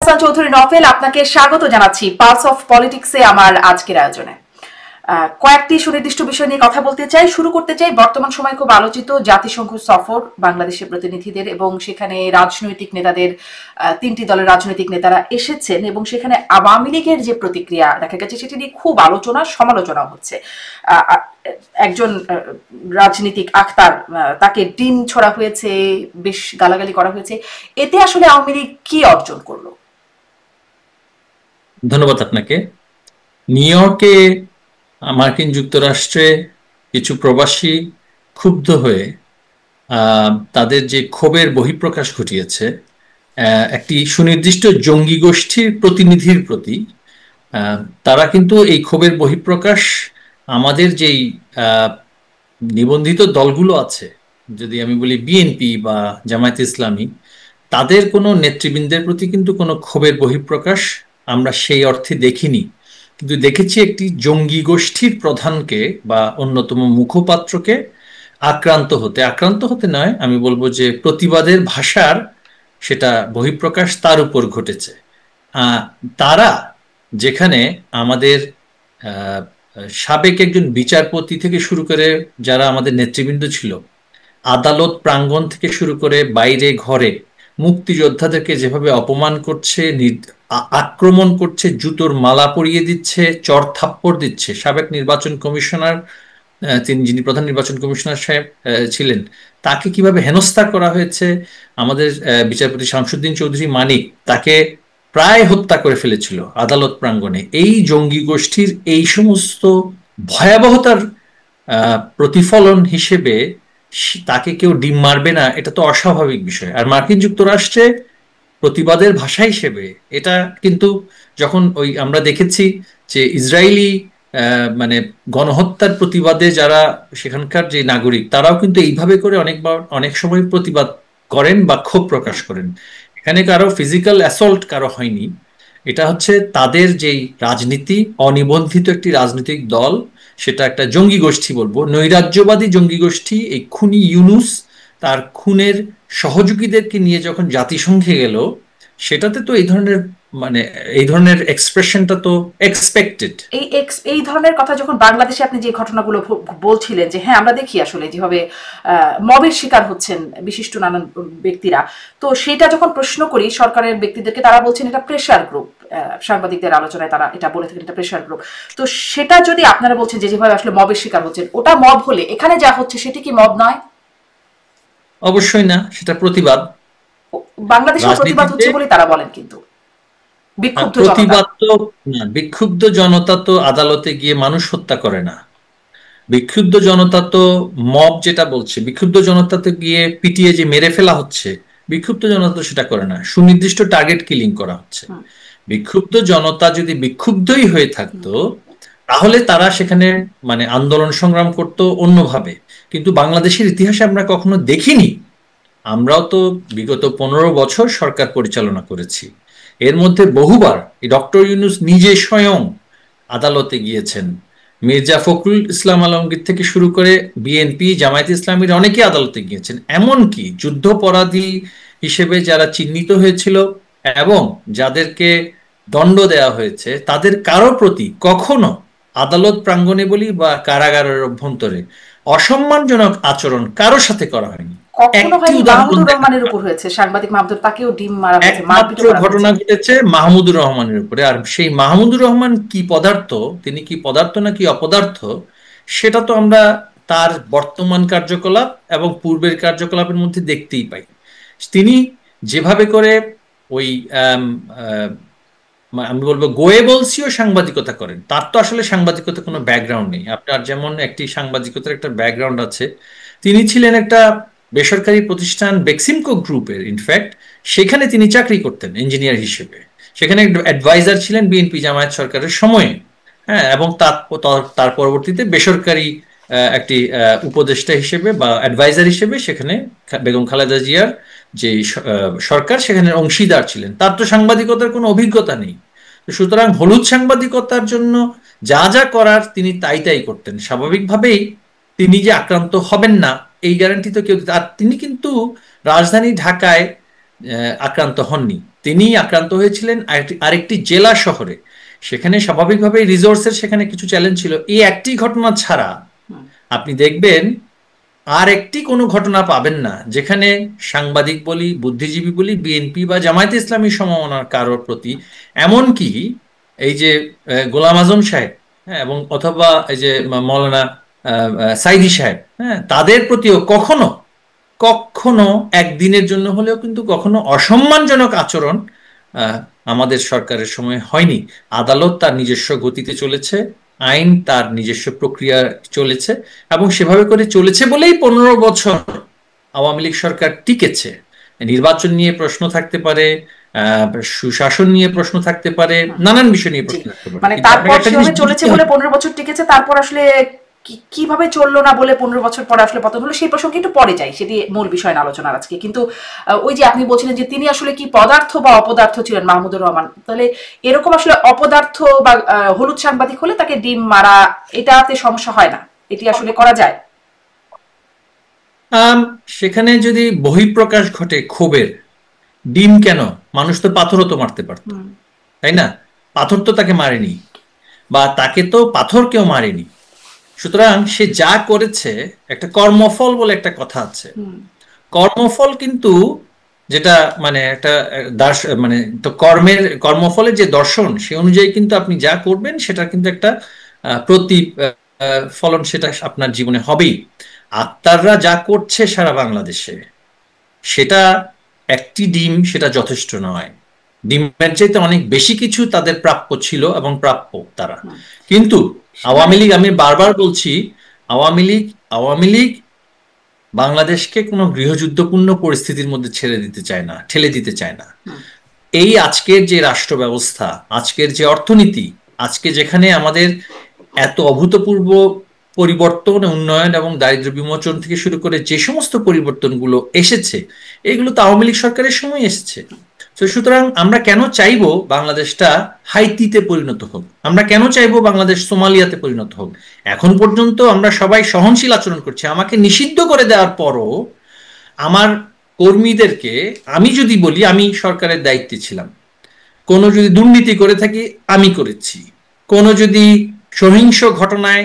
Hasan Chowdhury novel, আপনাকে স্বাগত জানাচ্ছি পালস অফ পলিটিক্সে আমার আজকের আয়োজনে। কয়েকটি সুনির্দিষ্ট বিষয় নিয়ে কথা বলতে চাই। শুরু করতে চাই বর্তমান সময় খুব আলোচিত জাতিসংঘ সফর, বাংলাদেশের প্রতিনিধিদের এবং সেখানে রাজনৈতিক নেতাদের, তিনটি দলের রাজনৈতিক নেতারা এসেছেন এবং সেখানে আওয়ামী লীগের যে প্রতিক্রিয়া দেখা গেছে সেটি নিয়ে খুব আলোচনা সমালোচনা হচ্ছে। একজন রাজনীতিক আখতার, তাকে ডিম ছড়া হয়েছে, বেশ গালাগালি করা হয়েছে। এতে আসলে আওয়ামী লীগ কি অর্জন করলো? ধন্যবাদ আপনাকে। নিউ ইয়র্কে মার্কিন যুক্তরাষ্ট্রে কিছু প্রবাসী ক্ষুব্ধ হয়ে তাদের যে ক্ষোভের বহিঃপ্রকাশ ঘটিয়েছে একটি সুনির্দিষ্ট জঙ্গি গোষ্ঠীর প্রতিনিধির প্রতি। তারা কিন্তু এই ক্ষোভের বহিঃপ্রকাশ আমাদের যেই নিবন্ধিত দলগুলো আছে, যদি আমি বলি বিএনপি বা জামায়াতে ইসলামী, তাদের কোনো নেতৃবৃন্দের প্রতি কিন্তু কোনো ক্ষোভের বহিঃপ্রকাশ আমরা সেই অর্থে দেখিনি, কিন্তু দেখেছি একটি জঙ্গি গোষ্ঠীর প্রধানকে বা অন্যতম মুখপাত্রকে আক্রান্ত হতে নয়, আমি বলবো যে প্রতিবাদের ভাষার সেটা বহিঃপ্রকাশ তার উপর ঘটেছে। তারা যেখানে আমাদের সাবেক একজন বিচারপতি থেকে শুরু করে যারা আমাদের নেতৃবৃন্দ ছিল, আদালত প্রাঙ্গণ থেকে শুরু করে বাইরে ঘরে মুক্তিযোদ্ধাদেরকে যেভাবে অপমান করছে, আক্রমণ করছে, জুতোর মালা পরিয়ে দিচ্ছে, চর থাপ্পড় দিচ্ছে। সাবেক নির্বাচন কমিশনার, যিনি প্রধান নির্বাচন কমিশনার সাহেব ছিলেন, তাকে কিভাবে হেনস্থা করা হয়েছে। আমাদের বিচারপতি শামসুদ্দিন চৌধুরী মানিক, তাকে প্রায় হত্যা করে ফেলেছিল আদালত প্রাঙ্গণে। এই জঙ্গি গোষ্ঠীর এই সমস্ত ভয়াবহতার প্রতিফলন হিসেবে তাকে কেউ ডিম মারবে না, এটা তো অস্বাভাবিক বিষয়। আর মার্কিন যুক্তরাষ্ট্রে প্রতিবাদের ভাষা হিসেবে এটা কিন্তু, যখন আমরা দেখেছি যে ইসরায়েলি মানে গণহত্যার প্রতিবাদে যারা সেখানকার যে নাগরিক, তারাও কিন্তু এইভাবে করে অনেক সময় প্রতিবাদ করেন বা ক্ষোভ প্রকাশ করেন। এখানে কারো ফিজিক্যাল অ্যাসল্ট কারো হয়নি, এটা হচ্ছে তাদের যেই রাজনীতি, অনিবন্ধিত একটি রাজনৈতিক দল, সেটা একটা জঙ্গি গোষ্ঠী বলবো, নৈরাজ্যবাদী জঙ্গি গোষ্ঠী। এই খুনি ইউনুস তার খুনের সহযোগীদেরকে নিয়ে যখন জাতিসংঘে গেল, সেটাতে তো এই ধরনের এক্সপ্রেশনটা তো এক্সপেক্টেড। এই ধরনের কথা যখন বাংলাদেশে আপনি যে ঘটনাগুলো বলছিলেন যে হ্যাঁ আমরা দেখি আসলে যেভাবে মবের শিকার হচ্ছেন বিশিষ্ট নানান ব্যক্তিরা, তো সেটা যখন প্রশ্ন করি সরকারের ব্যক্তিদেরকে, তারা বলছেন এটা প্রেশার গ্রুপ। সাংবাদিকদের আলোচনায় তারা এটা বলে থাকেন, এটা প্রেশার গ্রুপ। তো সেটা যদি আপনারা বলছেন যে যেভাবে আসলে মবের শিকার হচ্ছেন, ওটা মব হলে এখানে যা হচ্ছে সেটি কি মব নয়? অবশ্যই না, সেটা প্রতিবাদ। বাংলাদেশে প্রতিবাদ হচ্ছে বলে তারা বলেন, কিন্তু প্রতিবাদ তো না, বিক্ষুব্ধ জনতা তো আদালতে গিয়ে মানুষ হত্যা করে না। বিক্ষুব্ধ জনতা তো, মব যেটা বলছে, বিক্ষুব্ধ জনতাতে গিয়ে পিটিয়ে যে মেরে ফেলা হচ্ছে, বিক্ষুব্ধ জনতা তো সেটা করে না, সুনির্দিষ্ট টার্গেট কিলিং করা হচ্ছে। বিক্ষুব্ধ জনতা যদি বিক্ষুব্ধই হয়ে থাকতো তাহলে তারা সেখানে আন্দোলন সংগ্রাম করতো অন্যভাবে। কিন্তু বাংলাদেশের ইতিহাসে আমরা কখনো দেখিনি। আমরাও তো বিগত 15 বছর সরকার পরিচালনা করেছি, এর মধ্যে বহুবার ডক্টর ইউনূস নিজে স্বয়ং আদালতে গিয়েছেন। মির্জা ফখরুল ইসলাম আলমগীর থেকে শুরু করে বিএনপি, জামায়াতে ইসলামীর অনেকেই আদালতে গিয়েছেন। এমনকি যুদ্ধাপরাধী হিসেবে যারা চিহ্নিত হয়েছিল এবং যাদেরকে দণ্ড দেওয়া হয়েছে, তাদের কারো প্রতি কখনো আদালত প্রাঙ্গণে বলি বা কারাগারের অভ্যন্তরে অসম্মানজনক আচরণ কারো সাথে করা হয়নি। ঘটনা ঘটেছে মাহমুদুর রহমানের উপরে। আর সেই মাহমুদুর রহমান কি পদার্থ, তিনি কি পদার্থ নাকি অপদার্থ, সেটা তো আমরা তার বর্তমান কার্যকলাপ এবং পূর্বের কার্যকলাপের মধ্যে দেখতেই পাই। তিনি যেভাবে করে ওই আমি বলবো গোয়েবলসীয় সাংবাদিকতা করেন, তার তো আসলে সাংবাদিকতা কোনো ব্যাকগ্রাউন্ড নেই। আপনার যেমন একটি সাংবাদিকতার একটা ব্যাকগ্রাউন্ড আছে, তিনি ছিলেন একটা বেসরকারি প্রতিষ্ঠান বেক্সিমকো গ্রুপের, ইনফ্যাক্ট সেখানে তিনি চাকরি করতেন ইঞ্জিনিয়ার হিসেবে। সেখানে অ্যাডভাইজার ছিলেন বিএনপি জামায়াত সরকারের সময়ে, হ্যাঁ, এবং তার পরবর্তীতে বেসরকারি একটি উপদেষ্টা হিসেবে বা অ্যাডভাইজার হিসেবে সেখানে বেগম খালেদা জিয়ার যে সরকার, সেখানে অংশীদার ছিলেন। তার তো সাংবাদিকতার কোনো অভিজ্ঞতা নেই। সুতরাং হলুদ সাংবাদিকতার জন্য যা যা করার তিনি তাই করতেন। স্বাভাবিকভাবেই তিনি যে আক্রান্ত হবেন না এই গ্যারান্টি তো কেউ। আর তিনি কিন্তু রাজধানী ঢাকায় আক্রান্ত হননি, তিনি আক্রান্ত হয়েছিলেন আরেকটি জেলা শহরে। সেখানে স্বাভাবিকভাবে রিসোর্সের সেখানে কিছু চ্যালেঞ্জ ছিল। এই একটি ঘটনা ছাড়া আপনি দেখবেন আর একটি কোনো ঘটনা পাবেন না যেখানে সাংবাদিক বলি, বুদ্ধিজীবী বলি, বিএনপি বা জামায়াতে ইসলামী সমমনার কারোর প্রতি, এমনকি এই যে গোলাম আজম সাহেব, হ্যাঁ, এবং অথবা এই যে মৌলানা সাইদি সাহেব, হ্যাঁ, তাদের প্রতিও কখনো কখনো একদিনের জন্য হলেও কিন্তু কখনো অসম্মানজনক আচরণ আমাদের সরকারের সময় হয়নি। আদালত তার নিজস্ব গতিতে চলেছে, আইন তার নিজস্ব প্রক্রিয়া চলেছে, এবং সেভাবে করে চলেছে বলেই 15 বছর আওয়ামী লীগ সরকার টিকেছে। নির্বাচন নিয়ে প্রশ্ন থাকতে পারে, সুশাসন নিয়ে প্রশ্ন থাকতে পারে, নানান বিষয় নিয়ে প্রশ্ন থাকতে পারে, মানে তারপর সেভাবে চলেছে বলে 15 বছর টিকেছে, তারপর আসলে কিভাবে চললো না বলে 15 বছর পরে আসলে পতন হলো, সেই প্রসঙ্গে একটু পরে যাই, সেটি মূল বিষয় না আলোচনার আজকে। কিন্তু ওই যে আপনি বলছিলেন যে তিনি আসলে কি পদার্থ বা অপদার্থ ছিলেন মাহমুদুর রহমান, তাহলে এরকম আসলে অপদার্থ বা হলুদ সাংবাদিক হলে তাকে ডিম মারা, এটাতে সমস্যা হয় না, এটি আসলে করা যায়? সেখানে যদি বহিঃপ্রকাশ ঘটে ক্ষোভের, ডিম কেন, মানুষ তো পাথরও তো মারতে পারত, তাই না? পাথর তো তাকে মারেনি, বা তাকে তো পাথর কেউ মারেনি। সুতরাং সে যা করেছে, একটা কর্মফল বলে একটা কথা আছে। কর্মফল কিন্তু যেটা মানে একটা মানে তো কর্মফলের যে দর্শন, সে অনুযায়ী কিন্তু আপনি যা করবেন সেটা কিন্তু একটা প্রতিফলন সেটা আপনার জীবনে হবেই। আক্তাররা যা করছে সারা বাংলাদেশে, সেটা একটি ডিম সেটা যথেষ্ট নয়। ডিমের চাইতে অনেক বেশি কিছু তাদের প্রাপ্য ছিল এবং প্রাপ্য তারা। কিন্তু আওয়ামী লীগ, আমি বারবার বলছি, আওয়ামী লীগ বাংলাদেশকে কোনো গৃহযুদ্ধপূর্ণ পরিস্থিতির মধ্যে ঠেলে দিতে চায় না। এই আজকের যে রাষ্ট্র ব্যবস্থা, আজকের যে অর্থনীতি, আজকে যেখানে আমাদের এত অভূতপূর্ব পরিবর্তন, উন্নয়ন এবং দারিদ্র্য বিমোচন থেকে শুরু করে যে সমস্ত পরিবর্তনগুলো এসেছে, এগুলো তো আওয়ামী লীগ সরকারের সময় এসেছে। তো সুতরাং আমরা কেন চাইবো বাংলাদেশটা হাইতিতে পরিণত হোক? আমরা কেন চাইবো বাংলাদেশ সোমালিয়াতে পরিণত হোক? এখন পর্যন্ত আমরা সবাই সহনশীল আচরণ করছি। আমাকে নিষিদ্ধ করে দেওয়ার পরও আমার কর্মীদেরকে, আমি যদি বলি আমি সরকারের দায়িত্বে ছিলাম, কোনো যদি দুর্নীতি করে থাকি আমি করেছি, কোনো যদি সহিংস ঘটনায়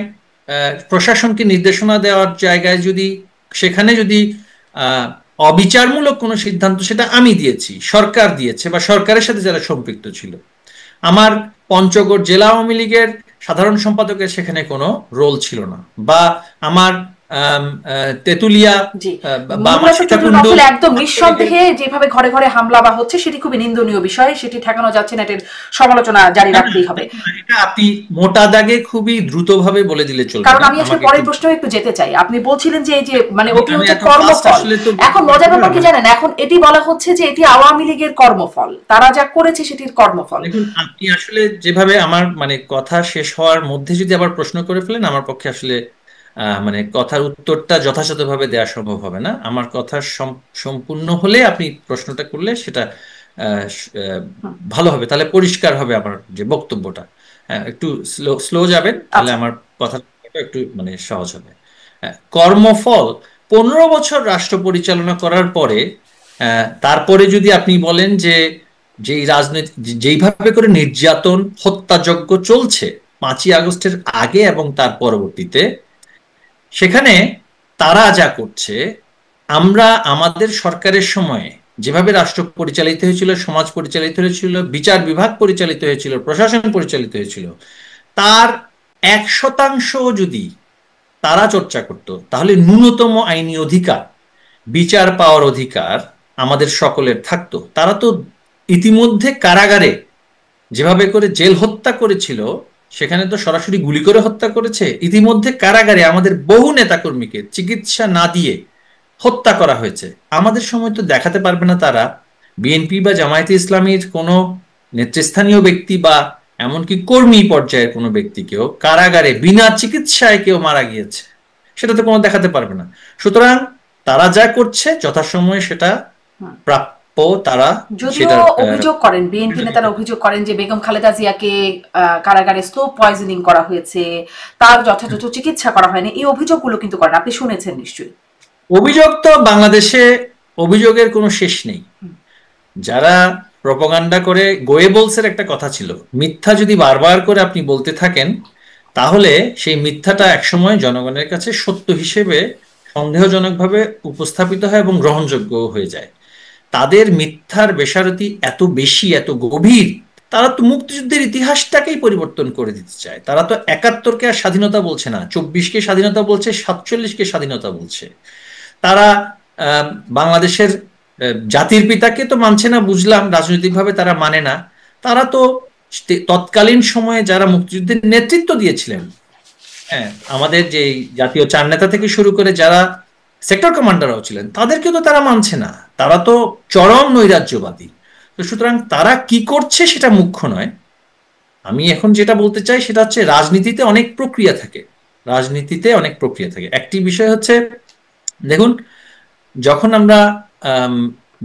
প্রশাসনকে নির্দেশনা দেওয়ার জায়গায় যদি সেখানে যদি অবিচারমূলক কোনো সিদ্ধান্ত, সেটা আমি দিয়েছি, সরকার দিয়েছে, বা সরকারের সাথে যারা সম্পৃক্ত ছিল। আমার পঞ্চগড় জেলা আওয়ামী লীগের সাধারণ সম্পাদকের সেখানে কোনো রোল ছিল না, বা আমার তেতুলিয়া একদম নিঃসন্দেহে যেভাবে ঘরে ঘরে হামলা বা হচ্ছে, সেটি খুবই নিন্দনীয় বিষয়, সেটি ঠেকানো যাচ্ছে না, এটার সমালোচনা জারি রাখতেই হবে। এটা আপনি মোটা দাগে খুবই দ্রুতভাবে বলে দিলে চলবে। কারণ আমি আসলে পরের প্রশ্ন একটু যেতে চাই। আপনি বলছিলেন যে এই যে মানে ওটি হচ্ছে কর্মফল। এখন মজার ব্যাপার কি জানেন, এখন এটি বলা হচ্ছে যে এটি আওয়ামী লীগের কর্মফল, তারা যা করেছে সেটির কর্মফল। দেখুন, আপনি আসলে যেভাবে আমার মানে কথা শেষ হওয়ার মধ্যে যদি আবার প্রশ্ন করে ফেলেন, আমার পক্ষে আসলে মানে কথার উত্তরটা যথাযথভাবে দেওয়া সম্ভব হবে না। আমার কথা সম্পূর্ণ হলে আপনি প্রশ্নটা করলে সেটা ভালো হবে, তাহলে পরিষ্কার হবে আমার যে বক্তব্যটা। একটু স্লো যাবেন, তাহলে আমার কথা একটু মানে সহজ হবে। কর্মফল, 15 বছর রাষ্ট্র পরিচালনা করার পরে তারপরে যদি আপনি বলেন যে যেই রাজনীতি, যেইভাবে করে নির্যাতন হত্যাযজ্ঞ চলছে 5ই আগস্টের আগে এবং তার পরবর্তীতে, সেখানে তারা যা করছে, আমরা আমাদের সরকারের সময়ে যেভাবে রাষ্ট্র পরিচালিত হয়েছিল, সমাজ পরিচালিত হয়েছিল, বিচার বিভাগ পরিচালিত হয়েছিল, প্রশাসন পরিচালিত হয়েছিল, তার 1% যদি তারা চর্চা করত, তাহলে ন্যূনতম আইনি অধিকার, বিচার পাওয়ার অধিকার আমাদের সকলের থাকতো। তারা তো ইতিমধ্যে কারাগারে যেভাবে করে জেল হত্যা করেছিল, সেখানে তো সরাসরি গুলি করে হত্যা করেছে। ইতিমধ্যে কারাগারে আমাদের বহু নেতাকর্মীকে চিকিৎসা না দিয়ে হত্যা করা হয়েছে। আমাদের সময় তো দেখাতে পারবে না তারা বিএনপি বা জামায়াতে ইসলামীর কোনো নেতৃস্থানীয় ব্যক্তি বা এমনকি কর্মী পর্যায়ের কোনো ব্যক্তিকেও কারাগারে বিনা চিকিৎসায় কেউ মারা গিয়েছে, সেটা তো কোনো দেখাতে পারবে না। সুতরাং তারা যা করছে যথাসময়ে সেটা প্রাপ্য। তারা যদিও অভিযোগ করেন, বিএনপি নেতারা অভিযোগ করেন যে বেগম খালেদা জিয়াকে কারাগারে স্লো পয়জনিং করা হয়েছে, তার যথাযথ চিকিৎসা করা হয়নি, এই অভিযোগগুলো কিন্তু করেন, আপনি শুনেছেন নিশ্চয়ই। অভিযোগ তো বাংলাদেশে অভিযোগের কোনো শেষ নেই। যারা প্রপাগান্ডা করে গোয়েবলসের একটা কথা ছিল, মিথ্যা যদি বারবার করে আপনি বলতে থাকেন তাহলে সেই মিথ্যাটা একসময় জনগণের কাছে সত্য হিসেবে সন্দেহজনকভাবে উপস্থাপিত হয় এবং গ্রহণযোগ্য হয়ে যায়। তাদের মিথ্যার বেসারতি এত বেশি, এত গভীর, তারা তো মুক্তিযুদ্ধের ইতিহাসটাকেই পরিবর্তন করে দিতে চায়। তারা তো 71-কে আর স্বাধীনতা বলছে না, 24-কে স্বাধীনতা বলছে, 47-কে স্বাধীনতা বলছে। তারা বাংলাদেশের জাতির পিতাকে তো মানছে না, বুঝলাম, রাজনৈতিকভাবে তারা মানে না। তারা তো তৎকালীন সময়ে যারা মুক্তিযুদ্ধের নেতৃত্ব দিয়েছিলেন, হ্যাঁ, আমাদের যে জাতীয় চার নেতা থেকে শুরু করে যারা সেক্টর কমান্ডাররাও ছিলেন, তাদেরকে তো তারা মানছে না। তারা তো চরম নৈরাজ্যবাদী। তো সুতরাং তারা কি করছে সেটা মুখ্য নয়। আমি এখন যেটা বলতে চাই সেটা হচ্ছে রাজনীতিতে অনেক প্রক্রিয়া থাকে। রাজনীতিতে অনেক প্রক্রিয়া থাকে। একটি বিষয় হচ্ছে, দেখুন, যখন আমরা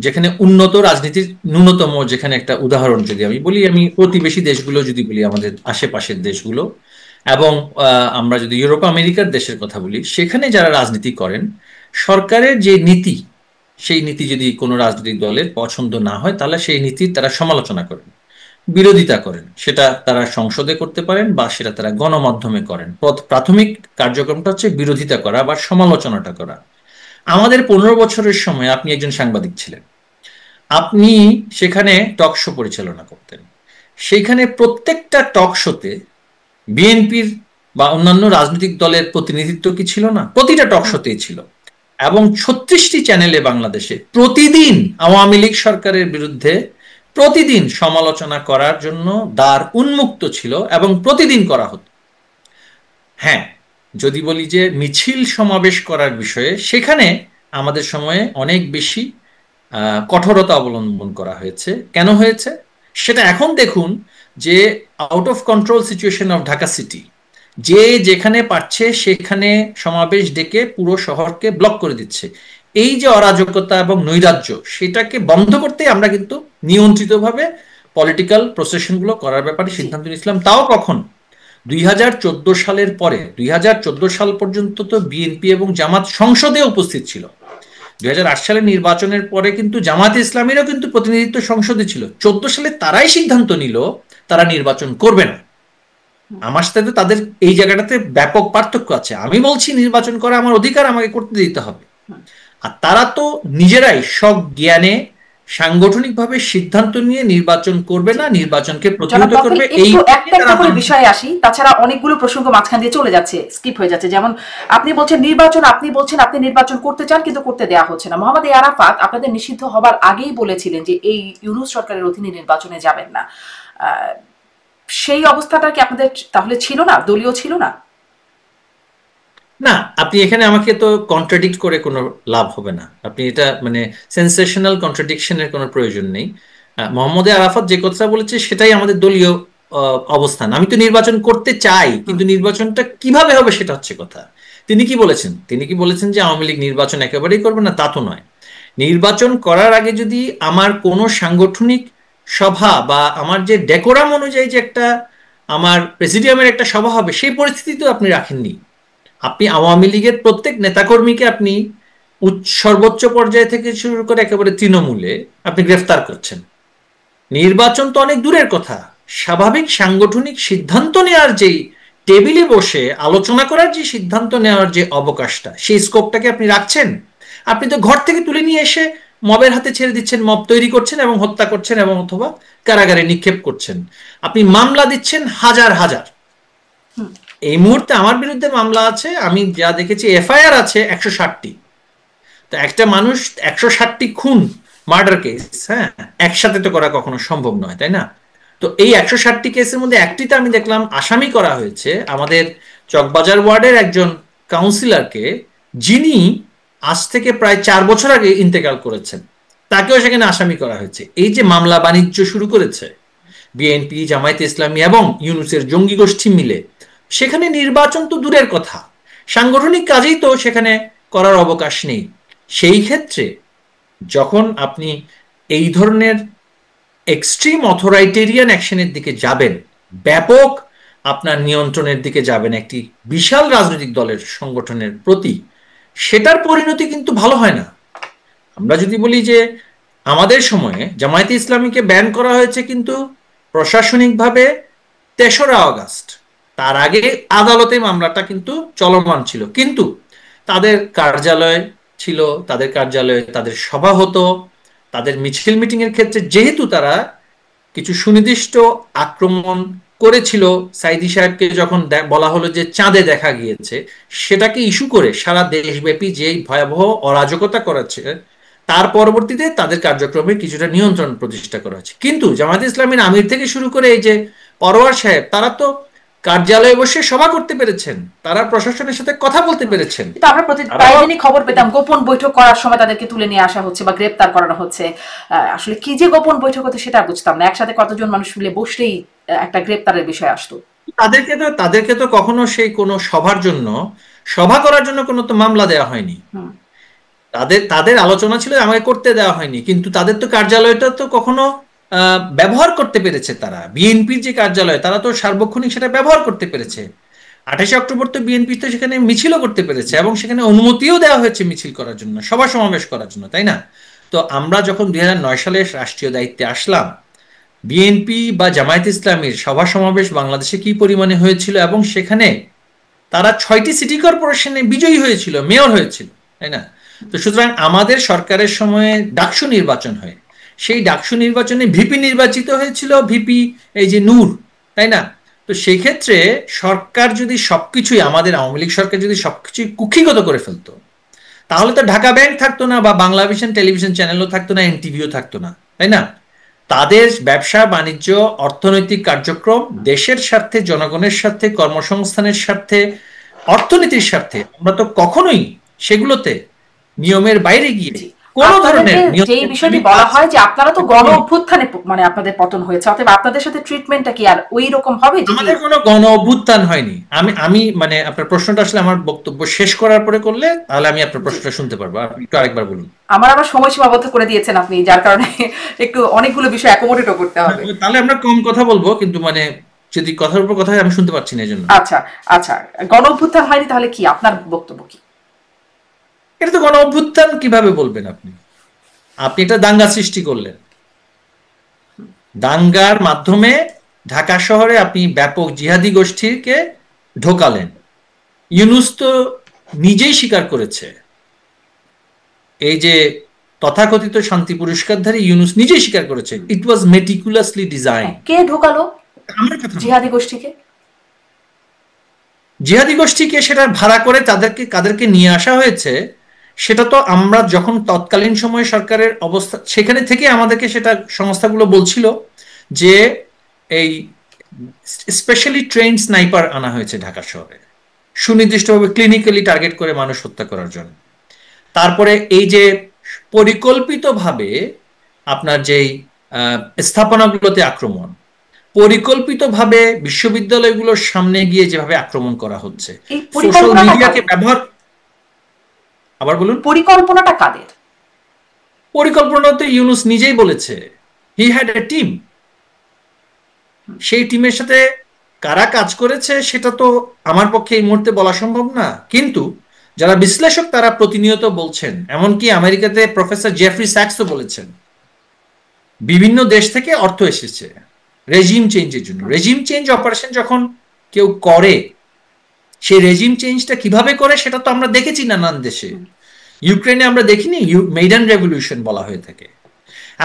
যেখানে উন্নত রাজনীতির ন্যূনতম, যেখানে একটা উদাহরণ যদি আমি বলি, আমি প্রতিবেশী দেশগুলো যদি বলি, আমাদের আশেপাশের দেশগুলো, এবং আমরা যদি ইউরোপ আমেরিকার দেশের কথা বলি, সেখানে যারা রাজনীতি করেন, সরকারের যে নীতি, সেই নীতি যদি কোনো রাজনৈতিক দলের পছন্দ না হয় তাহলে সেই নীতির তারা সমালোচনা করেন, বিরোধিতা করেন। সেটা তারা সংসদে করতে পারেন বা সেটা তারা গণমাধ্যমে করেন। প্রাথমিক কার্যক্রমটা হচ্ছে বিরোধিতা করা বা সমালোচনাটা করা। আমাদের 15 বছরের সময় আপনি একজন সাংবাদিক ছিলেন, আপনি সেখানে টক শো পরিচালনা করতেন। সেখানে প্রত্যেকটা টক শোতে বিএনপির বা অন্যান্য রাজনৈতিক দলের প্রতিনিধিত্ব কি ছিল না? প্রতিটা টক শোতেই ছিল। এবং 36টি চ্যানেলে বাংলাদেশে প্রতিদিন আওয়ামী লীগ সরকারের বিরুদ্ধে প্রতিদিন সমালোচনা করার জন্য দ্বার উন্মুক্ত ছিল এবং প্রতিদিন করা হতো। হ্যাঁ, যদি বলি যে মিছিল সমাবেশ করার বিষয়ে, সেখানে আমাদের সময়ে অনেক বেশি কঠোরতা অবলম্বন করা হয়েছে। কেন হয়েছে সেটা এখন দেখুন, যে out of control situation of Dhaka city, যে যেখানে পারছে সেখানে সমাবেশ ডেকে পুরো শহরকে ব্লক করে দিচ্ছে। এই যে অরাজকতা এবং নৈরাজ্য, সেটাকে বন্ধ করতে আমরা কিন্তু নিয়ন্ত্রিতভাবে পলিটিক্যাল প্রসেশনগুলো করার ব্যাপারে সিদ্ধান্ত নিয়েছিলাম। তাও কখন? 2014 সালের পরে। 2014 সাল পর্যন্ত তো বিএনপি এবং জামাত সংসদে উপস্থিত ছিল। 2008 সালের নির্বাচনের পরে কিন্তু জামাতে ইসলামীরও কিন্তু প্রতিনিধিত্ব সংসদে ছিল। 14 সালে তারাই সিদ্ধান্ত নিল তারা নির্বাচন করবে না। আমার সাথে তাদের এই জায়গাটাতে ব্যাপক পার্থক্য আছে। আমি বলছি নির্বাচন করা আমার অধিকার, আমাকে করতে দিতে হবে। আর তারা তো নিজেরাই সজ্ঞানে সাংগঠনিকভাবে সিদ্ধান্ত নিয়ে নির্বাচন করবে না, নির্বাচনকে প্রতিহত করবে। এই একটা করে বিষয়ে আসি, তাছাড়া অনেকগুলো প্রসঙ্গ মাঝখান দিয়ে চলে যাচ্ছে, স্কিপ হয়ে যাচ্ছে। যেমন আপনি বলছেন নির্বাচন, আপনি বলছেন আপনি নির্বাচন করতে চান কিন্তু করতে দেওয়া হচ্ছে না। মোহাম্মদ আরাফাত আপনাদের নিষিদ্ধ হবার আগেই বলেছিলেন যে এই ইউনূস সরকারের অধীনে নির্বাচনে যাবেন না। সেই অবস্থাটা কি আপনাদের তাহলে ছিল না, দলীয় ছিল না? না, আপনি এখানে আমাকে তো কন্ট্রাডিক্ট করে কোনো লাভ হবে না। আপনি এটা মানে সেন্সেশনাল কন্ট্রাডিকশনের কোনো প্রয়োজন নেই। মোহাম্মদ আরাফাত যে কথা বলেছে সেটাই আমাদের দলীয় অবস্থান। আমি তো নির্বাচন করতে চাই, কিন্তু নির্বাচনটা কিভাবে হবে সেটা হচ্ছে কথা। তিনি কি বলেছেন? তিনি কি বলেছেন যে আওয়ামী লীগ নির্বাচন একেবারেই করবে না? তা তো নয়। নির্বাচন করার আগে যদি আমার কোনো সাংগঠনিক সভা বা আমার যে ডেকোরাম অনুযায়ী যে একটা আমার প্রেসিডিয়ামের একটা সভা হবে, সেই পরিস্থিতি তো আপনি রাখেননি। আপনি আওয়ামী লীগের প্রত্যেক নেতাকর্মীকে আপনি সর্বোচ্চ পর্যায়ে থেকে শুরু করে একেবারে তৃণমূলে আপনি গ্রেফতার করছেন। নির্বাচন তো অনেক দূরের কথা। স্বাভাবিক সাংগঠনিক সিদ্ধান্ত নেওয়ার যেই টেবিলে বসে আলোচনা করার যে সিদ্ধান্ত নেওয়ার যে অবকাশটা, সেই স্কোপটাকে আপনি রাখছেন? আপনি তো ঘর থেকে তুলে নিয়ে এসে মবের হাতে ছেড়ে দিচ্ছেন, মব তৈরি করছেন এবং হত্যা করছেন এবং অথবা কারাগারে নিক্ষেপ করছেন। আপনি মামলা দিচ্ছেন হাজার হাজার। এই মুহূর্তে আমার বিরুদ্ধে মামলা আছে, আমি যা দেখেছি এফআইআর আছে 160টি। তো একটা মানুষ 160টি খুন, মার্ডার কেস, হ্যাঁ, একসাথে তো করা কখনো সম্ভব নয়, তাই না? তো এই 160টি কেসের মধ্যে একটিতে আমি দেখলাম আসামি করা হয়েছে আমাদের চকবাজার ওয়ার্ডের একজন কাউন্সিলরকে, যিনি আজ থেকে প্রায় 4 বছর আগে ইন্তেকাল করেছেন। তাকেও সেখানে আসামি করা হয়েছে। এই যে মামলা বাণিজ্য শুরু করেছে বিএনপি, জামায়াতে ইসলামী এবং ইউনূসের জঙ্গি গোষ্ঠী মিলে, সেখানে নির্বাচন তো দূরের কথা, সাংগঠনিক কাজেই তো সেখানে করার অবকাশ নেই। সেই ক্ষেত্রে যখন আপনি এই ধরনের এক্সট্রিম অথরাইটেরিয়ান অ্যাকশনের দিকে যাবেন, ব্যাপক আপনার নিয়ন্ত্রণের দিকে যাবেন একটি বিশাল রাজনৈতিক দলের সংগঠনের প্রতি, সেটার পরিণতি কিন্তু ভালো হয় না। আমরা যদি বলি যে আমাদের সময়ে জামায়াতে ইসলামীকে ব্যান করা হয়েছে কিন্তু প্রশাসনিকভাবে 3রা আগস্ট। তার আগে আদালতে মামলাটা কিন্তু চলমান ছিল, কিন্তু তাদের কার্যালয় ছিল, তাদের কার্যালয়ে তাদের সভা হতো, তাদের মিছিল মিটিং এর ক্ষেত্রে যেহেতু তারা কিছু সুনির্দিষ্ট আক্রমণ করেছিল, সাইদি সাহেবকে যখন বলা হলো যে চাঁদে দেখা গিয়েছে, সেটাকে ইস্যু করে সারা দেশব্যাপী যে ভয়াবহ অরাজকতা করেছে, তার পরবর্তীতে তাদের কার্যক্রমে কিছুটা নিয়ন্ত্রণ প্রতিষ্ঠা করা হয়েছে। কিন্তু জামায়াত ইসলামীর আমির থেকে শুরু করে এই যে পরোয়ার সাহেব, তারা তো কার্যালয়ে বসে সভা করতে পেরেছেন, তারা প্রশাসনের সাথে কথা বলতে পেরেছেন। কিন্তু আমরা প্রায়দিনই খবর পেতাম গোপন বৈঠক করার সময় তাদেরকে তুলে নিয়ে আসা হচ্ছে বা গ্রেপ্তার করানো হচ্ছে। আসলে কি যে গোপন বৈঠক হতো সেটা বুঝতাম না, একসাথে কতজন মানুষ মিলে বসলেই একটা গ্রেপ্তারের বিষয় আসতো। তাদেরকে তো কখনো সেই কোনো সভার জন্য, সভা করার জন্য কোনো তো মামলা দেওয়া হয়নি। তাদের তাদের আলোচনা ছিল আমাকে করতে দেওয়া হয়নি, কিন্তু তাদের তো কার্যালয়টা তো কখনো ব্যবহার করতে পেরেছে। তারা বিএনপির যে কার্যালয়, তারা তো সার্বক্ষণিক সেটা ব্যবহার করতে পেরেছে। 28 অক্টোবর তো বিএনপি তো সেখানে মিছিলও করতে পেরেছে, এবং সেখানে অনুমতিও দেওয়া হয়েছে মিছিল করার জন্য, সভা সমাবেশ করার জন্য, তাই না? তো আমরা যখন 2009 সালে রাষ্ট্রীয় দায়িত্বে আসলাম, বিএনপি বা জামায়াত ইসলামীর সভা সমাবেশ বাংলাদেশে কি পরিমাণে হয়েছিল, এবং সেখানে তারা 6টি সিটি কর্পোরেশনে বিজয়ী হয়েছিল, মেয়র হয়েছিল, তাই না? তো সুতরাং আমাদের সরকারের সময়ে ডাকসু নির্বাচন হয়, সেই ডাকসু নির্বাচনে ভিপি নির্বাচিত হয়েছিল, ভিপি এই যে নূর, তাই না? তো সেই ক্ষেত্রে সরকার যদি সবকিছুই, আমাদের আওয়ামী লীগ সরকার যদি সবকিছুই কুক্ষিগত করে ফেলতো, তাহলে তো ঢাকা ব্যাংক থাকতো না, বা বাংলাভিশন টেলিভিশন চ্যানেলও থাকতো না, এনটিভিও থাকতো না, তাই না? তাদের ব্যবসা বাণিজ্য, অর্থনৈতিক কার্যক্রম দেশের স্বার্থে, জনগণের স্বার্থে, কর্মসংস্থানের স্বার্থে, অর্থনীতির স্বার্থে, আমরা তো কখনোই সেগুলোতে নিয়মের বাইরে গিয়ে কোন ধরনের যে বিষয়টি বলা হয় যে আপনারা তো গণ অভ্যুত্থানে মানে আপনাদের পতন হয়েছে, অতএব আপনাদের সাথে ট্রিটমেন্টটা কি আর ওই রকম হবে? আমাদের কোনো গণ অভ্যুত্থান হয়নি। আমি মানে আপনার প্রশ্নটা আসলে আমার বক্তব্য শেষ করার পরে করলে তাহলে আমি আপনার প্রশ্নটা শুনতে পারবো, আপনি একটু আরেকবার বলুন। আমার আবার সময় সীমাবদ্ধ করে দিয়েছেন আপনি, যার কারণে একটু অনেকগুলো বিষয় অ্যাকোমোডেটও করতে হবে। তাহলে আমরা কম কথা বলবো, কিন্তু মানে যদি কথার উপর কথা হয় আমি শুনতে পাচ্ছি না, এই জন্য। আচ্ছা আচ্ছা, গণ অভ্যুত্থান হয়নি, তাহলে কি আপনার বক্তব্য কি? এটা তো গণ অভ্যুত্থান কিভাবে বলবেন আপনি? আপনি এটা দাঙ্গা সৃষ্টি করলেন, দাঙ্গার মাধ্যমে ঢাকা শহরে আপনি ব্যাপক জিহাদি গোষ্ঠীকে ঢোকালেন। ইউনূস তো নিজেই স্বীকার করেছে, এই যে তথাকথিত শান্তি পুরস্কারধারী ইউনূস নিজেই স্বীকার করেছে, ইট ওয়াজ মেটিকুলাসলি ডিজাইন। কে ঢোকালো জিহাদি গোষ্ঠীকে? জিহাদি গোষ্ঠীকে সেটা ভাড়া করে কাদেরকে নিয়ে আসা হয়েছে, সেটা তো আমরা যখন তৎকালীন সময়ে সরকারের অবস্থা, সেখানে থেকে আমাদেরকে সেটা সংস্থাগুলো বলছিল যে এই স্পেশালি ট্রেন্ড স্নাইপার আনা হয়েছে ঢাকা শহরে, সুনির্দিষ্টভাবে ক্লিনিক্যালি টার্গেট করে মানুষ হত্যা করার জন্য। তারপরে এই যে পরিকল্পিতভাবে আপনার যেই স্থাপনাগুলোতে আক্রমণ, পরিকল্পিতভাবে বিশ্ববিদ্যালয়গুলোর সামনে গিয়ে যেভাবে আক্রমণ করা হচ্ছে, সোশ্যাল মিডিয়াকে ব্যবহার, আবার বলুন, পরিকল্পনাটা কাদের? পরিকল্পনা তো ইউনূস নিজেই বলেছে, হি হ্যাড এ টিম। সেই টিমের সাথে কারা কাজ করেছে সেটা তো আমার পক্ষে এই মুহূর্তে বলা সম্ভব না, কিন্তু যারা বিশ্লেষক তারা প্রতিনিয়ত বলছেন, এমনকি আমেরিকাতে প্রফেসর জেফরি স্যাক্সও বলেছেন বিভিন্ন দেশ থেকে অর্থ এসেছে রেজিম চেঞ্জের জন্য। রেজিম চেঞ্জ অপারেশন যখন কেউ করে, সেই রেজিম চেঞ্জটা কিভাবে করে সেটা তো আমরা দেখেছি নানান দেশে। ইউক্রেনে আমরা দেখিনি, মেইডান রেভলিউশন বলা হয়ে থাকে।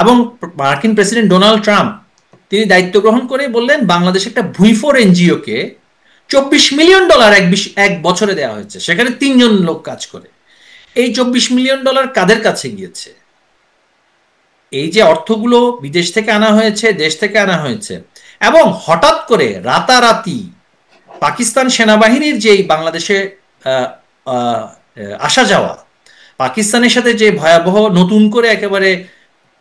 এবং মার্কিন প্রেসিডেন্ট ডোনাল্ড ট্রাম্প তিনি দায়িত্ব গ্রহণ করে বললেন বাংলাদেশ একটা ভুইফোর এনজিও কে $24 মিলিয়ন এক বছরে দেওয়া হয়েছে, সেখানে 3 জন লোক কাজ করে। এই $24 মিলিয়ন কাদের কাছে গিয়েছে? এই যে অর্থগুলো বিদেশ থেকে আনা হয়েছে, দেশ থেকে আনা হয়েছে, এবং হঠাৎ করে রাতারাতি পাকিস্তান সেনাবাহিনীর যেই বাংলাদেশে আসা যাওয়া, পাকিস্তানের সাথে যে ভয়াবহ নতুন করে একেবারে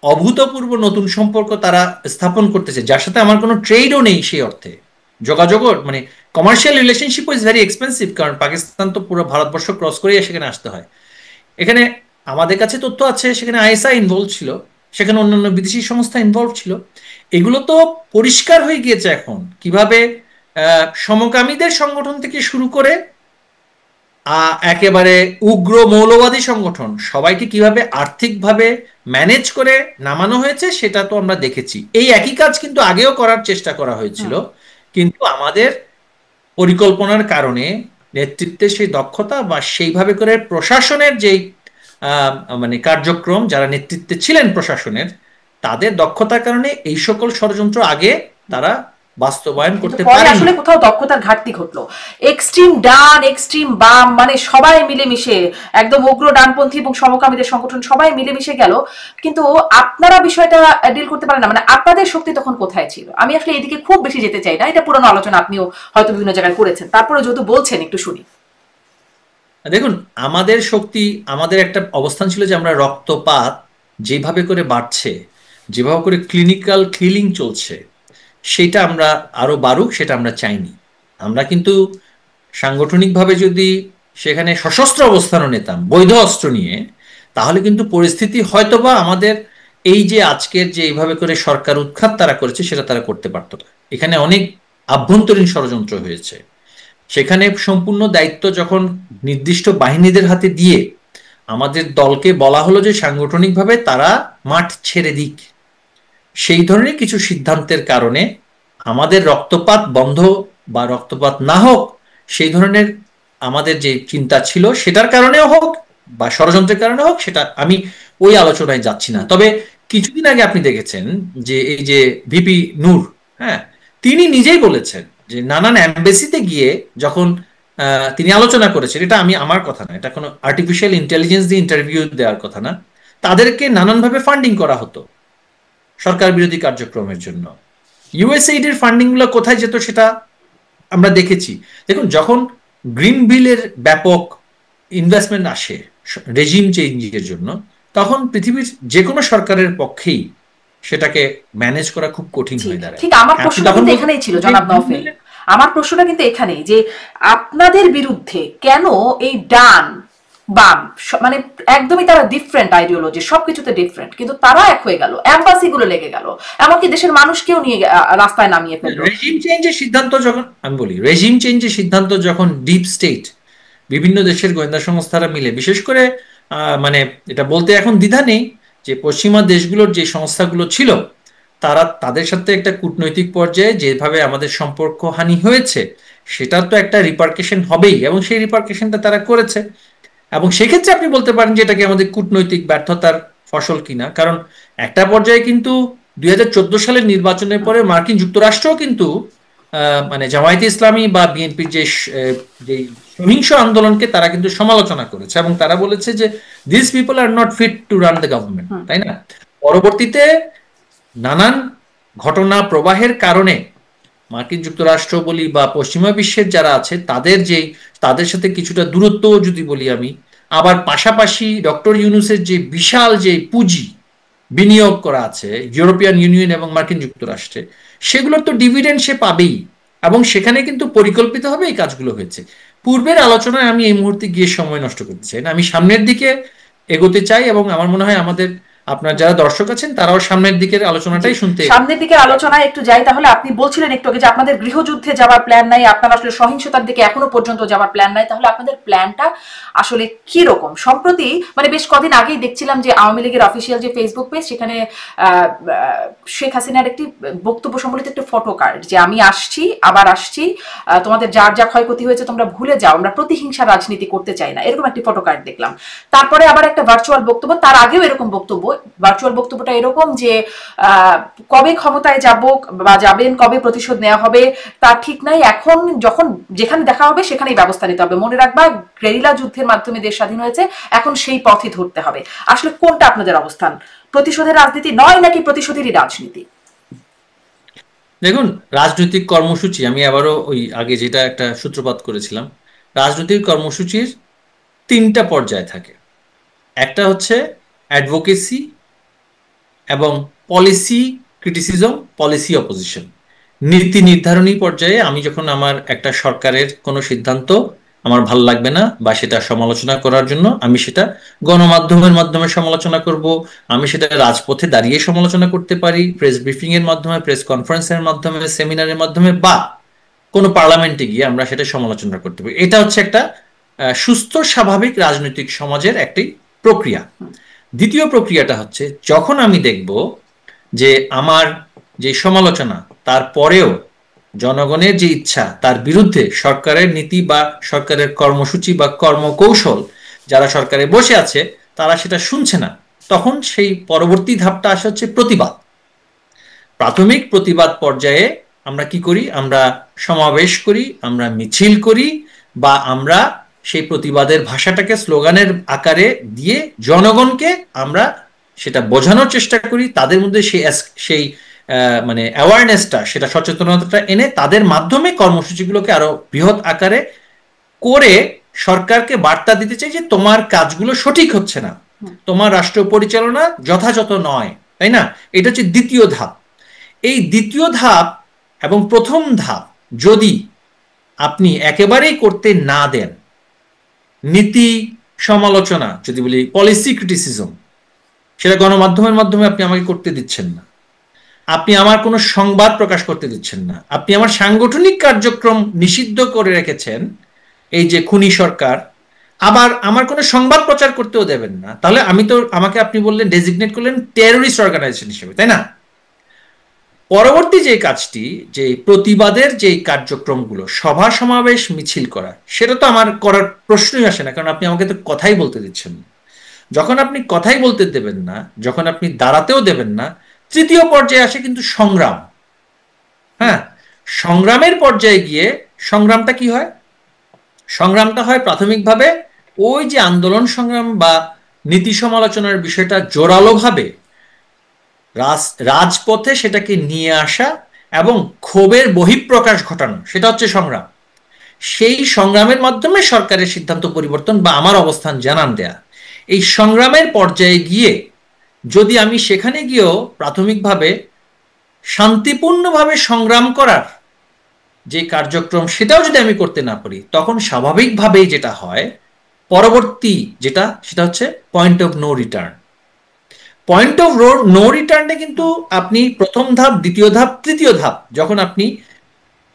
অভূতপূর্ব নতুন সম্পর্ক তারা স্থাপন করতেছে, যার সাথে আমার কোনো ট্রেডও নেই, সেই অর্থে যোগাযোগও মানে commercial relationship is very expensive, কারণ পাকিস্তান তো পুরো ভারতবর্ষ ক্রস করে সেখানে আসতে হয়। এখানে আমাদের কাছে তথ্য আছে সেখানে আইএসআই ইনভলভ ছিল, সেখানে অন্যান্য বিদেশি সংস্থা ইনভলভ ছিল। এগুলো তো পরিষ্কার হয়ে গিয়েছে এখন, কিভাবে সমকামীদের সংগঠন থেকে শুরু করে একেবারে উগ্র মৌলবাদী সংগঠন সবাইকে কিভাবে আর্থিকভাবে ম্যানেজ করে নামানো হয়েছে সেটা তো আমরা দেখেছি। এই একই কাজ কিন্তু আগেও করার চেষ্টা করা হয়েছিল, কিন্তু আমাদের পরিকল্পনার কারণে নেতৃত্বের সেই দক্ষতা বা সেইভাবে করে প্রশাসনের যেই মানে কার্যক্রম, যারা নেতৃত্বে ছিলেন প্রশাসনের, তাদের দক্ষতার কারণে এই সকল ষড়যন্ত্র আগে তারা বাস্তবায়ন করতে পরে পারেনি। আসলে কোথাও দক্ষতার ঘাটতি ঘটলো। এক্সট্রিম ডান এক্সট্রিম বাম মানে সবাই মিলেমিশে, একদম উগ্র ডানপন্থী এবং সমকামীদের সংগঠন সবাই মিলেমিশে গেল, কিন্তু আপনারা বিষয়টা ডিল করতে পারেন না। মানে আপনাদের শক্তি তখন কোথায় ছিল? আমি আসলে এদিকে খুব বেশি যেতে চাই না, এটা পুরনো আলোচনা, আপনিও হয়তো বিভিন্ন জায়গায় করেছেন, তারপরে যেহেতু বলছেন একটু শুনি। দেখুন, আমাদের শক্তি, আমাদের একটা অবস্থান ছিল যে আমরা রক্তপাত যেভাবে করে বাড়ছে, যেভাবে করে ক্লিনিক্যাল কিলিং চলছে, সেটা আমরা আরো বাড়ুক সেটা আমরা চাইনি। আমরা কিন্তু সাংগঠনিকভাবে যদি সেখানে সশস্ত্র অবস্থানও নিতাম বৈধ অস্ত্র নিয়ে, তাহলে কিন্তু পরিস্থিতি হয়তোবা আমাদের এই যে আজকের যে এইভাবে করে সরকার উৎখাত তারা করেছে সেটা তারা করতে পারতো না। এখানে অনেক আভ্যন্তরীণ ষড়যন্ত্র হয়েছে। সেখানে সম্পূর্ণ দায়িত্ব যখন নির্দিষ্ট বাহিনীদের হাতে দিয়ে আমাদের দলকে বলা হলো যে সাংগঠনিকভাবে তারা মাঠ ছেড়ে দিক, সেই ধরনের কিছু সিদ্ধান্তের কারণে আমাদের রক্তপাত বন্ধ বা রক্তপাত না হোক সেই ধরনের আমাদের যে চিন্তা ছিল সেটার কারণেও হোক বা ষড়যন্ত্রের কারণে হোক, সেটা আমি ওই আলোচনায় যাচ্ছি না। তবে কিছুদিন আগে আপনি দেখেছেন যে এই যে ভিপি নূর, হ্যাঁ, তিনি নিজেই বলেছেন যে নানান এমবেসিতে গিয়ে যখন তিনি আলোচনা করেছেন, এটা আমি আমার কথা না, এটা কোনো আর্টিফিশিয়াল ইন্টেলিজেন্স দিয়ে ইন্টারভিউ দেওয়ার কথা না, তাদেরকে নানানভাবে ফান্ডিং করা হতো সরকার বিরোধী কার্যক্রমের জন্য। ইউএসএইড এর ফান্ডিং গুলো কোথায় যেত সেটা আমরা দেখেছি। দেখুন, যখন গ্রিন বিলের ব্যাপক ইনভেস্টমেন্ট আসে রেজিম চেঞ্জের জন্য, তখন পৃথিবীর যে কোনো সরকারের পক্ষেই সেটাকে ম্যানেজ করা খুব কঠিন হয়ে দাঁড়ায়। ঠিক আমার প্রশ্নটা কিন্তু এখানেই ছিল জনাব নওফেল, আমার প্রশ্নটা কিন্তু এখানেই যে আপনাদের বিরুদ্ধে কেন এই ডান বাম মানে একদমই তারা ডিফারেন্ট আইডিওলজি, সবকিছুতে ডিফারেন্ট, কিন্তু তারা এক হয়ে গেল, এম্বাসি গুলো লেগে গেল, এমনকি দেশের মানুষকেও নিয়ে রাস্তায় নামিয়ে ফেললো। রেজিম চেঞ্জের সিদ্ধান্ত যখন, আমি বলি রেজিম চেঞ্জের সিদ্ধান্ত যখন ডিপ স্টেট বিভিন্ন দেশের গোয়েন্দা সংস্থারা মিলে, বিশেষ করে মানে এটা বলতে এখন দ্বিধা নেই যে পশ্চিমা দেশগুলোর যে সংস্থাগুলো ছিল, তারা তাদের সাথে একটা কূটনৈতিক পর্যায়ে যেভাবে আমাদের সম্পর্ক হানি হয়েছে সেটার তো একটা রিপার্কেশন হবেই, এবং সেই রিপার্কেশনটা তারা করেছে। এবং সেক্ষেত্রে আপনি বলতে পারেন যে এটাকে আমাদের কূটনৈতিক ব্যর্থতার ফসল কিনা, কারণ একটা পর্যায়ে কিন্তু 2014 সালের নির্বাচনের পরে মার্কিন যুক্তরাষ্ট্রও কিন্তু মানে জামায়াতে ইসলামী বা বিএনপির যে সহিংস আন্দোলনকে তারা কিন্তু সমালোচনা করেছে, এবং তারা বলেছে যে this people are not fit to run the government, তাই না? পরবর্তীতে নানান ঘটনা প্রবাহের কারণে মার্কিন যুক্তরাষ্ট্র বলি বা পশ্চিমা বিশ্বের যারা আছে তাদের সাথে কিছুটা দূরত্ব যদি বলি আমি, আবার পাশাপাশি ডক্টর ইউনূসের যে বিশাল যে পুঁজি বিনিয়োগ করা আছে ইউরোপিয়ান ইউনিয়ন এবং মার্কিন যুক্তরাষ্ট্রে, সেগুলোর তো ডিভিডেন্ড সে পাবেই, এবং সেখানে কিন্তু পরিকল্পিতভাবে এই কাজগুলো হয়েছে। পূর্বের আলোচনায় আমি এই মুহূর্তে গিয়ে সময় নষ্ট করতে চাই না, আমি সামনের দিকে এগোতে চাই, এবং আমার মনে হয় আমাদের আপনার যারা দর্শক আছেন তারাও সামনের দিকের আলোচনাটাই শুনতে। সামনের দিকে আলোচনায় একটু যাই তাহলে। আপনি বলছিলেন একটু আগে যে আপনাদের গৃহযুদ্ধে যাওয়ার প্ল্যান নাই, আপনারা আসলে সহিংসতার দিকে এখনো পর্যন্ত যাওয়ার প্ল্যান নাই, তাহলে আপনাদের প্ল্যানটা আসলে কি রকম? সম্প্রতি মানে বেশ কদিন আগেই দেখছিলাম যে আওয়ামী লীগের অফিসিয়াল যে ফেসবুক পেজ, সেখানে শেখ হাসিনার একটি বক্তব্য সম্বলিত একটি ফটো কার্ড, যে আমি আসছি আবার আসছি, তোমাদের যার যা ক্ষয়ক্ষতি হয়েছে তোমরা ভুলে যাও, আমরা প্রতিহিংসা রাজনীতি করতে চাই না, এরকম একটি ফটো কার্ড দেখলাম। তারপরে আবার একটা ভার্চুয়াল বক্তব্য, তার আগেও এরকম বক্তব্য, ভার্চুয়াল বক্তব্যটা এরকম যে কবে ক্ষমতায় যাব বা যাবেন, কবে প্রতিশোধ নেওয়া হবে তার ঠিক নাই, এখন যখন যেখানে দেখা হবে সেখানেই ব্যবস্থা নিতে হবে, মনে রাখবা গেরিলা যুদ্ধের মাধ্যমে দেশ স্বাধীন হয়েছে, এখন সেই পথই ধরতে হবে। আসলে কোনটা আপনাদের অবস্থান? প্রতিশোধের রাজনীতি নয় নাকি প্রতিশোধেরই রাজনীতি? দেখুন, রাজনৈতিক কর্মসূচি, আমি আবারও ওই আগে যেটা একটা সূত্রপাত করেছিলাম, রাজনৈতিক কর্মসূচির 3টা পর্যায় থাকে। একটা হচ্ছে অ্যাডভোকেসি এবং পলিসি ক্রিটিসিজম, পলিসি অপোজিশন। নীতি নির্ধারণী পর্যায়ে আমি যখন আমার একটা সরকারের কোনো সিদ্ধান্ত আমার ভাল লাগবে না বা সেটা সমালোচনা করার জন্য আমি সেটা গণমাধ্যমের মাধ্যমে সমালোচনা করব, আমি সেটা রাজপথে দাঁড়িয়ে সমালোচনা করতে পারি, প্রেস ব্রিফিং এর মাধ্যমে, প্রেস কনফারেন্সের মাধ্যমে, সেমিনারের মাধ্যমে, বা কোনো পার্লামেন্টে গিয়ে আমরা সেটা সমালোচনা করতে পারি। এটা হচ্ছে একটা সুস্থ স্বাভাবিক রাজনৈতিক সমাজের একটি প্রক্রিয়া। দ্বিতীয় প্রক্রিয়াটা হচ্ছে যখন আমি দেখব যে আমার যে সমালোচনা তারপরেও জনগণের যে ইচ্ছা তার বিরুদ্ধে সরকারের নীতি বা সরকারের কর্মসূচি বা কর্মকৌশল যারা সরকারে বসে আছে তারা সেটা শুনছে না, তখন সেই পরবর্তী ধাপটা আসে হচ্ছে প্রতিবাদ। প্রাথমিক প্রতিবাদ পর্যায়ে আমরা কি করি? আমরা সমাবেশ করি, আমরা মিছিল করি, বা আমরা সেই প্রতিবাদের ভাষাটাকে স্লোগানের আকারে দিয়ে জনগণকে আমরা সেটা বোঝানোর চেষ্টা করি, তাদের মধ্যে সেই মানে অ্যাওয়ারনেসটা, সেটা সচেতনতাটা এনে তাদের মাধ্যমে কর্মসূচিগুলোকে আরো বৃহৎ আকারে করে সরকারকে বার্তা দিতে চাই যে তোমার কাজগুলো সঠিক হচ্ছে না, তোমার রাষ্ট্র পরিচালনা যথাযথ নয়, তাই না? এটা হচ্ছে দ্বিতীয় ধাপ। এই দ্বিতীয় ধাপ এবং প্রথম ধাপ যদি আপনি একেবারেই করতে না দেন, নীতি সমালোচনা যদি বলি, পলিসি ক্রিটিসিজম, সেটা গণমাধ্যমের মাধ্যমে আপনি আমাকে করতে দিচ্ছেন না, আপনি আমার কোনো সংবাদ প্রকাশ করতে দিচ্ছেন না, আপনি আমার সাংগঠনিক কার্যক্রম নিষিদ্ধ করে রেখেছেন, এই যে খুনি সরকার, আবার আমার কোনো সংবাদ প্রচার করতেও দেবেন না, তাহলে আমাকে আপনি বললেন, ডেজিগনেট করলেন টেররিস্ট অর্গানাইজেশন হিসেবে, তাই না? পরবর্তী যে কাজটি, যে প্রতিবাদের যে কার্যক্রমগুলো, সভা সমাবেশ মিছিল করা, সেটা তো আমার করার প্রশ্নই আসে না, কারণ আপনি আমাকে তো কথাই বলতে দিচ্ছেন না। যখন আপনি কথাই বলতে দেবেন না, যখন আপনি দাঁড়াতেও দেবেন না, তৃতীয় পর্যায়ে আসে কিন্তু সংগ্রাম। হ্যাঁ, সংগ্রামের পর্যায়ে গিয়ে সংগ্রামটা কি হয়? সংগ্রামটা হয় প্রাথমিকভাবে ওই যে আন্দোলন সংগ্রাম বা নীতি সমালোচনার বিষয়টা জোরালোভাবে রাজপথে সেটাকে নিয়ে আসা এবং ক্ষোভের বহিঃপ্রকাশ ঘটানো, সেটা হচ্ছে সংগ্রাম। সেই সংগ্রামের মাধ্যমে সরকারের সিদ্ধান্ত পরিবর্তন বা আমার অবস্থান জানান দেয়া। এই সংগ্রামের পর্যায়ে গিয়ে যদি আমি সেখানে গিয়েও প্রাথমিকভাবে শান্তিপূর্ণভাবে সংগ্রাম করার যে কার্যক্রম সেটাও যদি আমি করতে না পারি, তখন স্বাভাবিকভাবেই যেটা হয়, পরবর্তী সেটা হচ্ছে point of no return. Point of no রিটার্নে কিন্তু আপনি প্রথম ধাপ, দ্বিতীয় ধাপ, তৃতীয় ধাপ যখন আপনি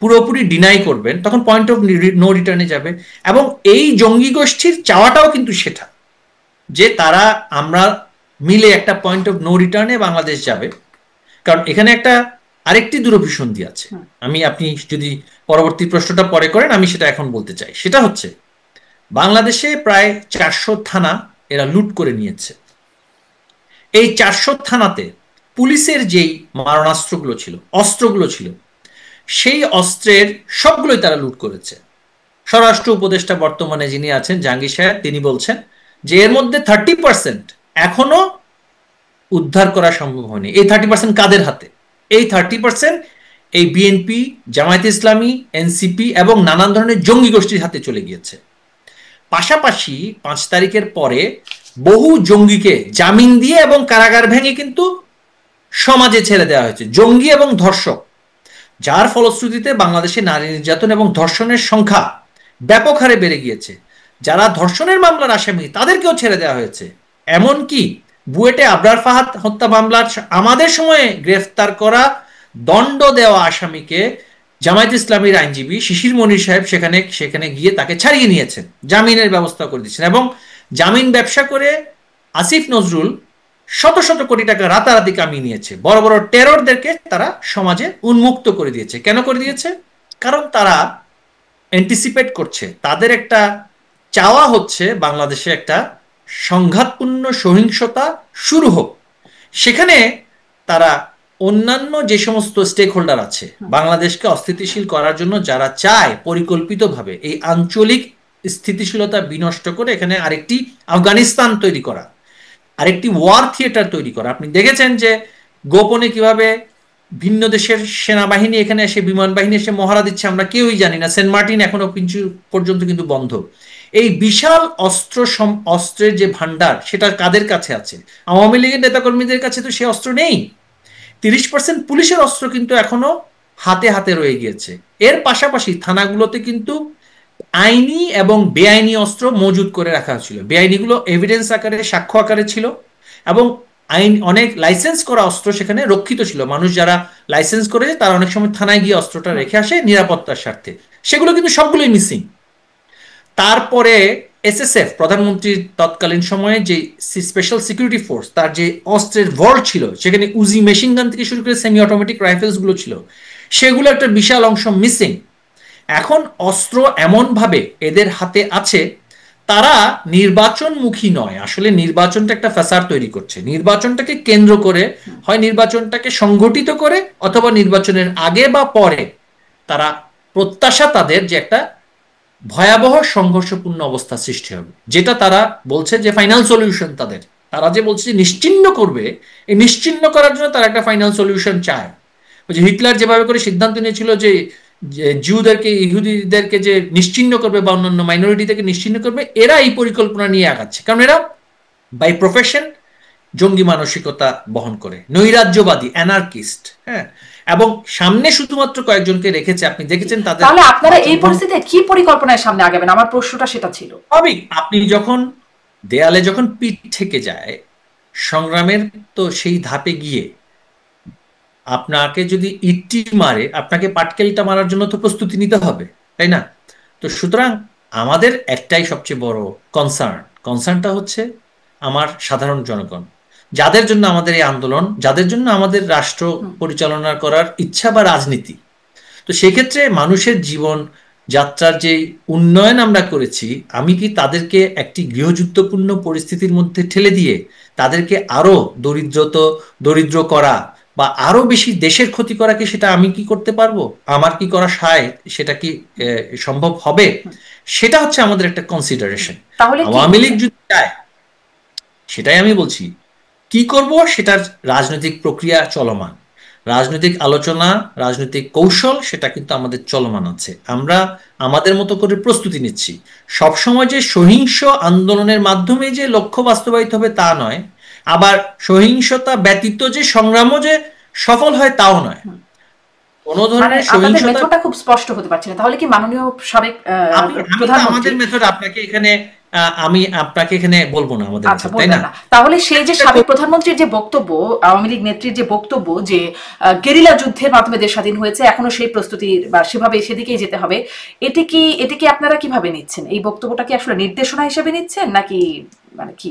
পুরোপুরি ডিনাই করবেন, তখন পয়েন্ট অফ নো রিটার্নে যাবে। এবং এই জঙ্গি গোষ্ঠীর চাওয়াটাও কিন্তু সেটা, যে তারা আমরা মিলে একটা পয়েন্ট অফ নো রিটার্নে বাংলাদেশ যাবে। কারণ এখানে একটা আরেকটি দুরভিসন্ধি আছে, আপনি যদি পরবর্তী প্রশ্নটা পরে করেন, আমি সেটা এখন বলতে চাই। সেটা হচ্ছে বাংলাদেশে প্রায় 400 থানা এরা লুট করে নিয়েছে। এই 400 থানাতে পুলিশের যেই মারণাস্ত্রগুলো ছিল, অস্ত্রগুলো ছিল, সেই অস্ত্রের সবগুলোই তারা লুট করেছে। স্বরাষ্ট্র উপদেষ্টা বর্তমানে যিনি আছেন, জাহাঙ্গীর সাহেব, তিনি বলছেন যে এর মধ্যে 30% এখনো উদ্ধার করা সম্ভব হয়নি। এই 30% কাদের হাতে? এই 30% এই বিএনপি, জামায়াত ইসলামী, এনসিপি এবং নানান ধরনের জঙ্গি গোষ্ঠীর হাতে চলে গিয়েছে। পাশাপাশি 5 তারিখের পরে বহু জঙ্গিকে জামিন দিয়ে এবং কারাগার ভেঙে কিন্তু সমাজে ছেড়ে দেওয়া হয়েছে, জঙ্গি এবং ধর্ষক, যার ফলশ্রুতিতে বাংলাদেশে নারী নির্যাতন এবং ধর্ষণের সংখ্যা ব্যাপক হারে বেড়ে গিয়েছে। যারা ধর্ষণের মামলার আসামি তাদেরকেও ছেড়ে দেওয়া হয়েছে। এমনকি বুয়েটে আবরার ফাহাদ হত্যা মামলার আমাদের সময়ে গ্রেফতার করা, দণ্ড দেওয়া আসামিকে জামায়াত ইসলামীর আইনজীবী শিশির মনির সাহেব সেখানে গিয়ে তাকে ছাড়িয়ে নিয়েছেন, জামিনের ব্যবস্থা করে দিচ্ছেন। এবং জামিন ব্যবসা করে আসিফ নজরুল শত শত কোটি টাকা রাতারাতি কামিয়ে নিয়েছে। বড় বড় টেররদেরকে তারা সমাজে উন্মুক্ত করে দিয়েছে। কেন করে দিয়েছে? কারণ তারা অ্যান্টিসিপেট করছে, তাদের একটা চাওয়া হচ্ছে বাংলাদেশে একটা সংঘাতপূর্ণ সহিংসতা শুরু হোক। সেখানে তারা অন্যান্য যে সমস্ত স্টেক হোল্ডার আছে, বাংলাদেশকে অস্থিতিশীল করার জন্য যারা চায় পরিকল্পিতভাবে এই আঞ্চলিক স্থিতিশীলতা বিনষ্ট করে এখানে আরেকটি আফগানিস্তান তৈরি করা, আরেকটি ওয়ার থিয়েটার তৈরি করা। আপনি দেখেছেন যে গোপনে কিভাবে ভিন্ন দেশের সেনাবাহিনী এখানে এসে, বিমান বাহিনী এসে মহড়া দিচ্ছে, আমরা কেউই জানি না। সেন্ট মার্টিন এখনো পর্যন্ত কিন্তু বন্ধ। এই বিশাল অস্ত্রের যে ভান্ডার, সেটা কাদের কাছে আছে? আওয়ামী লীগের নেতাকর্মীদের কাছে তো সে অস্ত্র নেই। 30% পুলিশের অস্ত্র কিন্তু এখনো হাতে হাতে রয়ে গিয়েছে। এর পাশাপাশি থানাগুলোতে কিন্তু আইনি এবং বেআইনি অস্ত্র মজুদ করে রাখা ছিল। বেআইনিগুলো এভিডেন্স আকারে, সাক্ষ্য আকারে ছিল, এবং অনেক লাইসেন্স করা অস্ত্র সেখানে রক্ষিত ছিল। মানুষ যারা লাইসেন্স করেছে তারা অনেক সময় থানায় গিয়ে অস্ত্রটা রেখে আসে নিরাপত্তার স্বার্থে। সেগুলো কিন্তু সবগুলোই মিসিং। তারপরে এসএসএফ প্রধানমন্ত্রীর তৎকালীন সময়ে যে স্পেশাল সিকিউরিটি ফোর্স, তার যে অস্ত্রের ভল্ট ছিল, সেখানে উজি মেশিন গান থেকে শুরু করে সেমি অটোমেটিক রাইফেলস গুলো ছিল, সেগুলো একটা বিশাল অংশ মিসিং। এখন অস্ত্র এমন ভাবে এদের হাতে আছে, তারা নির্বাচনমুখী নয়, আসলে নির্বাচনটা একটা ফ্যাসাদ তৈরি করছে। নির্বাচনটাকে কেন্দ্র করে হয় নির্বাচনটাকে সংগঠিত করে, অথবা নির্বাচনের আগে বা পরে তারা প্রত্যাশা তাদের যে একটা ভয়াবহ সংঘর্ষপূর্ণ অবস্থা সৃষ্টি হবে, যেটা তারা বলছে যে ফাইনাল সলিউশন তাদের। তারা যে বলছে যে নিশ্চিহ্ন করবে, এই নিশ্চিহ্ন করার জন্য তারা একটা ফাইনাল সলিউশন চায়। ওই যে হিটলার যেভাবে করে সিদ্ধান্ত নিয়েছিল যে জিউদেরকে, ইহুদিদেরকে যে নিশ্চিহ্ন করবে বা অন্যান্য মাইনরিটি থেকে নিশ্চিহ্ন করবে, এরা এই পরিকল্পনা নিয়ে আগাচ্ছে, কারণ এরা বাই প্রফেশন জঙ্গি মানসিকতা বহন করে, নৈরাজ্যবাদী, অ্যানার্কিস্ট। হ্যাঁ, এবং সামনে শুধুমাত্র কয়েকজনকে রেখেছে, আপনি দেখেছেন তাদের। তাহলে আপনারা এই পরিস্থিতিতে কি পরিকল্পনায় সামনে আগাবেন? আমার প্রশ্নটা সেটা ছিল। আপনি যখন দেয়ালে যখন পিঠ থেকে যায়, সংগ্রামের তো সেই ধাপে গিয়ে আপনাকে যদি ইটটি মারে, আপনাকে পাটকেলটা মারার জন্য তো প্রস্তুতি নিতে হবে, তাই না? তো সুতরাং আমাদের একটাই সবচেয়ে বড় কনসার্নটা হচ্ছে আমার সাধারণ জনগণ, যাদের জন্য আমাদের এই আন্দোলন, যাদের জন্য আমাদের রাষ্ট্র পরিচালনা করার ইচ্ছা বা রাজনীতি। তো সেক্ষেত্রে মানুষের জীবন যাত্রার যে উন্নয়ন আমরা করেছি, আমি কি তাদেরকে একটি গৃহযুদ্ধপূর্ণ পরিস্থিতির মধ্যে ঠেলে দিয়ে তাদেরকে আরো দরিদ্র করা বা আরো বেশি দেশের ক্ষতি করা, কি সেটা আমি কি করতে পারবো? আমার কি করা সেটা কি সম্ভব হবে? সেটা হচ্ছে আমাদের একটা কনসিডারেশন। আওয়ামী লীগ যদি চায়, সেটাই আমি বলছি, কি করব সেটার রাজনৈতিক প্রক্রিয়া চলমান, রাজনৈতিক আলোচনা, রাজনৈতিক কৌশল সেটা কিন্তু আমাদের চলমান আছে। আমরা আমাদের মতো করে প্রস্তুতি নিচ্ছি। সবসময় যে সহিংস আন্দোলনের মাধ্যমে যে লক্ষ্য বাস্তবায়িত হবে তা নয়, আবার সহিংসতা ব্যতীত যে সংগ্রামও যে সফল হয় তাও নয়। কোন ধরনের সহিংসতা খুব স্পষ্ট হতে পারছে না। তাহলে কি মাননীয় সাবেক প্রধানমন্ত্রী, আমাদের মেথড আপনাকে এখানে আমি আপনাকে এখানে বলবো না আমাদের মেথড, তাই না? তাহলে সেই যে সাবেক প্রধানমন্ত্রীর যে বক্তব্য, আওয়ামী লীগ নেত্রীর যে বক্তব্য যে গেরিলা যুদ্ধের মাধ্যমে দেশ স্বাধীন হয়েছে, এখনো সেই প্রস্তুতি বা সেভাবে সেদিকেই যেতে হবে, এটি কি আপনারা কিভাবে নিচ্ছেন? এই বক্তব্যটা কি আসলে নির্দেশনা হিসেবে নিচ্ছেন নাকি মানে কি?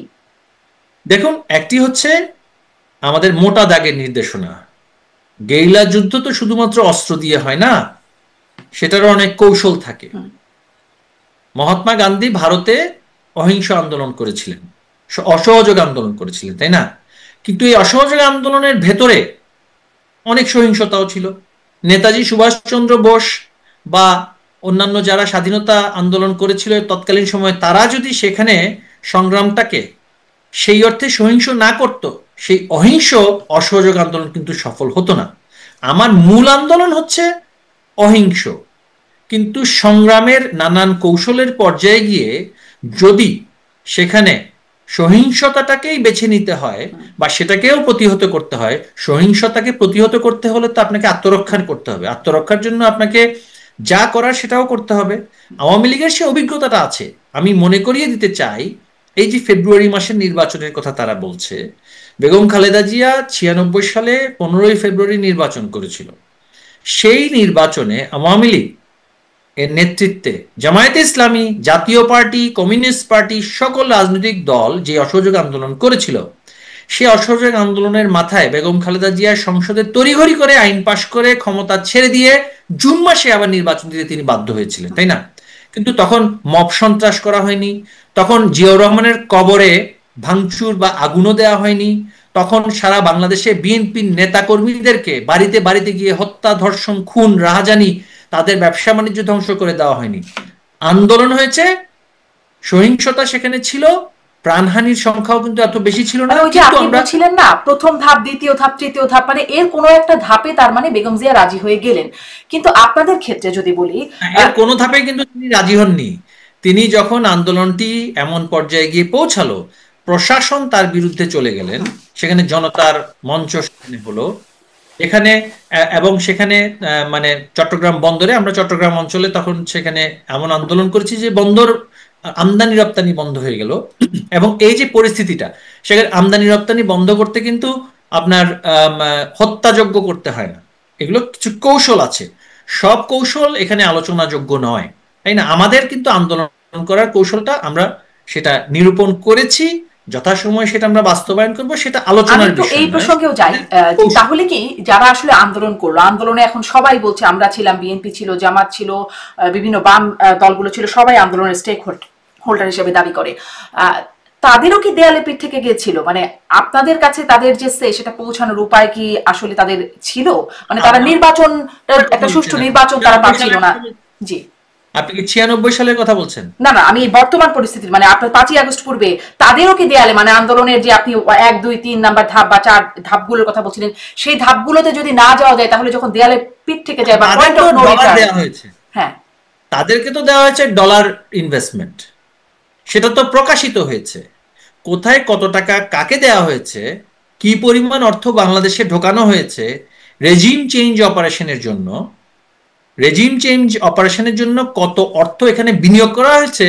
দেখুন, একটি হচ্ছে আমাদের মোটা দাগের নির্দেশনা। গেরিলা যুদ্ধ তো শুধুমাত্র অস্ত্র দিয়ে হয় না, সেটারও অনেক কৌশল থাকে। মহাত্মা গান্ধী ভারতে অহিংস আন্দোলন করেছিলেন, অসহযোগ আন্দোলন করেছিলেন, তাই না? কিন্তু এই অসহযোগ আন্দোলনের ভেতরে অনেক সহিংসতাও ছিল। নেতাজি সুভাষচন্দ্র বোস বা অন্যান্য যারা স্বাধীনতা আন্দোলন করেছিল তৎকালীন সময়, তারা যদি সেখানে সংগ্রামটাকে সেই অর্থে সহিংস না করত, সেই অহিংস অসহযোগ আন্দোলন কিন্তু সফল হতো না। আমার মূল আন্দোলন হচ্ছে অহিংস, কিন্তু সংগ্রামের নানান কৌশলের পর্যায়ে গিয়ে যদি সেখানে সহিংসতাটাকেই বেছে নিতে হয় বা সেটাকেও প্রতিহত করতে হয়, সহিংসতাকে প্রতিহত করতে হলে তো আপনাকে আত্মরক্ষা করতে হবে। আত্মরক্ষার জন্য আপনাকে যা করার সেটাও করতে হবে। আওয়ামী লীগের সে অভিজ্ঞতাটা আছে। আমি মনে করিয়ে দিতে চাই, এই যে ফেব্রুয়ারি মাসের নির্বাচনের কথা তারা বলছে, বেগম খালেদা জিয়া 96 সালে 15ই ফেব্রুয়ারি নির্বাচন করেছিল। সেই নির্বাচনে আওয়ামী লীগ এর নেতৃত্বে জামায়াতে ইসলামী, জাতীয় পার্টি, কমিউনিস্ট পার্টি, সকল রাজনৈতিক দল যে অসহযোগ আন্দোলন করেছিল, সেই অসহযোগ আন্দোলনের মাথায় বেগম খালেদা জিয়া সংসদে তড়িঘড়ি করে আইন পাশ করে ক্ষমতা ছেড়ে দিয়ে জুন মাসে আবার নির্বাচন দিতে তিনি বাধ্য হয়েছিলেন, তাই না? কিন্তু তখন মব সন্ত্রাস করা হয়নি, তখন জিয়াউর রহমানের কবরে ভাঙচুর বা আগুনও দেওয়া হয়নি, তখন সারা বাংলাদেশে বিএনপির নেতা কর্মীদেরকে বাড়িতে বাড়িতে গিয়ে হত্যা, ধর্ষণ, খুন, রাহাজানি, তাদের ব্যবসা বাণিজ্য ধ্বংস করে দেওয়া হয়নি। আন্দোলন হয়েছে, সহিংসতা সেখানে ছিল, প্রাণহানির সংখ্যাও কিন্তু এত বেশি ছিল না। ওই যে আপনি বলছিলেন না, প্রথম ধাপ, দ্বিতীয় ধাপ, তৃতীয় ধাপ, মানে এর কোনো একটা ধাপে তার মানে বেগম জিয়া রাজি হয়ে গেলেন। কিন্তু আপনাদের ক্ষেত্রে যদি বলি, এর কোনো ধাপে কিন্তু তিনি রাজি হননি। তিনি যখন আন্দোলনটি এমন পর্যায়ে গিয়ে পৌঁছালো, প্রশাসন তার বিরুদ্ধে চলে গেলেন, সেখানে জনতার মঞ্চ হলো এখানে, এবং সেখানে মানে চট্টগ্রাম বন্দরে, আমরা চট্টগ্রাম অঞ্চলে তখন সেখানে এমন আন্দোলন করেছি যে বন্দর আমদানি রপ্তানি বন্ধ হয়ে গেল। এবং এই যে পরিস্থিতিটা, সেখানে আমদানি রপ্তানি বন্ধ করতে কিন্তু আপনার হত্যাযজ্ঞ করতে হয় না, এগুলো কিছু কৌশল আছে। সব কৌশল এখানে আলোচনাযোগ্য নয়, তাই না? আমাদের কিন্তু আন্দোলন করার কৌশলটা আমরা সেটা নিরূপণ করেছি, যথাসময়ে সেটা আমরা বাস্তবায়ন করব, সেটা আমি আলোচনার একটু বিষয় এই নয়, প্রসঙ্গেও যাই আমাদের যে কৌশল। তাহলে কি যারা আসলে আন্দোলন করলো, আন্দোলনে এখন সবাই বলছে, আমরা ছিলাম, বিএনপি ছিল, জামাত ছিল, বিভিন্ন বাম দলগুলো ছিল, সবাই আন্দোলনের স্টেক হোল্ডার হিসেবে দাবি করে, আহ, তাদেরও কি দেয়ালে পিঠ থেকে গিয়েছিল? মানে আপনাদের কাছে তাদের যে সেটা পৌঁছানোর উপায় কি আসলে তাদের ছিল? মানে তারা আমার নির্বাচন, একটা বলছেন সুষ্ঠু আপনি নির্বাচন তারা 96 পাচ্ছিল সালের না? কথা বলছেন? জি। আপনি কি 96 সালের কথা বলছেন? না না, আমি বর্তমান পরিস্থিতির, মানে আপনার 5ই আগস্ট পূর্বে তাদেরও কি দেয়ালে, মানে আন্দোলনের যে আপনি 1 2 3 নাম্বার ধাপ বা 4 ধাপগুলোর কথা বলছিলেন, সেই ধাপগুলোতে যদি না যাওয়া যায় তাহলে যখন দেয়ালে পিঠ থেকে যায় বা তাদের পয়েন্ট তো অফ নো ডলার রিটার্ন। দেওয়া হয়েছে, হ্যাঁ। তাদেরকে তো দেওয়া হয়েছে ডলার ইনভেস্টমেন্ট, সেটা তো প্রকাশিত হয়েছে। কোথায় কত টাকা কাকে দেওয়া হয়েছে, কি পরিমাণ অর্থ বাংলাদেশে ঢোকানো হয়েছে রেজিম চেঞ্জ অপারেশনের জন্য, রেজিম চেঞ্জ অপারেশনের জন্য কত অর্থ এখানে বিনিয়োগ করা হয়েছে,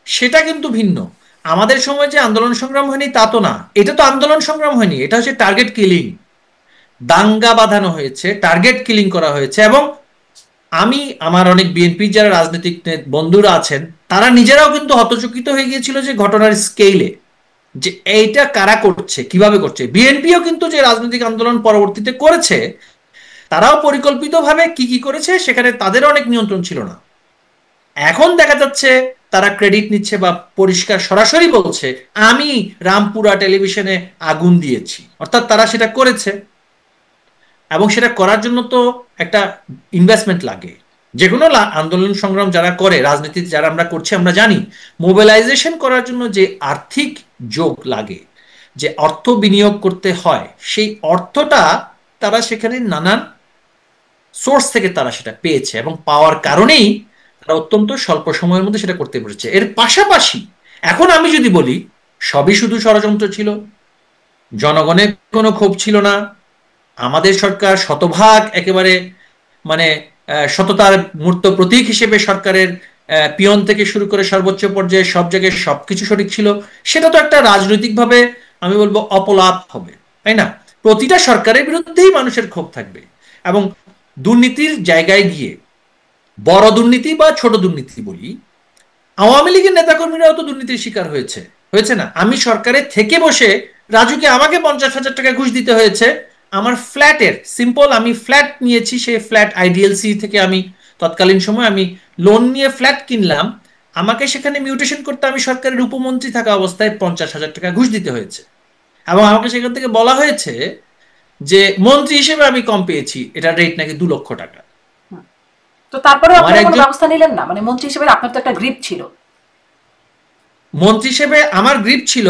সেটা কিন্তু ভিন্ন। আমাদের সময় যে আন্দোলন সংগ্রাম হয়নি তা তো না, এটা তো আন্দোলন সংগ্রাম হয়নি, এটা হচ্ছে টার্গেট কিলিং, দাঙ্গা বাঁধানো হয়েছে, টার্গেট কিলিং করা হয়েছে। এবং আমি, আমার অনেক বিএনপির যারা রাজনৈতিক বন্ধুরা আছেন, তারা নিজেরাও কিন্তু হতচকিত হয়ে গিয়েছিল যে ঘটনার স্কেলে, যে এইটা কারা করছে, কিভাবে করছে। বিএনপিও কিন্তু যে রাজনৈতিক আন্দোলন পরবর্তীতে করেছে, তারাও পরিকল্পিতভাবে কি কি করেছে সেখানে তাদেরও অনেক নিয়ন্ত্রণ ছিল না। এখন দেখা যাচ্ছে তারা ক্রেডিট নিচ্ছে বা পরিষ্কার সরাসরি বলছে, আমি রামপুরা টেলিভিশনে আগুন দিয়েছি, অর্থাৎ তারা সেটা করেছে। এবং সেটা করার জন্য তো একটা ইনভেস্টমেন্ট লাগে। যে কোনো আন্দোলন সংগ্রাম যারা করে, রাজনীতি যারা আমরা করছি, আমরা জানি মোবিলাইজেশন করার জন্য যে আর্থিক যোগ লাগে, যে অর্থ বিনিয়োগ করতে হয়, সেই অর্থটা তারা সেখানে নানান সোর্স থেকে তারা সেটা পেয়েছে, এবং পাওয়ার কারণেই তারা অত্যন্ত স্বল্প সময়ের মধ্যে সেটা করতে পেরেছে। এর পাশাপাশি এখন আমি যদি বলি, সবই শুধু ষড়যন্ত্র ছিল, জনগণের কোনো ক্ষোভ ছিল না, আমাদের সরকার শতভাগ একেবারে মানে সততার মূর্ত প্রতীক হিসেবে সরকারের পিয়ন থেকে শুরু করে সর্বোচ্চ পর্যায়ে সব জায়গায় সবকিছু সঠিক ছিল, সেটা তো একটা রাজনৈতিকভাবে আমি বলবো অপলাপ হবে, তাই না? প্রতিটা সরকারের বিরুদ্ধেই মানুষের ক্ষোভ থাকবে, এবং দুর্নীতির জায়গায় গিয়ে, বড় দুর্নীতি বা ছোট দুর্নীতি বলি, আওয়ামী লীগের নেতাকর্মীরাও তো দুর্নীতির শিকার হয়েছে, হয়েছে না? আমি সরকারে থেকে বসে রাজুকে আমাকে 50,000 টাকা ঘুষ দিতে হয়েছে আমার ফ্ল্যাটের, সিম্পল, আমি ফ্ল্যাট নিয়েছি, সেই ফ্ল্যাট আইডিএলসি থেকে আমি তৎকালীন সময় আমি লোন নিয়ে ফ্ল্যাট কিনলাম, আমাকে সেখানে মিউটেশন করতে আমি সরকারের উপমন্ত্রী থাকা অবস্থায় 50,000 টাকা ঘুষ দিতে হয়েছে, এবং আমাকে সেখান থেকে বলা হয়েছে যে মন্ত্রী হিসেবে আমি কম পেয়েছি, এটার রেট নাকি 2 লক্ষ টাকা। তো তারপরেও আমার আপনারা কোনো একজন ব্যবস্থা নিলেন না? মানে মন্ত্রী হিসেবে আপনার তো একটা গ্রিপ ছিল। মন্ত্রী হিসেবে আমার গ্রিপ ছিল,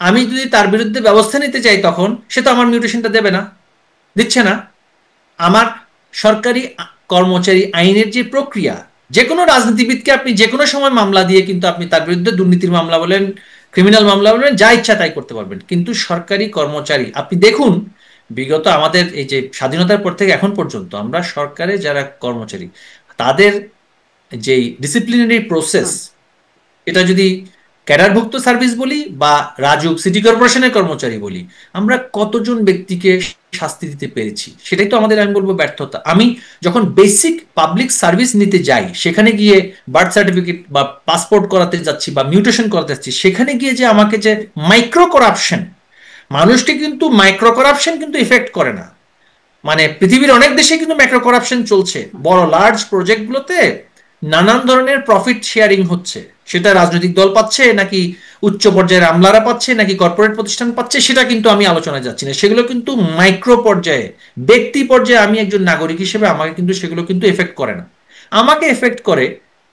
আমি যদি তার বিরুদ্ধে ব্যবস্থা নিতে চাই তখন সে তো আমার মিউটেশনটা দেবে না, দিচ্ছে না। আমার সরকারি কর্মচারী আইনের যে প্রক্রিয়া, যে কোনো রাজনীতিবিদকে আপনি যে কোনো সময় মামলা দিয়ে কিন্তু আপনি তার বিরুদ্ধে দুর্নীতির মামলা বলেন, ক্রিমিনাল মামলা বলেন, যা ইচ্ছা তাই করতে পারবেন। কিন্তু সরকারি কর্মচারী আপনি দেখুন, বিগত আমাদের এই যে স্বাধীনতার পর থেকে এখন পর্যন্ত আমরা সরকারে যারা কর্মচারী, তাদের যেই ডিসিপ্লিনারি প্রসেস, এটা যদি ক্যাডারভুক্ত সার্ভিস বলি বা রাজুক সিটি কর্পোরেশনের কর্মচারী বলি, আমরা কতজন ব্যক্তিকে শাস্তি দিতে পেরেছি, সেটাই তো আমাদের, আমি বলবো, ব্যর্থতা। আমি যখন বেসিক পাবলিক সার্ভিস নিতে যাই, সেখানে গিয়ে বার্থ সার্টিফিকেট বা পাসপোর্ট করাতে যাচ্ছি বা মিউটেশন করাতে যাচ্ছি, সেখানে গিয়ে যে আমাকে যে মাইক্রো করাপশন, মানুষকে কিন্তু মাইক্রো করাপশন কিন্তু ইফেক্ট করে না। মানে পৃথিবীর অনেক দেশে কিন্তু ম্যাক্রো করাপশন চলছে, বড় লার্জ প্রজেক্টগুলোতে নানান ধরনের প্রফিট শেয়ারিং হচ্ছে, সেটা রাজনৈতিক দল পাচ্ছে নাকি উচ্চ পর্যায়ের আমলারা পাচ্ছে নাকি কর্পোরেট প্রতিষ্ঠান পাচ্ছে, সেটা কিন্তু আমি আলোচনায় যাচ্ছি না। সেগুলো কিন্তু মাইক্রো পর্যায়ে, ব্যক্তি পর্যায়ে আমি একজন নাগরিক হিসেবে আমাকে কিন্তু সেগুলো কিন্তু এফেক্ট করে না। আমাকে এফেক্ট করে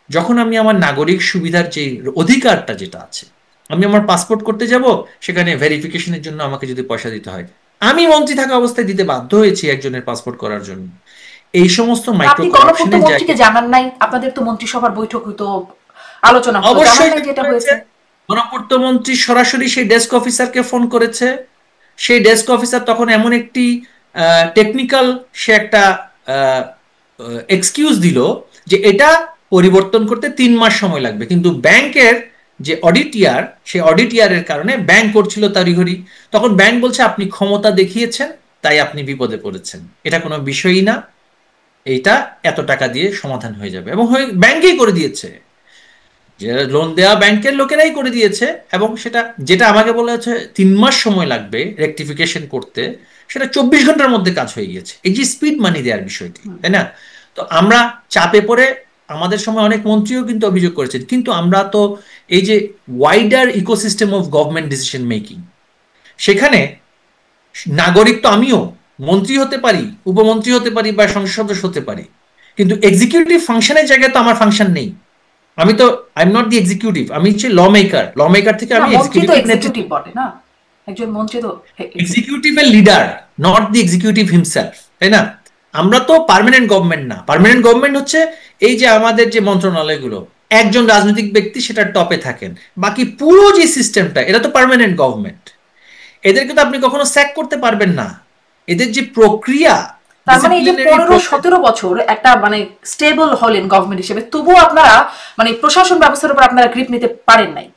যখন আমি আমার নাগরিক সুবিধার যে অধিকারটা যেটা আছে, আমি আমার পাসপোর্ট করতে যাব, সেখানে ভেরিফিকেশনের জন্য আমাকে যদি পয়সা দিতে হয়, আমি মন্ত্রী থাকা অবস্থায় দিতে বাধ্য হয়েছি একজনের পাসপোর্ট করার জন্য। এই সমস্ত মাইক্রো আপনি গণপূর্ত করাপশনের মন্ত্রীকে জায়গায় জানান নাই? আপনাদের তো মন্ত্রিসভার বৈঠক হইতো, আলোচনা হতো, জানান অবশ্যই নাই যেটা হয়েছে। হয়েছে? গণপূর্ত মন্ত্রী সরাসরি সেই ডেস্ক অফিসারকে ফোন করেছে, সেই ডেস্ক অফিসার তখন এমন একটি টেকনিক্যাল, সে একটা এক্সকিউজ দিল যে এটা পরিবর্তন করতে 3 মাস সময় লাগবে, কিন্তু ব্যাংকের যে অডিটিয়ার, সেই অডিটিয়ারের কারণে ব্যাংক করছিল তড়িঘড়ি। তখন ব্যাংক বলছে আপনি ক্ষমতা দেখিয়েছেন, তাই আপনি বিপদে পড়েছেন, এটা কোনো বিষয়ই না, এইটা এত টাকা দিয়ে সমাধান হয়ে যাবে, এবং ব্যাংকেই করে দিয়েছে। যারা লোন দেওয়া ব্যাংকের লোকেরাই করে দিয়েছে, এবং সেটা যেটা আমাকে বলা হচ্ছে 3 মাস সময় লাগবে রেকটিফিকেশন করতে, সেটা 24 ঘন্টার মধ্যে কাজ হয়ে গিয়েছে। এই যে স্পিড মানি দেওয়ার বিষয়টি, তাই না? তো আমরা চাপে পড়ে, আমাদের সময় অনেক মন্ত্রীও কিন্তু অভিযোগ করেছেন, কিন্তু আমরা তো এই যে wider ecosystem of government decision making, সেখানে নাগরিক তো আমিও মন্ত্রী হতে পারি, উপমন্ত্রী হতে পারি, বা সংসদ সদস্য হতে পারি, কিন্তু এক্সিকিউটিভ ফাংশনের জায়গায় তো আমার ফাংশন নেই। আমি তো I am not the executive, আমি হচ্ছে ল মেকার। ল মেকার থেকে না, আমি মন্ত্রী তো এক্সিকিউটিভ এক্সিকিউটিভ বটে না, একজন মন্ত্রী তো এক্সিকিউটিভের leader, not the executive himself, তাই না? আমরা তো পার্মানেন্ট গভর্নমেন্ট না। পার্মানেন্ট গভর্নমেন্ট হচ্ছে এই যে আমাদের যে মন্ত্রণালয়গুলো, একজন রাজনৈতিক ব্যক্তি সেটার টপে থাকেন, বাকি পুরো যে সিস্টেমটা, এটা তো পার্মানেন্ট গভর্নমেন্ট। এদেরকে তো আপনি কখনো স্যাক করতে পারবেন না। এদের যে প্রক্রিয়া, তার মানে এই যে ডিসিপ্লিনারি 15-17 বছর একটা মানে স্টেবল হলেন গভর্নমেন্ট হিসেবে, তবুও আপনারা মানে প্রশাসন ব্যবস্থার উপর আপনারা গ্রিপ নিতে পারেন নাই,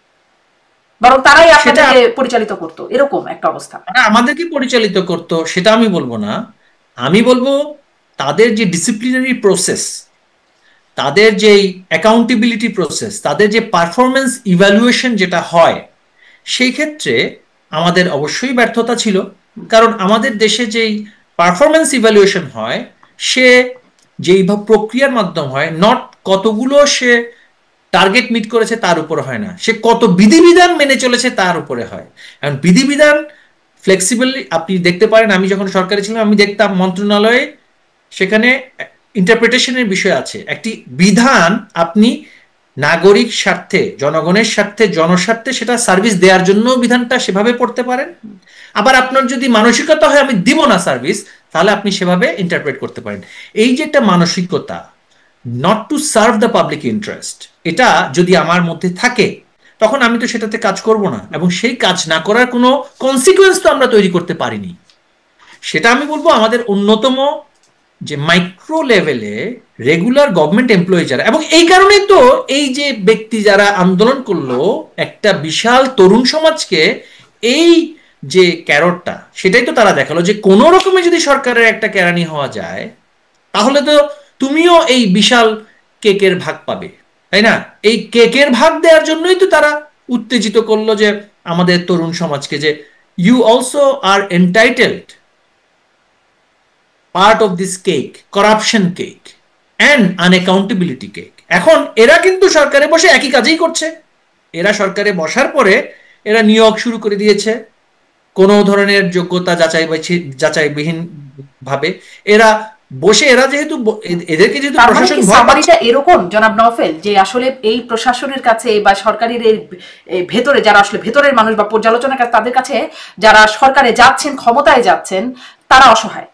বরং তারাই সেটা আপনাদেরকে পরিচালিত করতো, এরকম একটা অবস্থা। আমাদেরকে পরিচালিত করতো, সেটা আমি বলবো না। আমি বলবো তাদের যে ডিসিপ্লিনারি প্রসেস, তাদের যে অ্যাকাউন্টেবিলিটি প্রসেস, তাদের যে পারফরমেন্স ইভ্যালুয়েশন যেটা হয়, সেই ক্ষেত্রে আমাদের অবশ্যই ব্যর্থতা ছিল। কারণ আমাদের দেশে যেই পারফরমেন্স ইভ্যালুয়েশন হয়, সে যেই প্রক্রিয়ার মাধ্যম হয়, নট কতগুলো সে টার্গেট মিট করেছে তার উপরে হয় না, সে কত বিধিবিধান মেনে চলেছে তার উপরে হয়। কারণ বিধিবিধান ফ্লেক্সিবলি আপনি দেখতে পারেন, আমি যখন সরকারি ছিলাম আমি দেখতাম মন্ত্রণালয়ে সেখানে ইন্টারপ্রিটেশনের বিষয় আছে। একটি বিধান আপনি নাগরিক স্বার্থে, জনগণের স্বার্থে, জনস্বার্থে সেটা সার্ভিস দেওয়ার জন্য বিধানটা সেভাবে পড়তে পারেন। আবার আপনার যদি মানসিকতা হয় আমি দিব না সার্ভিস, তাহলে আপনি সেভাবে ইন্টারপ্রেট করতে পারেন। এই যে একটা মানসিকতা, not to serve the public interest, এটা যদি আমার মধ্যে থাকে, তখন আমি তো সেটাতে কাজ করব না, এবং সেই কাজ না করার কোনো কনসিকুয়েন্স তো আমরা তৈরি করতে পারিনি। সেটা আমি বলবো আমাদের অন্যতম যে মাইক্রো লেভেলে রেগুলার গভর্নমেন্ট এমপ্লয়ি যারা, এবং এই কারণেই তো এই যে ব্যক্তি যারা আন্দোলন করলো, একটা বিশাল তরুণ সমাজকে এই যে ক্যারটটা, সেটাই তো তারা দেখালো যে কোনো রকমে যদি সরকারের একটা কেরানি হওয়া যায়, তাহলে তো তুমিও এই বিশাল কেকের ভাগ পাবে, তাই না? এই কেকের ভাগ দেওয়ার জন্যই তো তারা উত্তেজিত করলো যে আমাদের তরুণ সমাজকে, যে you also are entitled part of this cake, corruption cake and unaccountability cake. এখন এরা কিন্তু সরকারে বসে একই কাজই করছে। এরা সরকারে বসার পরে এরা নিয়োগ শুরু করে দিয়েছে কোনো ধরনের যোগ্যতা যাচাইবিহীন ভাবে। এরা বসে, এরা যেহেতু এদেরকে যেহেতু তার মানে প্রশাসন কি ভয় পাচ্ছে, সামারিটা এরকম জনাব নওফেল, যে আসলে এই প্রশাসনের কাছে বা সরকারের এই ভেতরে যারা আসলে ভেতরের মানুষ বা পর্যালোচনার কাছে, তাদের কাছে যারা সরকারে যাচ্ছেন, ক্ষমতায় যাচ্ছেন, তারা অসহায়?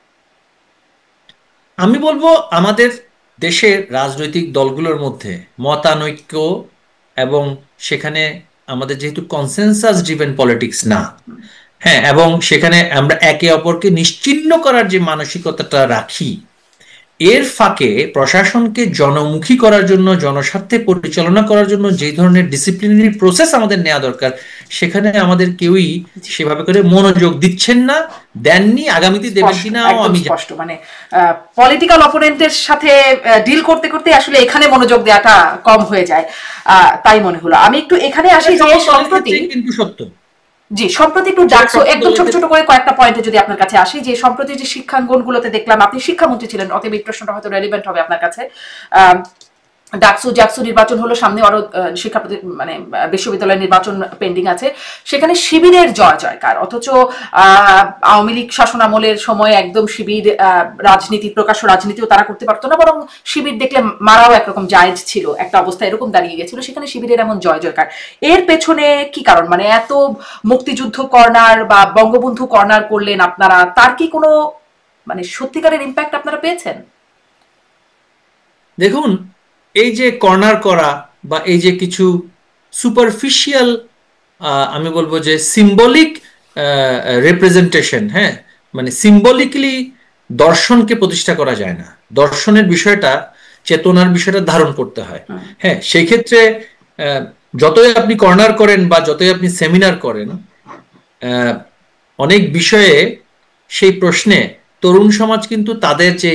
আমি বলবো আমাদের দেশের রাজনৈতিক দলগুলোর মধ্যে মতানৈক্য, এবং সেখানে আমাদের যেহেতু কনসেনসাস ড্রিভেন পলিটিক্স না, হ্যাঁ, এবং সেখানে আমরা একে অপরকে নিশ্চিহ্ন করার যে মানসিকতাটা রাখি, এর ফাঁকে প্রশাসনকে জনমুখী করার জন্য, জনস্বার্থে পরিচালনা করার জন্য যে ধরনের ডিসিপ্লিনারি প্রসেস আমাদের নেওয়া দরকার, সেখানে আমাদের কেউই সেভাবে করে মনোযোগ দিচ্ছেন না, দেননি, আগামীতে দেবেন কিনা আমি স্পষ্ট। মানে পলিটিক্যাল অপোনেন্টের সাথে ডিল করতে করতে আসলে এখানে মনোযোগ দেওয়াটা কম হয়ে যায়, তাই মনে হলো। আমি একটু এখানে আসি যে সম্প্রতি, কিন্তু সত্য, জি সম্প্রতি একটু ডাকসু একদম ছোট ছোট করে কয়েকটা পয়েন্টে যদি আপনার কাছে আসি, যে সম্প্রতি যে শিক্ষাঙ্গনগুলোতে দেখলাম, আপনি শিক্ষামন্ত্রী ছিলেন, অতএব এই প্রশ্নটা হয়তো রেলিভেন্ট হবে আপনার কাছে। জাকসু নির্বাচন হলো সামনে, আরো শিক্ষা মানে বিশ্ববিদ্যালয় নির্বাচন পেন্ডিং আছে, সেখানে শিবিরের জয় জয়কার, অথচ আওয়ামী লীগ শাসন আমলের সময় একদম শিবির রাজনীতি, প্রকাশ্য রাজনীতিও তারা করতে পারতো না, বরং শিবির দেখলে মারাও একরকম জায়েজ ছিল, একটা অবস্থা এরকম দাঁড়িয়ে গেছিল, সেখানে শিবিরের এমন জয় জয়কার। এর পেছনে কি কারণ? মানে এত মুক্তিযুদ্ধ কর্নার বা বঙ্গবন্ধু কর্নার করলেন আপনারা, তার কি কোনো মানে সত্যিকারের ইম্প্যাক্ট আপনারা পেয়েছেন? দেখুন, এই যে কর্নার করা বা এই যে কিছু সুপারফিশিয়াল, আমি বলবো যে সিম্বলিক রিপ্রেজেন্টেশন, হ্যাঁ, মানে সিম্বলিকলি দর্শনকে প্রতিষ্ঠা করা যায় না। দর্শনের বিষয়টা, চেতনার বিষয়টা ধারণ করতে হয়। হ্যাঁ, সেই ক্ষেত্রে যতই আপনি কর্নার করেন বা যতই আপনি সেমিনার করেন, অনেক বিষয়ে সেই প্রশ্নে তরুণ সমাজ কিন্তু তাদের যে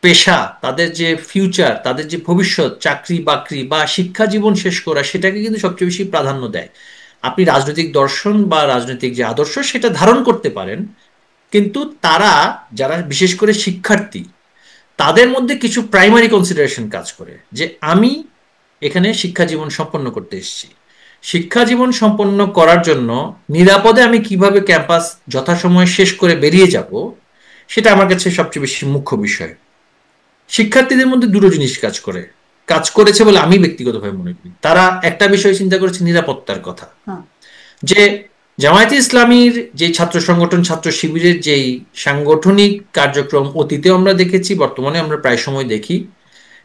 পেশা, তাদের যে ফিউচার, তাদের যে ভবিষ্যৎ, চাকরি বাকরি বা শিক্ষা জীবন শেষ করা, সেটাকে কিন্তু সবচেয়ে বেশি প্রাধান্য দেয়। আপনি রাজনৈতিক দর্শন বা রাজনৈতিক যে আদর্শ সেটা ধারণ করতে পারেন, কিন্তু তারা, যারা বিশেষ করে শিক্ষার্থী, তাদের মধ্যে কিছু প্রাইমারি কনসিডারেশন কাজ করে যে আমি এখানে শিক্ষা জীবন সম্পন্ন করতে এসেছি। শিক্ষা জীবন সম্পন্ন করার জন্য নিরাপদে আমি কিভাবে ক্যাম্পাস যথাসময়ে শেষ করে বেরিয়ে যাব, সেটা আমার কাছে সবচেয়ে বেশি মুখ্য বিষয়। শিক্ষার্থীদের মধ্যে দুটো জিনিস কাজ করেছে বলে আমি ব্যক্তিগতভাবে মনে করি। তারা একটা বিষয় চিন্তা করেছে, নিরাপত্তার কথা। যে জামায়াতে ইসলামীর যে ছাত্র সংগঠন, ছাত্র শিবিরের যেই সাংগঠনিক কার্যক্রম অতীতে আমরা দেখেছি, বর্তমানে আমরা প্রায় সময় দেখি,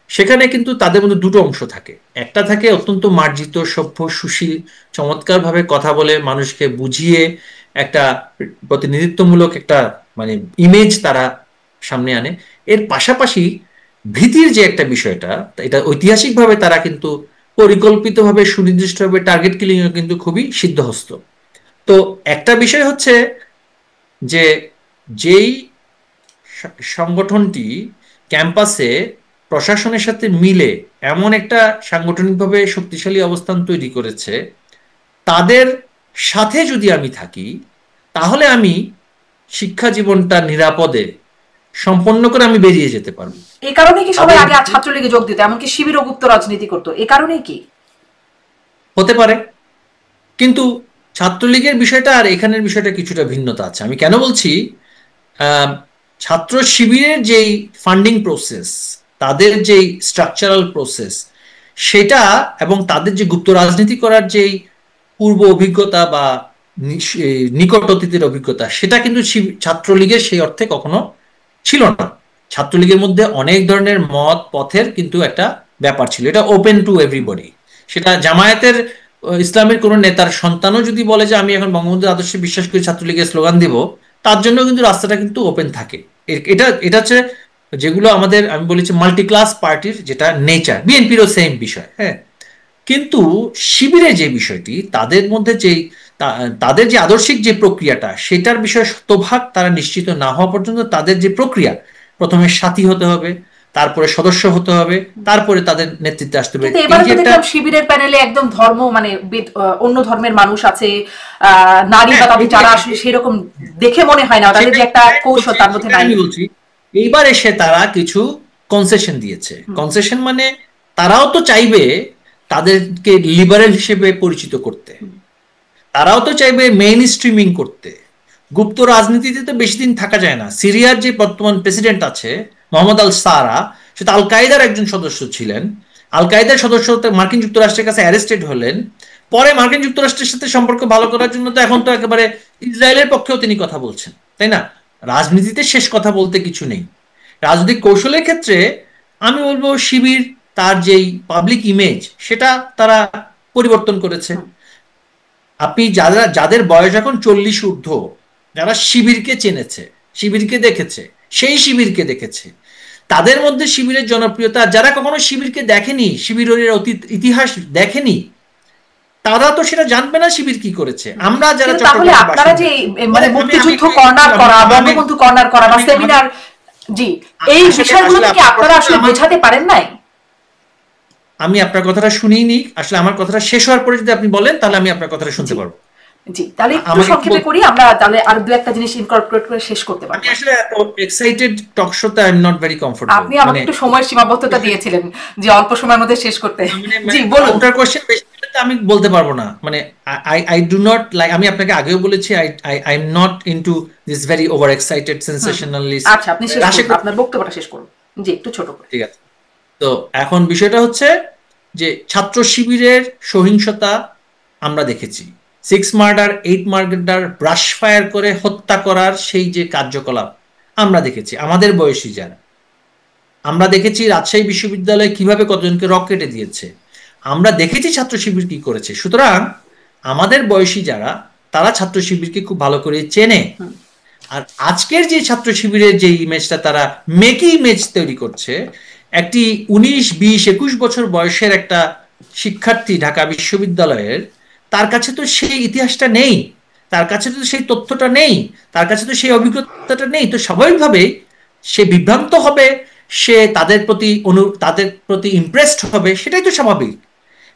সেখানে কিন্তু তাদের মধ্যে দুটো অংশ থাকে। একটা থাকে অত্যন্ত মার্জিত, সভ্য, সুশীল, চমৎকারভাবে কথা বলে মানুষকে বুঝিয়ে একটা প্রতিনিধিত্বমূলক একটা মানে ইমেজ তারা সামনে আনে। এর পাশাপাশি ভীতির যে একটা বিষয়টা, এটা ঐতিহাসিকভাবে তারা কিন্তু পরিকল্পিতভাবে, সুনির্দিষ্টভাবে টার্গেট কিলিং এ কিন্তু খুবই সিদ্ধহস্ত। তো একটা বিষয় হচ্ছে যে যেই সংগঠনটি ক্যাম্পাসে প্রশাসনের সাথে মিলে এমন একটা সাংগঠনিকভাবে শক্তিশালী অবস্থান তৈরি করেছে, তাদের সাথে যদি আমি থাকি, তাহলে আমি শিক্ষা জীবনটা নিরাপদে সম্পন্ন করে আমি বেরিয়ে যেতে পারবো। এই কারণে কি সবাই আগে ছাত্রলীগে যোগ দিত, এমনকি শিবিরও গুপ্ত রাজনীতি করতো, এই কারণেই কি হতে পারে? কিন্তু ছাত্রলীগের বিষয়টা আর এখানের বিষয়টা কিছুটা ভিন্নতা আছে। আমি কেন বলছি, ছাত্র শিবিরের যেই ফান্ডিং প্রসেস, তাদের যেই স্ট্রাকচারাল প্রসেস, সেটা এবং তাদের যে গুপ্ত রাজনীতি করার যেই পূর্ব অভিজ্ঞতা বা নিকট অতীতের অভিজ্ঞতা, সেটা কিন্তু ছাত্রলীগের সেই অর্থে কখনো ছিল না। ছাত্রলীগের মধ্যে অনেক ধরনের মত পথের কিন্তু একটা ব্যাপার ছিল, এটা ওপেন টু এভরিবডি। সেটা জামায়াতের ইসলামের কোন নেতার সন্তানও যদি বলে যে আমি এখন বঙ্গবন্ধুর আদর্শে বিশ্বাস করি, ছাত্রলীগের স্লোগান দিব, তার জন্য কিন্তু রাস্তাটা কিন্তু ওপেন থাকে। এটা এটা হচ্ছে যেগুলো আমাদের, আমি বলেছি, মাল্টি ক্লাস পার্টির যেটা নেচার। বিএনপিরও সেম বিষয়, হ্যাঁ। কিন্তু শিবিরে যে বিষয়টি, তাদের মধ্যে যেই তাদের যে আদর্শিক যে প্রক্রিয়াটা, সেটার বিষয়ে শতভাগ তারা নিশ্চিত না হওয়া পর্যন্ত তাদের যে প্রক্রিয়া, প্রথমে সাথী হতে হবে, তারপরে সদস্য হতে হবে, তারপরে তাদের নেতৃত্বে আসতে হবে। কিন্তু এবারে তো দেখলাম শিবিরের প্যানেলে একদম ধর্ম মানে অন্য ধর্মের মানুষ আছে, নারীবাদী যারা আসলে সেরকম দেখে মনে হয় না, তাদের যে একটা কৌশল তার মধ্যে নাই। আমি বলছি এইবার এসে তারা কিছু কনসেশন দিয়েছে। কনসেশন মানে তারাও তো চাইবে তাদেরকে লিবারেল হিসেবে পরিচিত করতে, তারাও তো চাইবে মেইন স্ট্রিমিং করতে। গুপ্ত রাজনীতিতে তো বেশি দিন থাকা যায় না। সিরিয়ার যে বর্তমান প্রেসিডেন্ট আছে, মোহাম্মদ আল সারা, সেটা আল কায়দার একজন সদস্য ছিলেন। আল কায়দার সদস্য হতে মার্কিন যুক্তরাষ্ট্রের কাছে অ্যারেস্টেড হলেন। পরে মার্কিন যুক্তরাষ্ট্রের সাথে সম্পর্ক ভালো করার জন্য তো এখন তো একেবারে ইসরায়েলের পক্ষেও তিনি কথা বলছেন, তাই না? রাজনীতিতে শেষ কথা বলতে কিছু নেই। রাজনৈতিক কৌশলের ক্ষেত্রে আমি বলবো শিবির তার যেই পাবলিক ইমেজ, সেটা তারা পরিবর্তন করেছে। আপনি যাদের বয়স এখন 40 ঊর্ধ্ব, যারা শিবিরকে চেনেছে, শিবিরকে দেখেছে, সেই শিবিরকে দেখেছে, তাদের মধ্যে শিবিরের জনপ্রিয়তা, যারা কখনো শিবিরকে দেখেনি, শিবিরের অতীত ইতিহাস দেখেনি, তারা তো সেটা জানবে না শিবির কি করেছে। আমরা যারা তাহলে আপনারা যে মানে মুক্তিযুদ্ধ কর্নার করা, বঙ্গবন্ধু কর্নার করা বা সেমিনার, জি, এই বিষয়গুলো কি আপনারা আসলে বোঝাতে পারেন নাই? আমি আপনার কথাটা শুনিনি, আসলে আমার কথাটা শেষ হওয়ার পরে যদি আপনি বলেন, তাহলে আমি আপনার কথাটা শুনতে পারবো। জি, তাহলে একটু সংক্ষেপে করি, আমরা তাহলে আর দু একটা জিনিস ইনকর্পোরেট করে শেষ করতে পারবো। আমি আসলে এত এক্সাইটেড টক শোতে I am not very comfortable. আপনি আমাকে একটু সময়ের সীমাবদ্ধতা দিয়েছিলেন যে অল্প সময়ের মধ্যে শেষ করতে। জি বলুন। ওটার কোশ্চেন বেশি আমি বলতে পারবো না, মানে আই ডু নট লাইক, আমি আপনাকে আগেও বলেছি, I am not into this very over excited sensationalist. আচ্ছা, আপনি শেষ করুন, আপনার বক্তব্যটা শেষ করুন। জি, একটু ছোট করে। ঠিক আছে। তো এখন বিষয়টা হচ্ছে যে ছাত্র শিবিরের সহিংসতা আমরা দেখেছি। 6 মার্ডার, 8 মার্ডার, ব্রাশ ফায়ার করে হত্যা করার সেই যে কার্যকলাপ আমরা দেখেছি আমাদের বয়সী যারা। আমরা দেখেছি রাজশাহী বিশ্ববিদ্যালয়ে কিভাবে কতজনকে রকেটে দিয়েছে। আমরা দেখেছি ছাত্র শিবির কি করেছে। সুতরাং আমাদের বয়সী যারা, তারা ছাত্র শিবিরকে খুব ভালো করে চেনে। আর আজকের যে ছাত্র শিবিরের যে ইমেজটা তারা মেকি ইমেজ তৈরি করছে, একটি 19, 20, 21 বছর বয়সের একটা শিক্ষার্থী ঢাকা বিশ্ববিদ্যালয়ের, তার কাছে তো সেই ইতিহাসটা নেই, তার কাছে তো সেই তথ্যটা নেই, তার কাছে তো সেই অভিজ্ঞতাটা নেই। তো স্বাভাবিকভাবেই সে বিভ্রান্ত হবে সে তাদের প্রতি ইমপ্রেসড হবে, সেটাই তো স্বাভাবিক।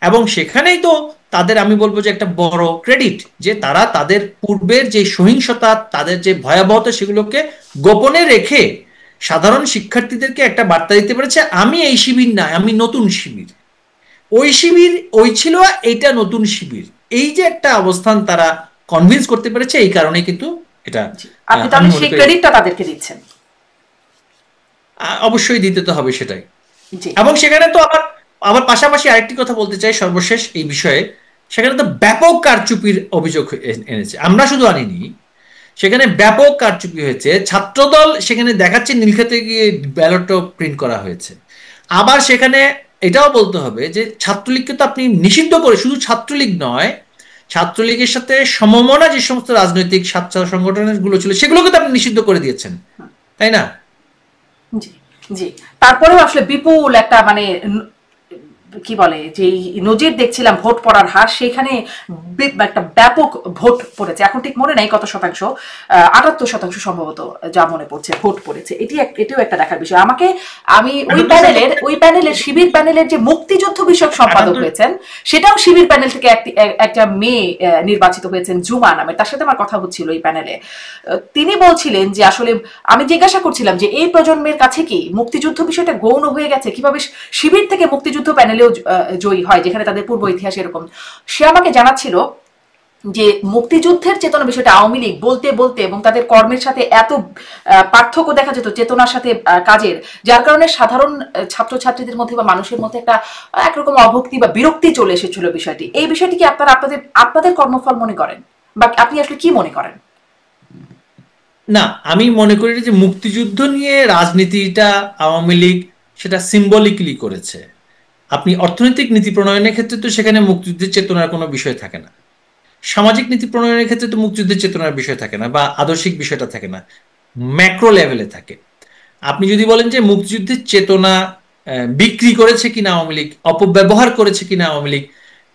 এবং সেখানেই তো তাদের আমি বলবো যে একটা বড় ক্রেডিট, যে তারা তাদের পূর্বের যে সহিংসতা, তাদের যে ভয়াবহতা, সেগুলোকে গোপনে রেখে সাধারণ শিক্ষার্থীদেরকে একটা বার্তা দিতে পেরেছে, আমি এই শিবির না, আমি নতুন শিবির। ওই শিবির ওই ছিল, এইটা নতুন শিবির। এই যে একটা অবস্থান তারা কনভিন্স করতে পেরেছে, এই কারণে কিন্তু এটা আপনি আমি তাহলে মনে সেই করি ক্রেডিটটা তাদেরকে দিচ্ছেন। অবশ্যই দিতে তো হবে সেটাই। জি এবং সেখানে তো আবার পাশাপাশি আরেকটি কথা বলতে চাই সর্বশেষ এই বিষয়ে, সেখানে তো ব্যাপক কারচুপির অভিযোগ এনেছে, আমরা শুধু আনিনি, সেখানে ব্যাপক কারচুপি হয়েছে। ছাত্রদল সেখানে দেখাচ্ছে নীলক্ষেতে গিয়ে ব্যালটও প্রিন্ট করা হয়েছে। আবার সেখানে এটাও বলতে হবে যে ছাত্রলীগকে তো আপনি নিষিদ্ধ করে, শুধু ছাত্রলীগ নয়, ছাত্রলীগের সাথে সমমনা যে সমস্ত রাজনৈতিক ছাত্র সংগঠনগুলো ছিল সেগুলোকে তো আপনি নিষিদ্ধ করে দিয়েছেন, তাই না? জি জি। তারপরেও আসলে বিপুল একটা মানে কি বলে যে নজির দেখছিলাম ভোট পড়ার হার, সেখানে একটা ব্যাপক ভোট পড়েছে। এখন ঠিক মনে নাই কত শতাংশ, ৭৮% সম্ভবত যা মনে পড়ছে ভোট পড়েছে। এটিও একটা দেখার বিষয়। আমি ওই প্যানেলের শিবির প্যানেলের যে মুক্তিযুদ্ধ বিষয়ক সম্পাদক হয়েছেন, সেটাও শিবির প্যানেল থেকে একটা মেয়ে নির্বাচিত হয়েছেন, জুমা নামে। তার সাথে আমার কথা হচ্ছিল এই প্যানেলে। তিনি বলছিলেন যে আসলে আমি জিজ্ঞাসা করছিলাম যে এই প্রজন্মের কাছে কি মুক্তিযুদ্ধ বিষয়টা গৌণ হয়ে গেছে, কিভাবে শিবির থেকে মুক্তিযুদ্ধ প্যানেলেও জয়ী হয় যেখানে তাদের পূর্ব ইতিহাস এরকম। সে আমাকে জানাচ্ছিল যে মুক্তিযুদ্ধের চেতনা বিষয়টা আওয়ামী লীগ বলতে বলতে এবং তাদের কর্মের সাথে এত পার্থক্য দেখা যেত চেতনার সাথে কাজের, যার কারণে সাধারণ ছাত্রছাত্রীদের মধ্যে বা মানুষের মধ্যে একটা একরকম অভক্তি বা বিরক্তি চলে এসেছিল বিষয়টি। এই বিষয়টি কি আপনারা আপনাদের কর্মফল মনে করেন, বা আপনি আসলে কি মনে করেন? না, আমি মনে করি যে মুক্তিযুদ্ধ নিয়ে রাজনীতিটা আওয়ামী লীগ সেটা সিম্বলিকলি করেছে। আপনি অর্থনৈতিক নীতি প্রণয়নের ক্ষেত্রে তো সেখানে মুক্তিযুদ্ধের চেতনার কোনো বিষয় থাকে না, সামাজিক নীতি প্রণয়নের ক্ষেত্রে তো মুক্তিযুদ্ধের চেতনার বিষয় থাকে না, বা আদর্শিক বিষয়টা থাকে না, ম্যাক্রো লেভেলে থাকে। আপনি যদি বলেন যে মুক্তিযুদ্ধের চেতনা বিক্রি করেছে কিনা আওয়ামী লীগ, অপব্যবহার করেছে কিনা আওয়ামী লীগ,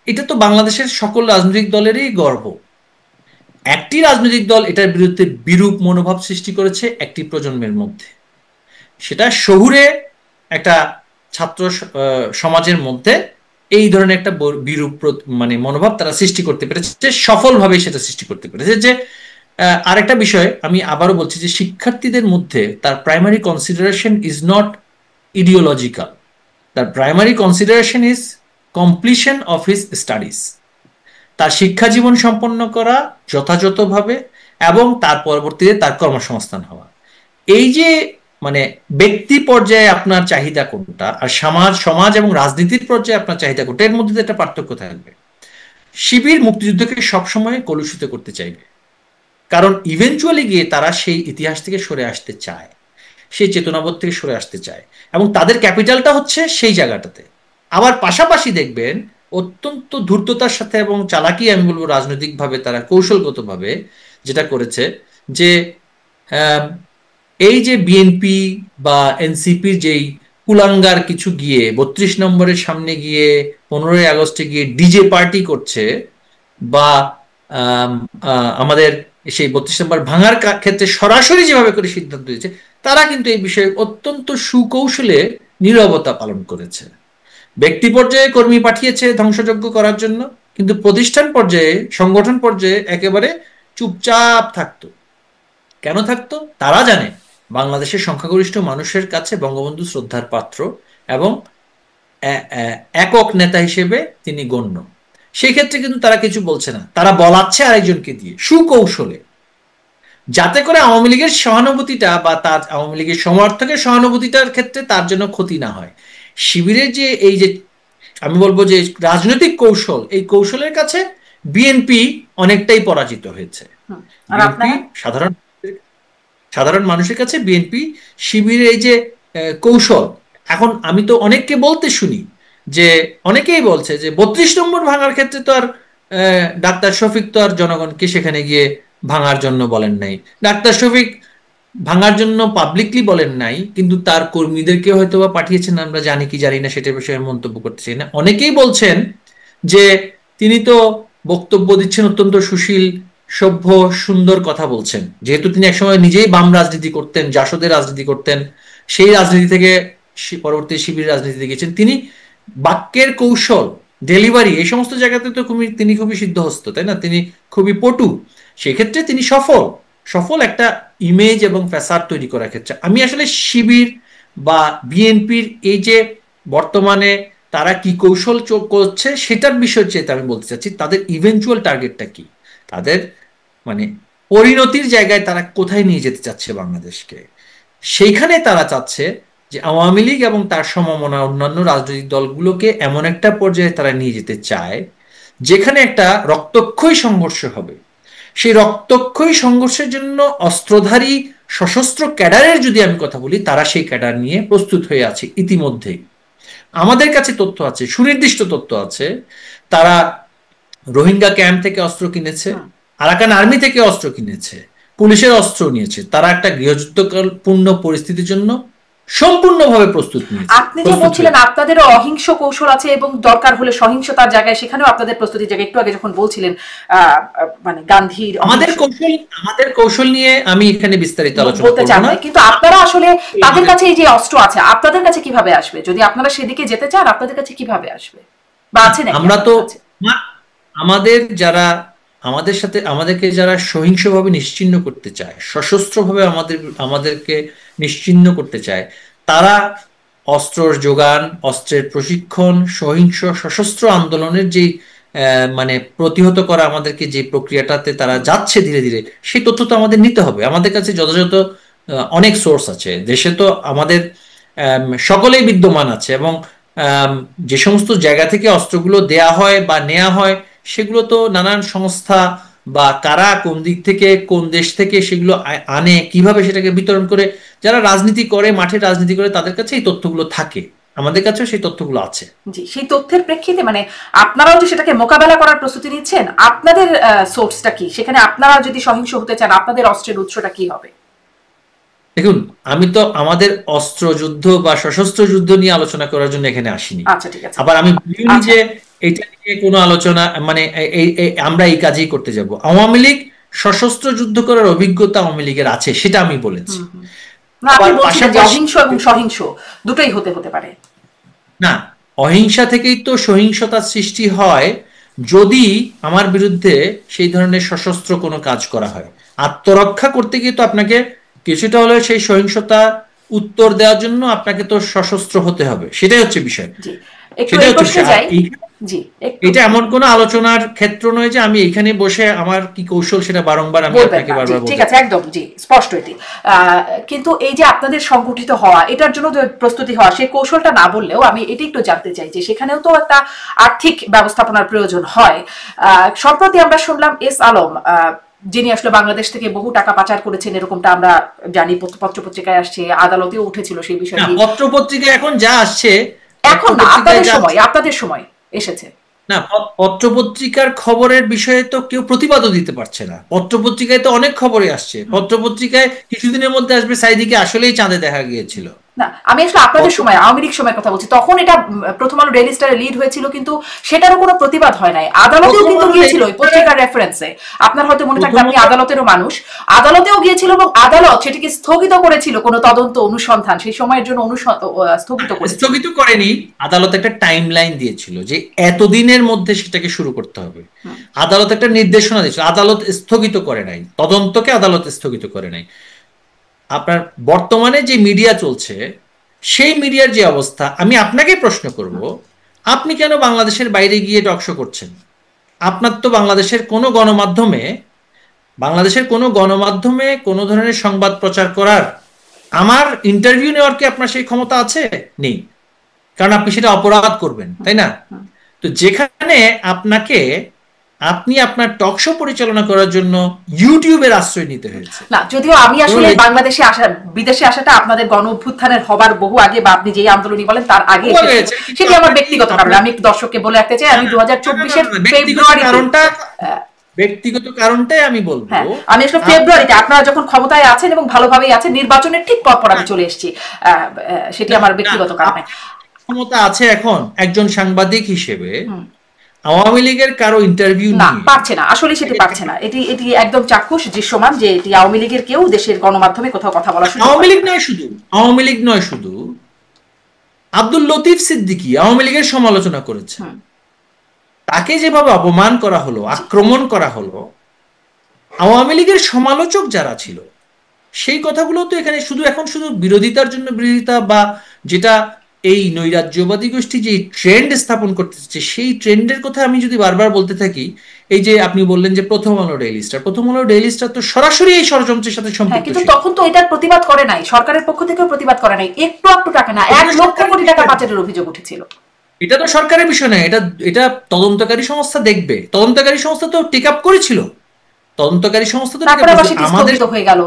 এটা তো বাংলাদেশের সকল রাজনৈতিক দলেরই গর্ব। একটি রাজনৈতিক দল এটার বিরুদ্ধে বিরূপ মনোভাব সৃষ্টি করেছে একটি প্রজন্মের মধ্যে, সেটা শহুরে একটা ছাত্র সমাজের মধ্যে এই ধরনের একটা বিরূপ মানে মনোভাব তারা সৃষ্টি করতে পেরেছে, সফলভাবে সেটা সৃষ্টি করতে পেরেছে। যে আরেকটা বিষয় আমি আবারও বলছি যে শিক্ষার্থীদের মধ্যে তার primary consideration is not ideological, তার primary consideration is completion of his studies, তার শিক্ষা জীবন সম্পন্ন করা যথাযথভাবে এবং তার পরবর্তীতে তার কর্মসংস্থান হওয়া। এই যে মানে ব্যক্তি পর্যায়ে আপনার চাহিদা কোনটা আর সমাজ এবং রাজনীতির পর্যায়ে আপনার চাহিদা কোনটা, এর মধ্যে একটা পার্থক্য থাকবে। শিবির মুক্তিযুদ্ধকে সবসময় কলুষিত করতে চাইবে, কারণ ইভেনচুয়ালি গিয়ে তারা সেই ইতিহাস থেকে সরে আসতে চায়, সেই চেতনাবোধ থেকে সরে আসতে চায়, এবং তাদের ক্যাপিটালটা হচ্ছে সেই জায়গাটাতে। আবার পাশাপাশি দেখবেন অত্যন্ত ধূর্ততার সাথে এবং চালাকি, আমি বলবো রাজনৈতিকভাবে তারা কৌশলগতভাবে যেটা করেছে, যে এই যে বিএনপি বা এনসিপির যেই কুলাঙ্গার কিছু গিয়ে ৩২ নম্বরের সামনে গিয়ে 15ই আগস্টে গিয়ে ডিজে পার্টি করছে, বা আমাদের সেই ৩২ নম্বর ভাঙার ক্ষেত্রে সরাসরি যেভাবে করে সিদ্ধান্ত দিয়েছে, তারা কিন্তু এই বিষয়ে অত্যন্ত সুকৌশলে নীরবতা পালন করেছে। ব্যক্তি পর্যায়ে কর্মী পাঠিয়েছে ধ্বংসযজ্ঞ করার জন্য, কিন্তু প্রতিষ্ঠান পর্যায়ে সংগঠন পর্যায়ে একেবারে চুপচাপ থাকতো। কেন থাকতো? তারা জানে বাংলাদেশের সংখ্যাগরিষ্ঠ মানুষের কাছে বঙ্গবন্ধু শ্রদ্ধার পাত্র এবং একক নেতা হিসেবে তিনি গণ্য। সেই ক্ষেত্রে কিন্তু তারা কিছু বলছে না, তারা বলাচ্ছে আরেকজনকে দিয়ে সুকৌশলে, যাতে করে আওয়ামী লীগের সহানুভূতিটা বা তার আওয়ামী লীগের সমর্থকের সহানুভূতিটার ক্ষেত্রে তার জন্য ক্ষতি না হয়। শিবিরের যে এই যে আমি বলবো যে রাজনৈতিক কৌশল, এই কৌশলের কাছে বিএনপি অনেকটাই পরাজিত হয়েছে। বিএনপি সাধারণ মানুষের কাছে বিএনপি শিবিরের এই যে কৌশল, এখন আমি তো অনেককে বলতে শুনি যে অনেকেই বলছে যে ৩২ নম্বর ভাঙার ক্ষেত্রে তো আর ডাক্তার শফিক তো আর জনগণকে সেখানে গিয়ে ভাঙার জন্য বলেন নাই, ডাক্তার শফিক ভাঙার জন্য পাবলিকলি বলেন নাই, কিন্তু তার কর্মীদেরকে হয়তো বা পাঠিয়েছেন, আমরা জানি কি জানি না সেটার বিষয়ে মন্তব্য করতে চাই না। অনেকেই বলছেন যে তিনি তো বক্তব্য দিচ্ছেন অত্যন্ত সুশীল সভ্য সুন্দর কথা বলছেন, যেহেতু তিনি একসময় নিজেই বাম রাজনীতি করতেন, জাসদের রাজনীতি করতেন, সেই রাজনীতি থেকে পরবর্তী শিবির রাজনীতিতে গেছেন। তিনি বাক্যের কৌশল, ডেলিভারি, এই সমস্ত জায়গাতে তো তিনি খুবই সিদ্ধহস্ত, তাই না? তিনি খুবই পটু। সেক্ষেত্রে তিনি সফল একটা ইমেজ এবং ফ্যাসাদ তৈরি করার ক্ষেত্রে। আমি আসলে শিবির বা বিএনপির এই যে বর্তমানে তারা কি কৌশল করছে সেটার বিষয় চেয়ে আমি বলতে চাচ্ছি তাদের ইভেন্চুয়াল টার্গেটটা কি, তাদের মানে পরিণতির জায়গায় তারা কোথায় নিয়ে যেতে চাচ্ছে বাংলাদেশকে। সেইখানে তারা চাচ্ছে যে আওয়ামী লীগ এবং তার সমমনা অন্যান্য রাজনৈতিক দলগুলোকে এমন একটা পর্যায়ে তারা নিয়ে যেতে চায় যেখানে একটা রক্তক্ষয়ী সংঘর্ষ হবে। সেই রক্তক্ষয়ী সংঘর্ষের জন্য অস্ত্রধারী সশস্ত্র ক্যাডারের যদি আমি কথা বলি, তারা সেই ক্যাডার নিয়ে প্রস্তুত হয়ে আছে ইতিমধ্যেই। আমাদের কাছে তথ্য আছে, সুনির্দিষ্ট তথ্য আছে, তারা রোহিঙ্গা ক্যাম্প থেকে অস্ত্র কিনেছে, আরাকান আর্মি থেকে অস্ত্র কিনেছে, পুলিশের অস্ত্র নিয়েছে। তারা একটা গৃহযুদ্ধপূর্ণ পরিস্থিতির জন্য সম্পূর্ণভাবে প্রস্তুত নিয়েছে। আপনি যে বলছিলেন আপনাদেরও অহিংস কৌশল আছে এবং দরকার হলে সহিংসতার জায়গায় সেখানেও আপনাদের প্রস্তুতির জায়গায়, একটু আগে যখন বলছিলেন মানে গান্ধীর আমাদের কৌশল নিয়ে আমি এখানে বিস্তারিত আলোচনা বলতে চান না, কিন্তু আপনারা আসলে তাদের কাছে এই যে অস্ত্র আছে আপনাদের কাছে কিভাবে আসবে? যদি আপনারা সেদিকে যেতে চান আপনাদের কাছে কিভাবে আসবে বা আছে নাকি? আমরা তো আমাদের যারা আমাদেরকে যারা সহিংসভাবে নিশ্চিহ্ন করতে চায়, সশস্ত্রভাবে আমাদেরকে নিশ্চিহ্ন করতে চায়, তারা অস্ত্রের যোগান, অস্ত্রের প্রশিক্ষণ, সহিংস সশস্ত্র আন্দোলনের যে মানে প্রতিহত করা আমাদেরকে যে প্রক্রিয়াটাতে তারা যাচ্ছে ধীরে ধীরে, সেই তথ্য তো আমাদের নিতে হবে। আমাদের কাছে যথাযথ অনেক সোর্স আছে, দেশে তো আমাদের সকলেই বিদ্যমান আছে, এবং যে সমস্ত জায়গা থেকে অস্ত্রগুলো দেয়া হয় বা নেওয়া হয় সেগুলো তো নানান সংস্থা বা কারা কোন দিক থেকে কোন দেশ থেকে সেগুলো আনে, কিভাবে সেটাকে বিতরণ করে, যারা রাজনীতি করে, মাঠে রাজনীতি করে, তাদের কাছে এই তথ্যগুলো থাকে। আমাদের কাছেও সেই তথ্যগুলো আছে। জি, সেই তথ্যের প্রেক্ষিতে মানে আপনারাও যে সেটাকে মোকাবেলা করার প্রস্তুতি নিচ্ছেন, আপনাদের সোর্সটা কি? সেখানে আপনারা যদি সহিংস হতে চান আপনাদের অস্ত্রের উৎসটা কি হবে? দেখুন, আমি তো আমাদের অস্ত্র যুদ্ধ বা সশস্ত্র যুদ্ধ নিয়ে আলোচনা করার জন্য এখানে আসিনি। আচ্ছা, ঠিক আছে। আবার আমি বলিনি যে এটা নিয়ে কোনো আলোচনা মানে আমরা এই কাজেই করতে যাব। আওয়ামী লীগ সশস্ত্র যুদ্ধ করার অভিজ্ঞতা আওয়ামী লীগের আছে, সেটা আমি বলেছি। আপনি বলছিলেন যে অহিংস এবং সহিংস দুটোই হতে পারে। না, অহিংসা থেকেই তো সহিংসতার সৃষ্টি হয় যদি আমার বিরুদ্ধে সেই ধরনের সশস্ত্র কোনো কাজ করা হয়। আত্মরক্ষা করতে গিয়ে তো আপনাকে কিছুটা হলেও সেই সহিংসতা উত্তর দেওয়ার জন্য আপনাকে তো সশস্ত্র হতে হবে, সেটাই হচ্ছে বিষয়। এটা এমন কোন আলোচনার ক্ষেত্র নয় যে আমি এখানে বসে আমার কি কৌশল সেটা বারংবার আমি আপনাকে বারবার বলছি। ঠিক আছে, একদম জি, স্পষ্ট এটি। কিন্তু এই যে আপনাদের সংগঠিত হওয়া, এটার জন্য প্রস্তুতি হওয়া, সেই কৌশলটা না বললেও আমি এটি একটু জানতে চাই যে সেখানেও তো একটা আর্থিক ব্যবস্থাপনার প্রয়োজন হয়। সম্প্রতি আমরা শুনলাম এস আলম, যিনি আসলে বাংলাদেশ থেকে বহু টাকা পাচার করেছেন এরকমটা আমরা জানি, পত্রপত্রিকায় আসছে, আদালতেও উঠেছিল সেই বিষয়টি। পত্রপত্রিকায় এখন যা আসছে, এখন না, আপনাদের সময় এসেছে না, পত্রপত্রিকার খবরের বিষয়ে তো কেউ প্রতিবাদও দিতে পারছে না। পত্রপত্রিকায় তো অনেক খবরই আসছে। পত্রপত্রিকায় কিছুদিনের মধ্যে আসবে সাইদিকে আসলেই চাঁদে দেখা গিয়েছিল। না, আমি আসলে আপনাদের সময়, আওয়ামী লীগ সময়ের কথা বলছি, তখন এটা প্রথম আলো ডেইলি স্টারে লিড হয়েছিল, কিন্তু সেটারও কোনো প্রতিবাদ হয় নাই। আদালতেও কিন্তু গিয়েছিল ওই পত্রিকার রেফারেন্সে, আপনার হয়তো মনে থাকবে, আপনি আদালতেরও মানুষ। আদালতেও গিয়েছিল এবং আদালত সেটিকে স্থগিত করেছিল, কোনো তদন্ত অনুসন্ধান সেই সময়ের জন্য স্থগিত করেনি। আদালত একটা টাইম লাইন দিয়েছিল যে এতদিনের মধ্যে সেটাকে শুরু করতে হবে। আদালত একটা নির্দেশনা দিয়েছিল, আদালত স্থগিত করে নাই, তদন্তকে আদালত স্থগিত করে নাই। আপনার বর্তমানে যে মিডিয়া চলছে সেই মিডিয়ার যে অবস্থা, আমি আপনাকে প্রশ্ন করব, আপনি কেন বাংলাদেশের বাইরে গিয়ে টকশো করছেন? আপনার তো বাংলাদেশের কোনো গণমাধ্যমে কোনো ধরনের সংবাদ প্রচার করার, আমার ইন্টারভিউ নেওয়ার কি আপনার সেই ক্ষমতা আছে? নেই, কারণ আপনি সেটা অপরাধ করবেন, তাই না? তো যেখানে আপনি আপনার টকশো পরিচালনা করার জন্য ইউটিউবের আশ্রয় নিতে হয়েছে। না, যদিও আমি আসলে বাংলাদেশে বিদেশে আসাটা আপনাদের গণ অভ্যুত্থানের হবার বহু আগে, বা আপনি যেই আন্দোলনই বলেন তার আগে, সেটি আমার ব্যক্তিগত কারণ। আমি একটু দর্শককে বলে রাখতে চাই, আমি 2024-এর ফেব্রুয়ারিতে, ব্যক্তিগত কারণটাই আমি বলবো, আমি আসলে ফেব্রুয়ারিতে আপনারা যখন ক্ষমতায় আছেন এবং ভালোভাবেই আছেন, নির্বাচনের ঠিক পর আমি চলে এসেছি, সেটি আমার ব্যক্তিগত কারণে। ক্ষমতা আছে এখন একজন সাংবাদিক হিসেবে, আওয়ামী লীগের কারো ইন্টারভিউ না, নিয়ে পারছে না, আসলে সেটি পারছে না। এটি এটি একদম চাক্ষুষ দৃশ্যমান যে এটি আওয়ামী লীগের কেউ দেশের গণমাধ্যমে কোথাও কথা বলার সুযোগ আওয়ামী লীগ পাচ্ছে না। নয় শুধু, আওয়ামী লীগ নয় শুধু, আব্দুল লতিফ সিদ্দিকী আওয়ামী লীগের সমালোচনা করেছে। হুম, তাকে যেভাবে অপমান করা হলো, জি। আক্রমণ করা হলো, আওয়ামী লীগের সমালোচক যারা ছিল সেই কথাগুলো তো এখানে শুধু এখন শুধু বিরোধিতার জন্য বিরোধিতা, বা যেটা এই নৈরাজ্যবাদী গোষ্ঠী যে ট্রেন্ড স্থাপন করতেছে সেই ট্রেন্ডের কথা আমি যদি বারবার বলতে থাকি, এই যে আপনি বললেন যে প্রথম আলো ডেইলি স্টার, প্রথম আলো ডেইলি স্টার তো সরাসরি এই ষড়যন্ত্রের সাথে হ্যাঁ, সম্পৃক্ত কিন্তু ছিল। তখন তো এটার প্রতিবাদ করে নাই, সরকারের পক্ষ থেকেও প্রতিবাদ করে নাই, একটু একটু টাকা না, এটা 1 লক্ষ সরকারের কোটি টাকা বিষয়, পাচারের অভিযোগ উঠেছিল। এটা তো সরকারের বিষয় নয়, এটা এটা তদন্তকারী সংস্থা দেখবে, তদন্তকারী সংস্থা তো টেক আপ করেছিল, তদন্তকারী সংস্থা তো টেক আপ তারপরে আবার করেছিল। সেটি আমাদের, স্থগিত হয়ে গেল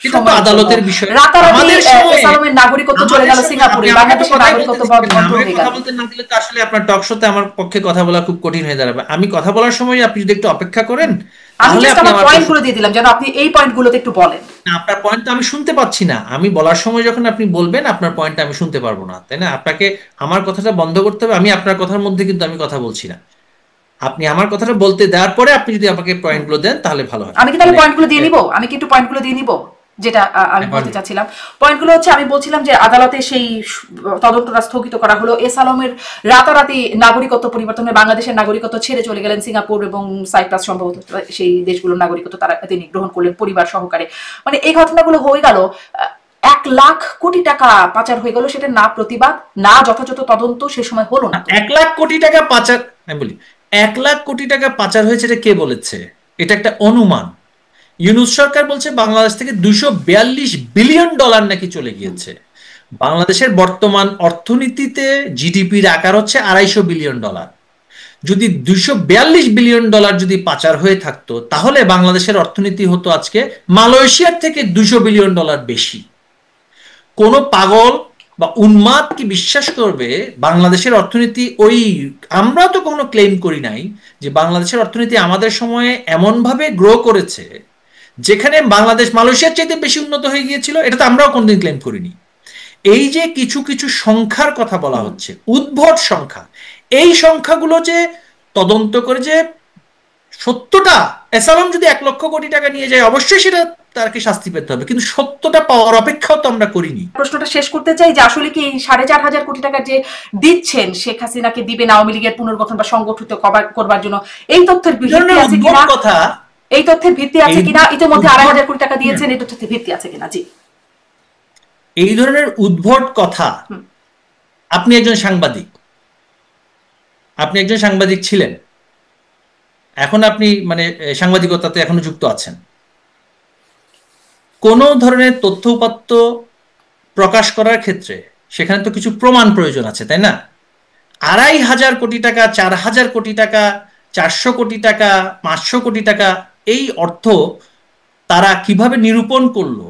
এটা তো সময়ের জন্য। আদালতের বিষয়। রাতারাতি আমাদের সময়ে, এসালামের নাগরিকত্ব চলে আমাদের গেল সময় সিঙ্গাপুরে, আপনি আমাকে তো বাংলাদেশের কথাই নাগরিকত্ব বলতেছেন না, বন্ধ আমাকে হয়ে কথা গেল। বলতে না দিলে তো আসলে আপনার টক শোতে আমার পক্ষে কথা বলা খুব কঠিন হয়ে দাঁড়াবে। আমি কথা বলার সময় আপনি যদি একটু অপেক্ষা করেন আমি তাহলে জাস্ট আপনি আমার আমার পয়েন্ট প্রশ্ন, গুলো দিয়ে দিলাম যেন আপনি এই পয়েন্ট গুলোতে একটু বলেন। না, আপনার পয়েন্ট তো আমি শুনতে পাচ্ছি না। আমি বলার সময় যখন আপনি বলবেন আপনার পয়েন্টটা আমি শুনতে পারবো না, তাই না? আপনাকে আমার কথাটা বন্ধ করতে হবে। আমি আপনার কথার মধ্যে কিন্তু আমি কথা বলছি না, আপনি আমার কথাটা বলতে দেওয়ার পরে আপনি যদি আমাকে পয়েন্টগুলো দেন তাহলে ভালো হয়। আমি কি তাহলে মানে পয়েন্টগুলো দিয়ে নিব? আমি কি একটু পয়েন্টগুলো দিয়ে নিব? যেটা আমি এখন বলতে চাচ্ছিলাম, পয়েন্টগুলো হচ্ছে আমি বলছিলাম যে আদালতে সেই তদন্তটা স্থগিত করা হলো। এস আলমের রাতারাতি নাগরিকত্ব পরিবর্তনে বাংলাদেশের নাগরিকত্ব ছেড়ে চলে গেলেন সিঙ্গাপুর এবং সাইপ্রাস, সম্ভবত সেই দেশগুলোর নাগরিকত্ব তিনি গ্রহণ করলেন পরিবার সহকারে। মানে এই ঘটনাগুলো হয়ে গেল, 1 লাখ কোটি টাকা পাচার হয়ে গেল, সেটা না প্রতিবাদ না যথাযথ তদন্ত সে সময় হলো না। 1 লাখ কোটি টাকা পাচার, আমি বলি 1 লাখ কোটি টাকা পাচার হয়েছে, এটা কে বলেছে? এটা একটা অনুমান। ইউনূস সরকার বলছে বাংলাদেশ থেকে $242 বিলিয়ন নাকি চলে গিয়েছে। বাংলাদেশের বর্তমান অর্থনীতিতে জিডিপির আকার হচ্ছে $250 বিলিয়ন। যদি $242 বিলিয়ন যদি পাচার হয়ে থাকতো তাহলে বাংলাদেশের অর্থনীতি হতো আজকে মালয়েশিয়ার থেকে $200 বিলিয়ন বেশি। কোন পাগল বা উন্মাদ কি বিশ্বাস করবে বাংলাদেশের অর্থনীতি ওই, আমরা তো কোনো ক্লেম করি নাই যে বাংলাদেশের অর্থনীতি আমাদের সময়ে এমন ভাবে গ্রো করেছে যেখানে বাংলাদেশ মালয়েশিয়ার চাইতে বেশি উন্নত হয়ে গিয়েছিল, এটা তো আমরাও কোনদিন ক্লেম করিনি। এই যে কিছু কিছু সংখ্যার কথা বলা হচ্ছে, উদ্ভট সংখ্যা, এই সংখ্যাগুলো যে তদন্ত করে যে সত্যটা, এসালাম যদি 1 লক্ষ কোটি টাকা নিয়ে যায় অবশ্যই সেটা তাকে শাস্তি পেতে হবে, কিন্তু সত্যটা পাওয়ার অপেক্ষাও তো আমরা করিনি। প্রশ্নটা শেষ করতে চাই যে আসলে কি 4,500 কোটি টাকা যে দিচ্ছেন শেখ হাসিনাকে দিবেন আওয়ামী লীগের পুনর্গঠন বা সংগঠিত করবার জন্য, এই তথ্যের এই ভিত্তি ধরনের আছে উদ্ভট কিনা? কথা, এই তথ্যের ভিত্তি আছে এই কিনা? ইতিমধ্যে উদ্ভট, 2,500 কোটি টাকা দিয়েছেন, এই তথ্যের ভিত্তি আছে কিনা? জি। এই ধরনের উদ্ভট কথা, আপনি একজন সাংবাদিক, আপনি একজন সাংবাদিক ছিলেন, এখন আপনি মানে সাংবাদিকতাতে এখনো যুক্ত আছেন, কোন ধরনের তথ্য উপাত্ত প্রকাশ করার ক্ষেত্রে সেখানে তো কিছু প্রমাণ প্রয়োজন আছে, তাই না? 2,500 কোটি টাকা, 4,000 কোটি টাকা, 400 কোটি টাকা, 500 কোটি টাকা, এই অর্থ তারা কিভাবে নিরূপণ করলো?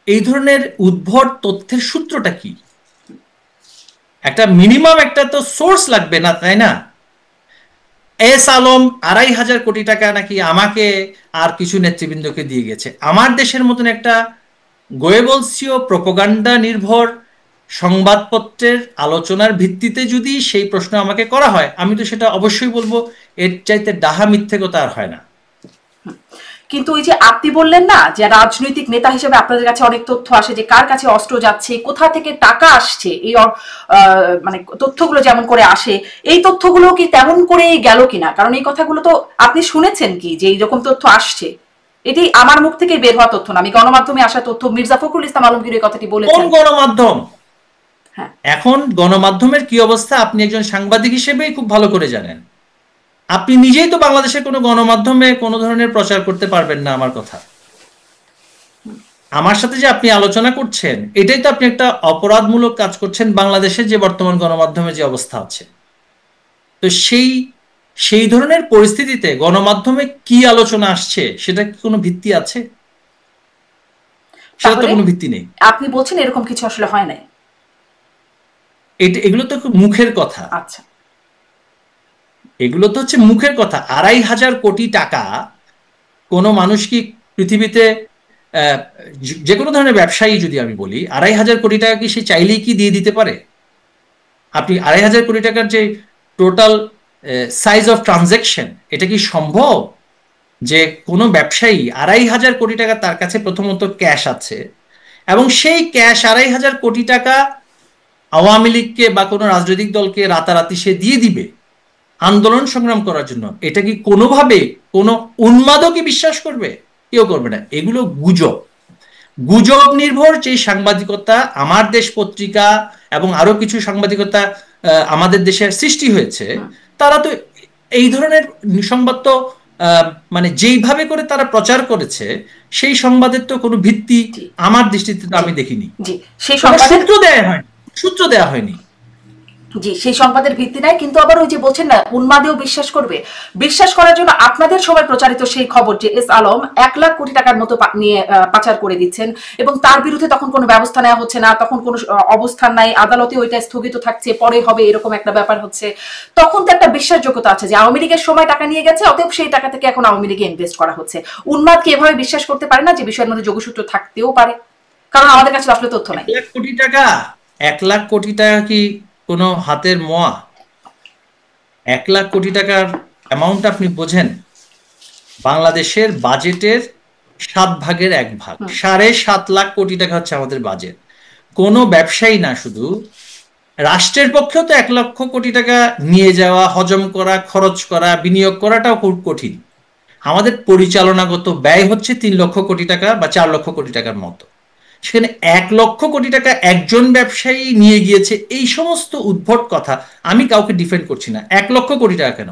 এই ধরনের উদ্ভট তথ্যের সূত্রটা কি? একটা মিনিমাম একটা তো সোর্স লাগবে না, তাই না? এস আলম 2,500 কোটি টাকা নাকি আমাকে আর কিছু নেতৃবৃন্দকে দিয়ে গেছে। আমার দেশের মতন একটা গোয়েবলসীয় প্রোপাগান্ডা নির্ভর সংবাদপত্রের আলোচনার ভিত্তিতে যদি সেই প্রশ্ন আমাকে করা হয়, আমি তো সেটা অবশ্যই বলবো এর চাইতে ডাহা মিথ্যে কথা আর হয় না। কিন্তু ওই যে আপনি বললেন না যে রাজনৈতিক নেতা হিসেবে আপনাদের কাছে অনেক তথ্য আসে যে কার কাছে অস্ত্র যাচ্ছে, কোথা থেকে টাকা আসছে, এই মানে তথ্যগুলো যেমন করে আসে, এই তথ্যগুলো কি তেমন করে গেল কিনা? কারণ এই কথাগুলো তো আপনি শুনেছেন কি যে এইরকম তথ্য আসছে, এটি আমার মুখ থেকে বের হওয়া তথ্য না, আমি গণমাধ্যমে আসা তথ্য। মির্জা ফখরুল ইসলাম আলমগীর এই কথাটি কোন বলেছেন। গণমাধ্যম? হ্যাঁ, এখন গণমাধ্যমের কি অবস্থা আপনি একজন সাংবাদিক হিসেবেই খুব ভালো করে জানেন। আপনি নিজেই তো বাংলাদেশের কোনো গণমাধ্যমে কোনো ধরনের প্রচার করতে পারবেন না আমার কথা। আমার সাথে যে আপনি আলোচনা করছেন এটাই তো আপনি একটা অপরাধমূলক কাজ করছেন বাংলাদেশের যে বর্তমান গণমাধ্যমে যে অবস্থা আছে। তো সেই সেই ধরনের পরিস্থিতিতে গণমাধ্যমে কি আলোচনা আসছে সেটা কি কোনো ভিত্তি আছে? সেটা তো তাহলে কোনো ভিত্তি নেই। আপনি বলছেন এরকম কিছু আসলে হয় নাই। এগুলো তো খুব মুখের কথা, আচ্ছা, এগুলো তো হচ্ছে মুখের কথা। 2,500 কোটি টাকা কোনো মানুষ কি পৃথিবীতে আহ, যে কোনো ধরনের ব্যবসায়ী যদি আমি বলি 2,500 কোটি টাকা কি সে চাইলেই কি দিয়ে দিতে পারে? আপনি 2,500 কোটি টাকার যে টোটাল সাইজ অফ ট্রানজাকশন, এটা কি সম্ভব যে কোনো ব্যবসায়ী 2,500 কোটি টাকা তার কাছে প্রথমত ক্যাশ আছে এবং সেই ক্যাশ 2,500 কোটি টাকা আওয়ামী লীগকে বা কোনো রাজনৈতিক দলকে রাতারাতি সে দিয়ে দিবে আন্দোলন সংগ্রাম করার জন্য? এটা কি কোনোভাবে কোনো উন্মাদকই বিশ্বাস করবে? কেউ করবে না। এগুলো গুজব, গুজব নির্ভর যে সাংবাদিকতা আমার দেশ পত্রিকা এবং আরো কিছু সাংবাদিকতা আমাদের দেশে সৃষ্টি হয়েছে, তারা তো এই ধরনের সংবাদ তো মানে যেইভাবে করে তারা প্রচার করেছে সেই সংবাদের তো কোনো ভিত্তি আমার দৃষ্টিতে তো আমি দেখিনি। সেই সূত্র দেয়া হয়নি। জি, সেই সংবাদের ভিত্তি নাই, কিন্তু আবার ওই যে বলছেন না উন্মাদেও বিশ্বাস করবে। বিশ্বাস করার জন্য আপনাদের সময় প্রচারিত সেই খবর যে এস আলম 1 লাখ কোটি টাকার মতো নিয়ে পাচার করে দিচ্ছেন এবং তার বিরুদ্ধে তখন কোনো ব্যবস্থা নেওয়া হচ্ছে না, তখন কোনো অবস্থান নাই, আদালতে ওইটা স্থগিত থাকছে, পরে হবে, এরকম একটা ব্যাপার হচ্ছে। তখন তো একটা বিশ্বাসযোগ্যতা আছে যে আওয়ামী লীগের সময় টাকা নিয়ে গেছে, অতএব সেই টাকা থেকে এখন আওয়ামী লীগে ইনভেস্ট করা হচ্ছে। উন্মাদ কি এভাবে বিশ্বাস করতে পারে না যে বিষয়ের মধ্যে যোগসূত্র থাকতেও পারে? কারণ আমাদের কাছে আসলে তথ্য নাই। 1 লাখ কোটি টাকা কি কোনো হাতের মোয়া? 1 লাখ কোটি টাকার অ্যামাউন্ট আপনি বোঝেন? বাংলাদেশের বাজেটের 7 ভাগের 1 ভাগ, 7.5 লাখ কোটি টাকা হচ্ছে আমাদের বাজেট। কোনো ব্যবসায়ী না, শুধু রাষ্ট্রের পক্ষেও তো 1 লক্ষ কোটি টাকা নিয়ে যাওয়া, হজম করা, খরচ করা, বিনিয়োগ করাটাও খুব কঠিন। আমাদের পরিচালনাগত ব্যয় হচ্ছে 3 লক্ষ কোটি টাকা বা 4 লক্ষ কোটি টাকার মতো। সেখানে 1 লক্ষ কোটি টাকা একজন ব্যবসায়ী নিয়ে গিয়েছে, এই সমস্ত উদ্ভট কথা। আমি কাউকে ডিফেন্ড করছি না। 1 লক্ষ কোটি টাকা কেন?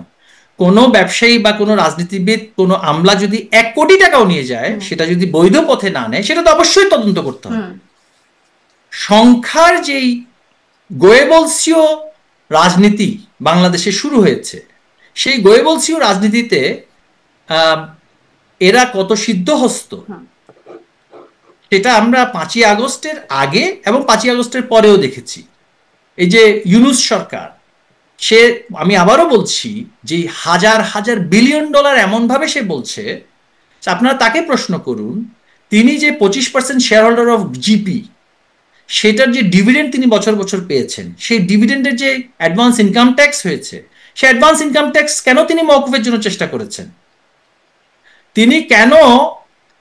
কোনো ব্যবসায়ী বা কোনো রাজনীতিবিদ, কোনো আমলা যদি 1 কোটি টাকাও নিয়ে যায়, সেটা যদি বৈধ পথে না নেয়, সেটা তো অবশ্যই তদন্ত করতে হবে। সংখ্যার যেই গোয়েবলসীয় রাজনীতি বাংলাদেশে শুরু হয়েছে, সেই গোয়েবলসীয় রাজনীতিতে এরা কত সিদ্ধহস্ত সেটা আমরা 5ই আগস্টের আগে এবং 5ই আগস্টের পরেও দেখেছি। এই যে ইউনূস সরকার, সে, আমি আবারও বলছি, যে হাজার হাজার বিলিয়ন ডলার এমন ভাবে সে বলছে, আপনারা তাকে প্রশ্ন করুন, তিনি যে 25% শেয়ার হোল্ডার অফ জিপি, সেটার যে ডিভিডেন্ড তিনি বছর বছর পেয়েছেন, সেই ডিভিডেন্ডের যে অ্যাডভান্স ইনকাম ট্যাক্স হয়েছে, সেই অ্যাডভান্স ইনকাম ট্যাক্স কেন তিনি মওকুফের জন্য চেষ্টা করেছেন? তিনি কেন,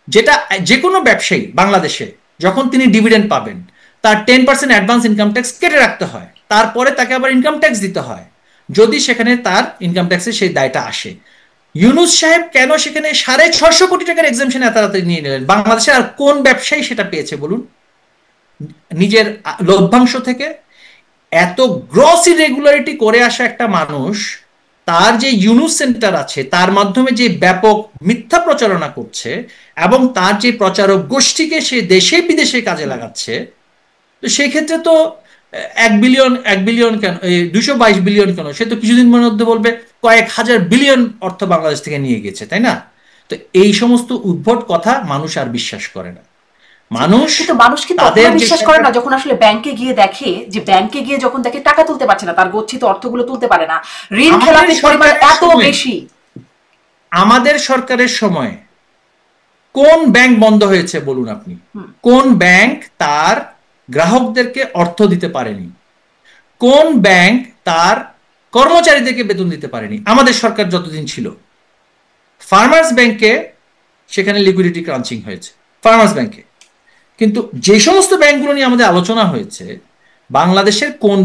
যেটা যে কোনো ব্যবসায়ী বাংলাদেশে যখন তিনি ডিভিডেন্ড পাবেন তার 10% অ্যাডভান্স ইনকাম ট্যাক্স কেটে রাখতে হয়, তারপরে তাকে আবার ইনকাম ট্যাক্স দিতে হয় যদি সেখানে তার ইনকাম ট্যাক্সের সেই দায়টা আসে। ইউনূস সাহেব কেন সেখানে 650 কোটি টাকার এক্সামশন এত তাড়াতাড়ি নিয়ে নিলেন? বাংলাদেশে আর কোন ব্যবসায়ী সেটা পেয়েছে বলুন? নিজের লভ্যাংশ থেকে এত গ্রস ইরেগুলারিটি করে আসা একটা মানুষ, তার যে ইউনূস সেন্টার আছে তার মাধ্যমে যে ব্যাপক মিথ্যা প্রচারণা করছে এবং তার যে প্রচারক গোষ্ঠীকে সে দেশে বিদেশে কাজে লাগাচ্ছে, তো সেই ক্ষেত্রে তো 1 বিলিয়ন কেন, 222 বিলিয়ন কেন? সে তো কিছুদিন মধ্যে বলবে কয়েক হাজার বিলিয়ন অর্থ বাংলাদেশ থেকে নিয়ে গেছে, তাই না? তো এই সমস্ত উদ্ভট কথা মানুষ আর বিশ্বাস করে না। মানুষ কিন্তু বিশ্বাস করে না যখন আসলে ব্যাংকে গিয়ে দেখে, যে ব্যাংকে গিয়ে যখন দেখে টাকা তুলতে পারছে না, তার গচ্ছিত অর্থগুলো তুলতে পারে না, ঋণ খেলাপির পরিমাণ এত বেশি। আমাদের সরকারের সময় কোন ব্যাংক বন্ধ হয়েছে বলুন আপনি? কোন ব্যাংক তার গ্রাহকদেরকে অর্থ দিতে পারেনি? কোন ব্যাংক তার কর্মচারীদেরকে বেতন দিতে পারেনি আমাদের সরকার যতদিন ছিল? ফার্মার্স ব্যাংকে সেখানে লিকুইডিটি ক্রাঞ্চিং হয়েছে, ফার্মার্স ব্যাংকে। কিন্তু যে সমস্ত ব্যাংকগুলো নিয়ে আমাদের আলোচনা হয়েছে, বাংলাদেশের কোন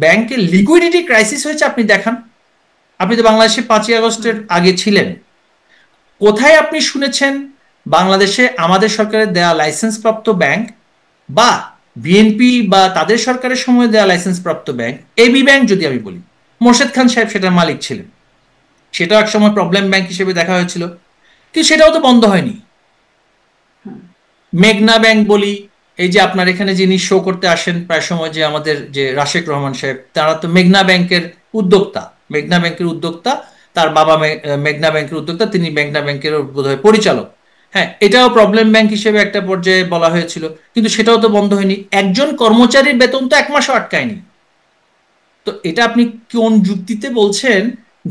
ব্যাংকে লিকুইডিটি ক্রাইসিস হয়েছে আপনি দেখান। আপনি তো বাংলাদেশে 5ই আগস্টের আগে ছিলেন, কোথায় আপনি শুনেছেন বাংলাদেশে আমাদের সরকারের দেয়া লাইসেন্স প্রাপ্ত ব্যাংক বা বিএনপি বা তাদের সরকারের সময় দেয়া লাইসেন্স প্রাপ্ত ব্যাংক, এবি ব্যাংক যদি আমি বলি, মোর্শেদ খান সাহেব সেটার মালিক ছিলেন, সেটাও এক সময় প্রবলেম ব্যাংক হিসেবে দেখা হয়েছিল, কিন্তু সেটাও তো বন্ধ হয়নি। মেঘনা ব্যাংক বলি, এই যে আপনার এখানে যিনি শো করতে আসেন প্রায় সময়, যে আমাদের যে রাশেক রহমান সাহেব, তারা তো মেঘনা ব্যাংকের উদ্যোক্তা। মেঘনা ব্যাংকের উদ্যোক্তা, তার বাবা মেঘনা ব্যাংকের উদ্যোক্তা, তিনি মেঘনা ব্যাংকের বোধহয় পরিচালক। হ্যাঁ, এটাও প্রবলেম ব্যাংক হিসেবে একটা পর্যায়ে বলা হয়েছিল, কিন্তু সেটাও তো বন্ধ হয়নি। একজন কর্মচারীর বেতন তো 1 মাসও আটকায়নি। তো এটা আপনি কোন যুক্তিতে বলছেন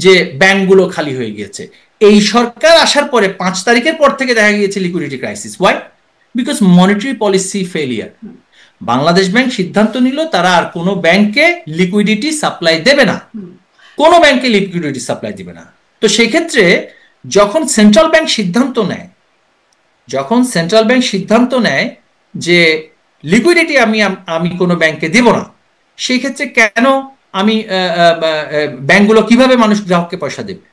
যে ব্যাংকগুলো খালি হয়ে গিয়েছে? এই সরকার আসার পরে 5 তারিখের পর থেকে দেখা গিয়েছে liquidity crisis. Why? Because monetary policy failure. Bangladesh bank সিদ্ধান্ত নিল তারা আর কোনো ব্যাংকে লিকুইডিটি সাপ্লাই দেবে না। কোনো ব্যাংকে লিকুইডিটি সাপ্লাই দিবে না। তো সেই ক্ষেত্রে যখন সেন্ট্রাল ব্যাংক সিদ্ধান্ত নেয় যে লিকুইডিটি আমি কোনো ব্যাংকে দেব না, সেই ক্ষেত্রে কেন আমি ব্যাংকগুলো কিভাবে মানুষ গ্রাহককে পয়সা দেবে?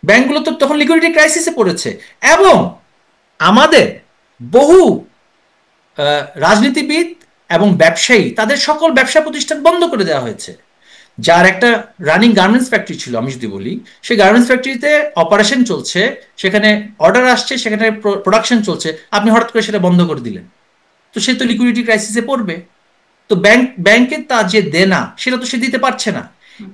ব্যাংকগুলো তো তখন লিকুইডিটি ক্রাইসিসে পড়েছে। এবং আমাদের বহু রাজনীতিবিদ এবং ব্যবসায়ী, তাদের সকল ব্যবসা প্রতিষ্ঠান বন্ধ করে দেওয়া হয়েছে। যার একটা রানিং গার্মেন্টস ফ্যাক্টরি ছিল, আমি যদি বলি, সেই গার্মেন্টস ফ্যাক্টরিতে অপারেশন চলছে, সেখানে অর্ডার আসছে, সেখানে প্রোডাকশন চলছে, আপনি হঠাৎ করে সেটা বন্ধ করে দিলেন, তো সে তো লিকুইডিটি ক্রাইসিসে পড়বে। তো ব্যাংকের তা যে দেনা, সেটা তো সে দিতে পারছে না।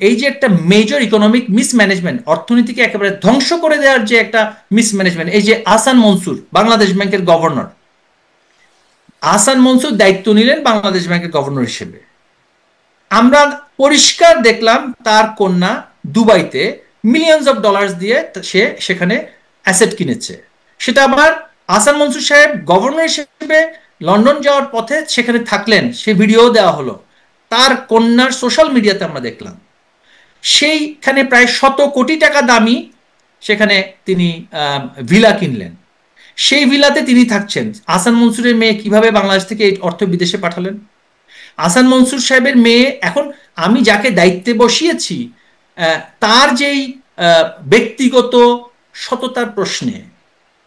এই যে একটা মেজর ইকোনমিক মিসম্যানেজমেন্ট, অর্থনীতিকে একেবারে ধ্বংস করে দেওয়ার যে একটা মিসম্যানেজমেন্ট, এই যে আহসান মনসুর, বাংলাদেশ ব্যাংকের গভর্নর, আহসান মনসুর দায়িত্ব নিলেন বাংলাদেশ ব্যাংকের গভর্নর হিসেবে। আমরা পরিষ্কার দেখলাম তার কন্যা দুবাইতে মিলিয়নস অফ ডলার্স দিয়ে সে সেখানে অ্যাসেট কিনেছে। সেটা আবার আহসান মনসুর সাহেব গভর্নর হিসেবে লন্ডন যাওয়ার পথে সেখানে থাকলেন, সে ভিডিও দেওয়া হলো, তার কন্যার সোশ্যাল মিডিয়াতে আমরা দেখলাম। সেইখানে প্রায় 100 কোটি টাকা দামি সেখানে তিনি ভিলা কিনলেন। সেই ভিলাতে তিনি থাকছেন। আহসান মনসুরের মেয়ে কিভাবে বাংলাদেশ থেকে এই অর্থ বিদেশে পাঠালেন? আহসান মনসুর সাহেবের মেয়ে, এখন আমি যাকে দায়িত্বে বসিয়েছি, তার যেই ব্যক্তিগত সততার প্রশ্নে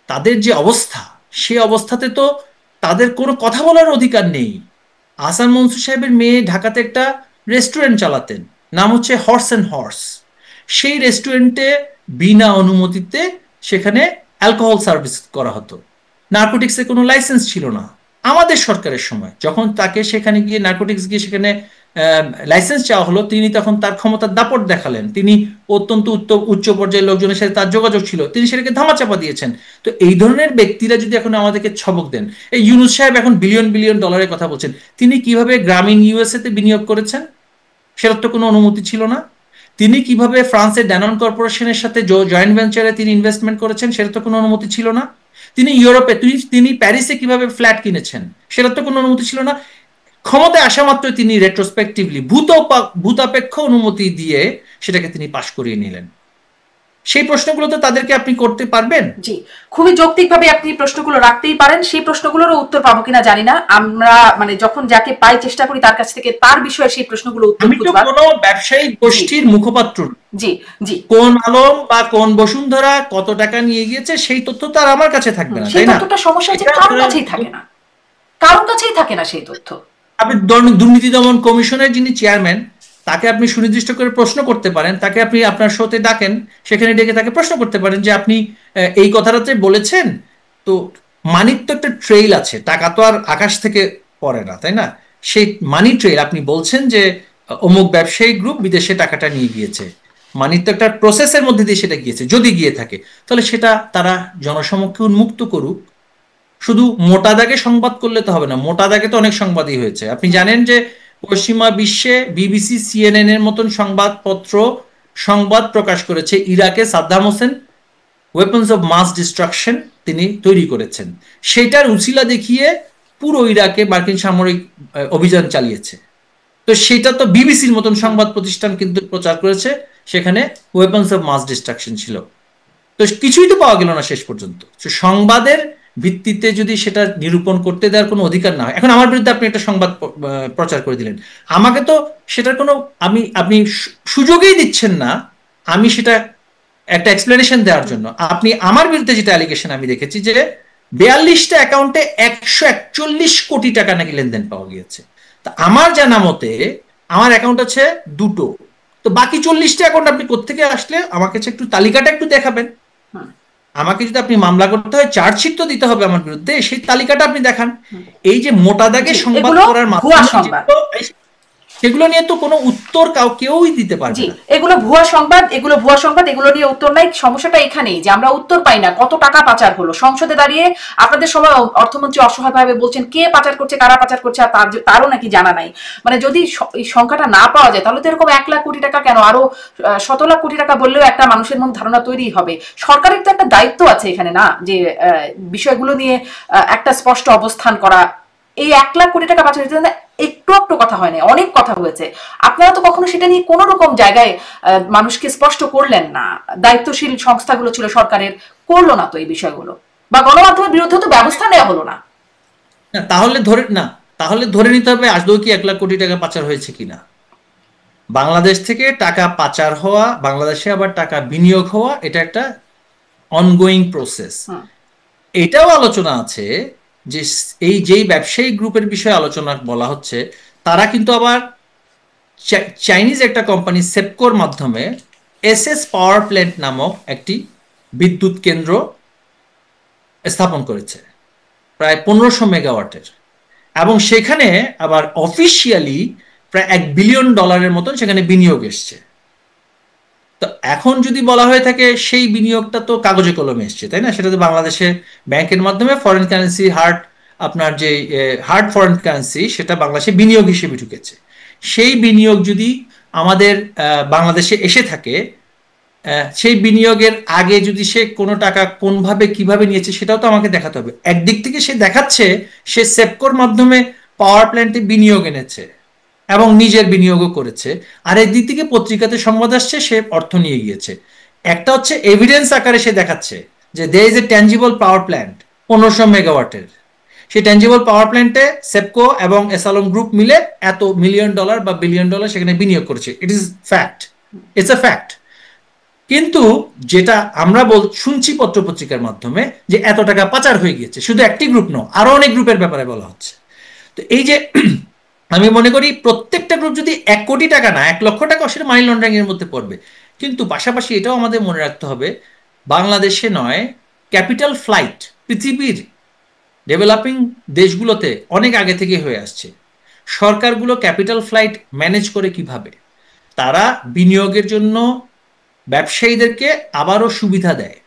তাদের যে অবস্থা, সে অবস্থাতে তো তাদের কোনো কথা বলার অধিকার নেই। আহসান মনসুর সাহেবের মেয়ে ঢাকাতে একটা রেস্টুরেন্ট চালাতেন, নাম হচ্ছে হর্স অ্যান্ড হর্স। সেই রেস্টুরেন্টে বিনা অনুমতিতে সেখানে অ্যালকোহল সার্ভিস করা হতো। নার্কোটিক্সের কোনো লাইসেন্স ছিল না আমাদের সরকারের সময়। যখন তাকে সেখানে গিয়ে নার্কোটিক্স গিয়ে সেখানে লাইসেন্স চাওয়া হলো, তিনি তখন তার ক্ষমতার দাপট দেখালেন। তিনি অত্যন্ত উচ্চ পর্যায়ের লোকজনের সাথে তার যোগাযোগ ছিল, তিনি সেটাকে ধামাচাপা দিয়েছেন। তো এই ধরনের ব্যক্তিরা যদি এখন আমাদেরকে ছবক দেন, এই ইউনূস সাহেব এখন বিলিয়ন বিলিয়ন ডলারের কথা বলছেন, তিনি কিভাবে গ্রামীণ ইউএসএ তে বিনিয়োগ করেছেন সেটার তো কোনো অনুমতি ছিল না। তিনি কিভাবে ফ্রান্সের ড্যানন কর্পোরেশনের সাথে জয়েন্ট ভেঞ্চারে তিনি ইনভেস্টমেন্ট করেছেন সেটা তো কোনো অনুমতি ছিল না। তিনি ইউরোপে, তিনি প্যারিসে কিভাবে ফ্ল্যাট কিনেছেন সেটা তো কোনো অনুমতি ছিল না। ক্ষমতায় আসা মাত্র তিনি রেট্রোস্পেক্টিভলি ভূতাপেক্ষ অনুমতি দিয়ে সেটাকে তিনি পাশ করিয়ে নিলেন। সেই প্রশ্নগুলো তো তাদেরকে আপনি করতে পারবেন। জি, খুবই যৌক্তিকভাবে আপনি প্রশ্নগুলো রাখতেই পারেন। সেই প্রশ্নগুলোরও উত্তর পাবো কিনা জানি না। আমরা মানে যখন যাকে পাই চেষ্টা করি তার কাছ থেকে তার বিষয়ে সেই প্রশ্নগুলো উত্তর খুঁজবার। আমি তো কোনো ব্যবসায়িক গোষ্ঠীর মুখপাত্র। জি জি, কোন আলম বা কোন বসুন্ধরা কত টাকা নিয়ে গিয়েছে সেই তথ্য তো আর আমার কাছে থাকবে না, সেই তাই না? তথ্যটা সমস্যা হচ্ছে কারোর কাছেই থাকে না, কারোর কাছেই থাকে না সেই তথ্য। আপনি দুর্নীতি দমন কমিশনের যিনি চেয়ারম্যান, তাকে আপনি সুনির্দিষ্ট করে প্রশ্ন করতে পারেন, তাকে আপনি আপনার শোতে ডাকেন, সেখানে ডেকে তাকে প্রশ্ন করতে পারেন যে আপনি এই কথাটাতে বলেছেন, তো মানির তো একটা ট্রেইল আছে, টাকা তো আর আকাশ থেকে পড়ে না, তাই না? সেই মানি ট্রেইল আপনি বলছেন যে অমুক ব্যবসায়ী গ্রুপ বিদেশে টাকাটা নিয়ে গিয়েছে, মানির তো একটা প্রসেসের মধ্যে দিয়ে সেটা গিয়েছে। যদি গিয়ে থাকে তাহলে সেটা তারা জনসমক্ষে উন্মুক্ত করুক। শুধু মোটা দাগে সংবাদ করলে তো হবে না, মোটা দাগে তো অনেক সংবাদই হয়েছে। আপনি জানেন যে পশ্চিমা বিশ্বে বিবিসি, সিএনএন এর মতন সংবাদপত্র সংবাদ প্রকাশ করেছে ইরাকে Saddam Hussein weapons of mass destruction তিনি তৈরি করেছেন, সেটার উছিলা দেখিয়ে পুরো ইরাকে মার্কিন সামরিক অভিযান চালিয়েছে। তো সেটা তো বিবিসির মতন সংবাদ প্রতিষ্ঠান কিন্তু প্রচার করেছে, সেখানে ওয়েপন্স অফ মাস ডিস্ট্রাকশন ছিল। তো কিছুই তো পাওয়া গেল না শেষ পর্যন্ত। সংবাদের ভিত্তিতে যদি সেটা নিরূপণ করতে দেওয়ার কোনো অধিকার না হয়, এখন আমার বিরুদ্ধে আপনি একটা সংবাদ প্রচার করে দিলেন, আমাকে তো সেটার কোনো আপনি সুযোগই দিচ্ছেন না আমি সেটা একটা এক্সপ্লেনেশন দেওয়ার জন্য। আপনি আমার বিরুদ্ধে যেটা অ্যালিগেশন আমি দেখেছি যে 42টা অ্যাকাউন্টে 141 কোটি টাকা নাকি লেনদেন পাওয়া গিয়েছে। তা আমার জানা মতে আমার অ্যাকাউন্ট আছে 2টো, তো বাকি 40টা অ্যাকাউন্ট আপনি কোত্থেকে আসলে আমাকে একটু তালিকাটা একটু দেখাবেন। আমাকে যদি আপনি মামলা করতে হয়, চার্জশিট তো দিতে হবে আমার বিরুদ্ধে, সেই তালিকাটা আপনি দেখান। এই যে মোটা দাগে সংবাদ করার মাধ্যমে সেগুলো নিয়ে তো কোনো উত্তর কেউই দিতে পারবে না। এগুলো ভুয়া সংবাদ, এগুলো নিয়ে উত্তর নাই। সমস্যাটা এখানেই যে আমরা উত্তর পাই না কত টাকা পাচার হলো। সংসদে দাঁড়িয়ে আপনাদের সময় অর্থমন্ত্রী অসহায়ভাবে বলছেন কে পাচার করছে, কারা পাচার করছে, আর তারও নাকি জানা নাই। মানে যদি এই সংখ্যাটা না পাওয়া যায় তাহলে তো এরকম 1 লাখ কোটি টাকা কেন, আরো 100 লাখ কোটি টাকা বললেও একটা মানুষের মন ধারণা তৈরি হবে। সরকারের তো একটা দায়িত্ব আছে এখানে না, যে বিষয়গুলো নিয়ে একটা স্পষ্ট অবস্থান করা। এই 1 লাখ কোটি টাকা পাচার একটু একটু কথা হয়নি, অনেক কথা হয়েছে। আপনারা তো কখনো সেটা নিয়ে কোনো রকম জায়গায় মানুষকে স্পষ্ট করলেন না। দায়িত্বশীল সংস্থাগুলো ছিল সরকারের, করলো না তো এই বিষয়গুলো, বা গণমাধ্যমের বিরুদ্ধে তো ব্যবস্থা নেওয়া হলো না। না, তাহলে ধরে নিতে হবে আদৌ কি 1 লাখ কোটি টাকা পাচার হয়েছে কিনা। বাংলাদেশ থেকে টাকা পাচার হওয়া, বাংলাদেশে আবার টাকা বিনিয়োগ হওয়া, এটা একটা অনগোয়িং প্রসেস। হুম। এটাও আলোচনা আছে যে এই যেই ব্যবসায়ী গ্রুপের বিষয়ে আলোচনা বলা হচ্ছে, তারা কিন্তু আবার চাইনিজ একটা কোম্পানি সেপকোর মাধ্যমে এসএস পাওয়ার প্ল্যান্ট নামক একটি বিদ্যুৎ কেন্দ্র স্থাপন করেছে, প্রায় 1500 মেগাওয়াটের। এবং সেখানে আবার অফিসিয়ালি প্রায় $1 বিলিয়ন মতন সেখানে বিনিয়োগ এসছে। তো এখন যদি বলা হয়ে থাকে সেই বিনিয়োগটা তো কাগজে কলমে এসছে, তাই না? সেটা তো বাংলাদেশে ব্যাংকের মাধ্যমে ফরেন কারেন্সি আপনার যে হার্ড ফরেন কারেন্সি, সেটা বাংলাদেশে বিনিয়োগ হিসেবে ঢুকেছে। সেই বিনিয়োগ যদি আমাদের বাংলাদেশে এসে থাকে, সেই বিনিয়োগের আগে যদি সে কোনো টাকা কোনভাবে কিভাবে নিয়েছে সেটাও তো আমাকে দেখাতে হবে। একদিক থেকে সে দেখাচ্ছে সে সেপকোর মাধ্যমে পাওয়ার প্ল্যান্টে বিনিয়োগ এনেছে এবং নিজের বিনিয়োগও করেছে, আর একদিক থেকে পত্রিকাতে সংবাদ আসছে সে অর্থ নিয়ে গিয়েছে। একটা হচ্ছে এভিডেন্স আকারে সে দেখাচ্ছে যে there is a tangible power plant 1500 মেগাওয়াটের। সেই ট্যাঞ্জিবল পাওয়ার প্ল্যান্টে সেপকো এবং এসালম গ্রুপ মিলে এত $1 মিলিয়ন বা $1 বিলিয়ন সেখানে বিনিয়োগ করেছে। It is fact, it's a fact. কিন্তু যেটা আমরা শুনছি পত্রপত্রিকার মাধ্যমে যে এত টাকা পাচার হয়ে গিয়েছে, শুধু একটি গ্রুপ নয়, আরো অনেক গ্রুপের ব্যাপারে বলা হচ্ছে। তো এই যে আমি মনে করি প্রত্যেকটা গ্রুপ যদি 1 কোটি টাকা না 1 লক্ষ টাকা, সেটা মানি লন্ডারিং এর মধ্যে পড়বে। কিন্তু পাশাপাশি এটাও আমাদের মনে রাখতে হবে, বাংলাদেশে নয়, ক্যাপিটাল ফ্লাইট পৃথিবীর ডেভেলপিং দেশগুলোতে অনেক আগে থেকে হয়ে আসছে। সরকারগুলো ক্যাপিটাল ফ্লাইট ম্যানেজ করে কিভাবে? তারা বিনিয়োগের জন্য ব্যবসায়ীদেরকে আবারও সুবিধা দেয়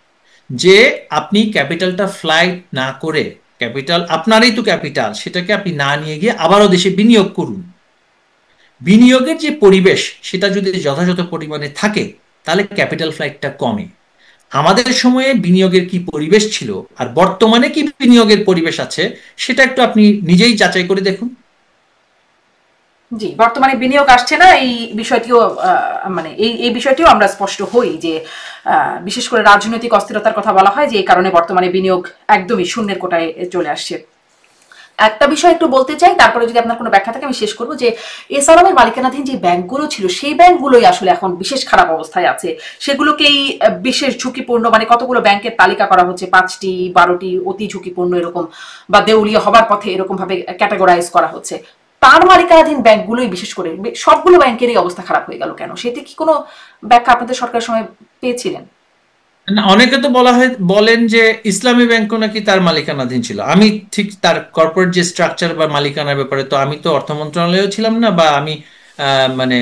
যে আপনি ক্যাপিটালটা ফ্লাইট না করে, ক্যাপিটাল আপনারই তো ক্যাপিটাল, সেটাকে আপনি না নিয়ে গিয়ে আবারও দেশে বিনিয়োগ করুন। বিনিয়োগের যে পরিবেশ সেটা যদি যথাযথ পরিমাণে থাকে তাহলে ক্যাপিটাল ফ্লাইটটা কমে। আমাদের সময়ে বিনিয়োগের কি পরিবেশ ছিল আর বর্তমানে কি বিনিয়োগের পরিবেশ আছে সেটা একটু আপনি নিজেই যাচাই করে দেখুন। জি, বর্তমানে বিনিয়োগ আসছে না, এই বিষয়টিও মানে এই বিষয়টিও আমরা স্পষ্ট হই যে বিশেষ করে রাজনৈতিক অস্থিরতার কথা বলা হয় যে এই কারণে বর্তমানে বিনিয়োগ একদমই শূন্যের কোটায় চলে আসছে। একটা বিষয় একটু বলতে চাই, তারপরে যদি আপনার কোনো ব্যাখ্যা থাকে আমি শেষ করবো, যে এসআরএমের মালিকানাধীন যে ব্যাংকগুলো ছিল সেই ব্যাংকগুলোই আসলে এখন বিশেষ খারাপ অবস্থায় আছে। সেগুলোকেই বিশেষ ঝুঁকিপূর্ণ, মানে কতগুলো ব্যাংকের তালিকা করা হচ্ছে, 5টি 12টি অতি ঝুঁকিপূর্ণ এরকম, বা দেউলিয়া হবার পথে এরকম ভাবে ক্যাটাগরাইজ করা হচ্ছে। তার মালিকানাধীন ব্যাংকগুলোই বিশেষ করে সবগুলো ব্যাংকেরই অবস্থা খারাপ হয়ে গেল কেন? সেটি কি কোনো ব্যাখ্যা আপনাদের সরকারের সময় পেয়েছিলেন? না, অনেকে তো বলেন যে ইসলামী ব্যাংকও নাকি তার মালিকানাধীন ছিল। আমি ঠিক তার কর্পোরেট যে স্ট্রাকচার বা মালিকানার ব্যাপারে তো আমি তো অর্থ মন্ত্রণালয়েও ছিলাম না, বা আমি মানে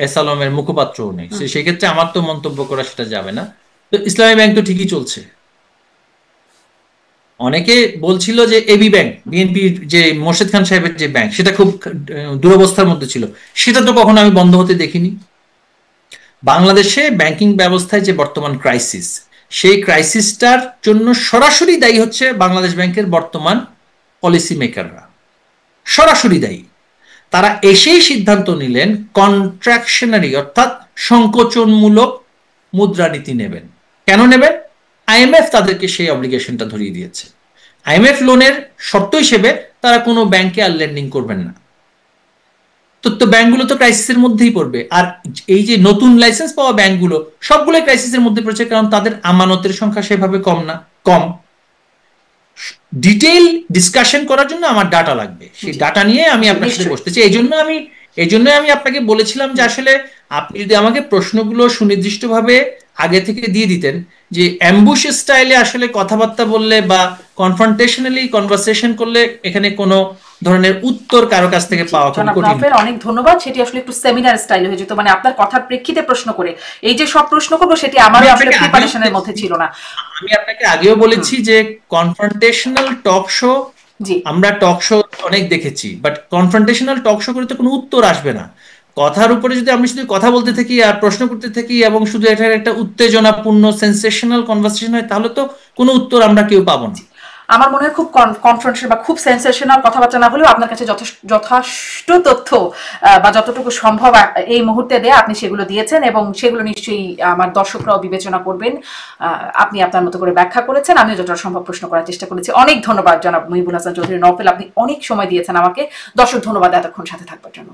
এসালমের মুখপাত্রও নেই, সেক্ষেত্রে আমার তো মন্তব্য করা সেটা যাবে না। তো ইসলামী ব্যাংক তো ঠিকই চলছে। অনেকে বলছিল যে এবি ব্যাংক, বিএনপি যে মোর্শেদ খান সাহেবের যে ব্যাংক, সেটা খুব দুরবস্থার মধ্যে ছিল, সেটা তো কখনো আমি বন্ধ হতে দেখিনি। বাংলাদেশে ব্যাংকিং ব্যবস্থায় যে বর্তমান ক্রাইসিস, সেই ক্রাইসিসটার জন্য সরাসরি দায়ী হচ্ছে বাংলাদেশ ব্যাংকের বর্তমান পলিসি মেকাররা, সরাসরি দায়ী। তারা এসেই সিদ্ধান্ত নিলেন কন্ট্রাকশনারি অর্থাৎ সংকোচনমূলক মুদ্রানীতি নেবেন। কেন নেবেন? আইএমএফ তাদেরকে সেই অব্লিগেশনটা ধরিয়ে দিয়েছে। আইএমএফ লোনের শর্ত হিসেবে তারা কোনো ব্যাংকে আর লেন্ডিং করবেন না। তো ব্যাংকগুলো তো ক্রাইসিসের মধ্যেই পড়বে। আর এই যে নতুন লাইসেন্স পাওয়া ব্যাংকগুলো সবগুলো ক্রাইসিসের মধ্যে পড়ছে, কারণ তাদের আমানতের সংখ্যা সেভাবে কম। ডিটেইল ডিসকাশন করার জন্য আমার ডাটা লাগবে, সেই ডাটা নিয়ে আমি আপনার সাথে বসতে চাই। এই জন্য আমি আপনাকে বলেছিলাম যে আসলে আপনি যদি আমাকে প্রশ্নগুলো সুনির্দিষ্টভাবে আগে থেকে দিয়ে দিতেন, যে অ্যাম্বুশ স্টাইলে আসলে কথাবার্তা বললে বা কনফ্রন্টেশনালি কনভারসেশন করলে এখানে কোনো ধরনের উত্তর কারো কাছ থেকে পাওয়া খুব কঠিন। অনেক ধন্যবাদ। সেটি আসলে একটু সেমিনার স্টাইল হয়ে যেত, মানে আপনার কথার প্রেক্ষিতে প্রশ্ন করে এই যে সব প্রশ্ন করবো সেটি আমারও আসলে প্রিপারেশনের মধ্যে ছিল না। আমি আপনাকে আগেও বলেছি যে কনফ্রন্টেশনাল টক শো, আমরা টক শো অনেক দেখেছি, বাট কনফ্রন্টেশনাল টক শো করে তো কোনো উত্তর আসবে না। কথার উপরে যদি আমি শুধু কথা বলতে থাকি আর প্রশ্ন করতে থাকি এবং শুধু এটার একটা উত্তেজনাপূর্ণ সেন্সেশনাল কনভারসেশন হয়, তাহলে তো কোনো উত্তর আমরা কেউ পাবো না। আমার মনে হয় খুব কনফ্রন্টেশন বা খুব সেন্সেশনাল কথাবার্তা না হলেও আপনার কাছে যথেষ্ট তথ্য বা যতটুকু সম্ভব এই মুহূর্তে দেয়া আপনি সেগুলো দিয়েছেন, এবং সেগুলো নিশ্চয়ই আমার দর্শকরাও বিবেচনা করবেন। আপনি আপনার মতো করে ব্যাখ্যা করেছেন, আমিও যতটা সম্ভব প্রশ্ন করার চেষ্টা করেছি। অনেক ধন্যবাদ জনাব মহিবুল হাসান চৌধুরী নওফেল, আপনি অনেক সময় দিয়েছেন আমাকে। দর্শক ধন্যবাদ এতক্ষণ সাথে থাকবার জন্য।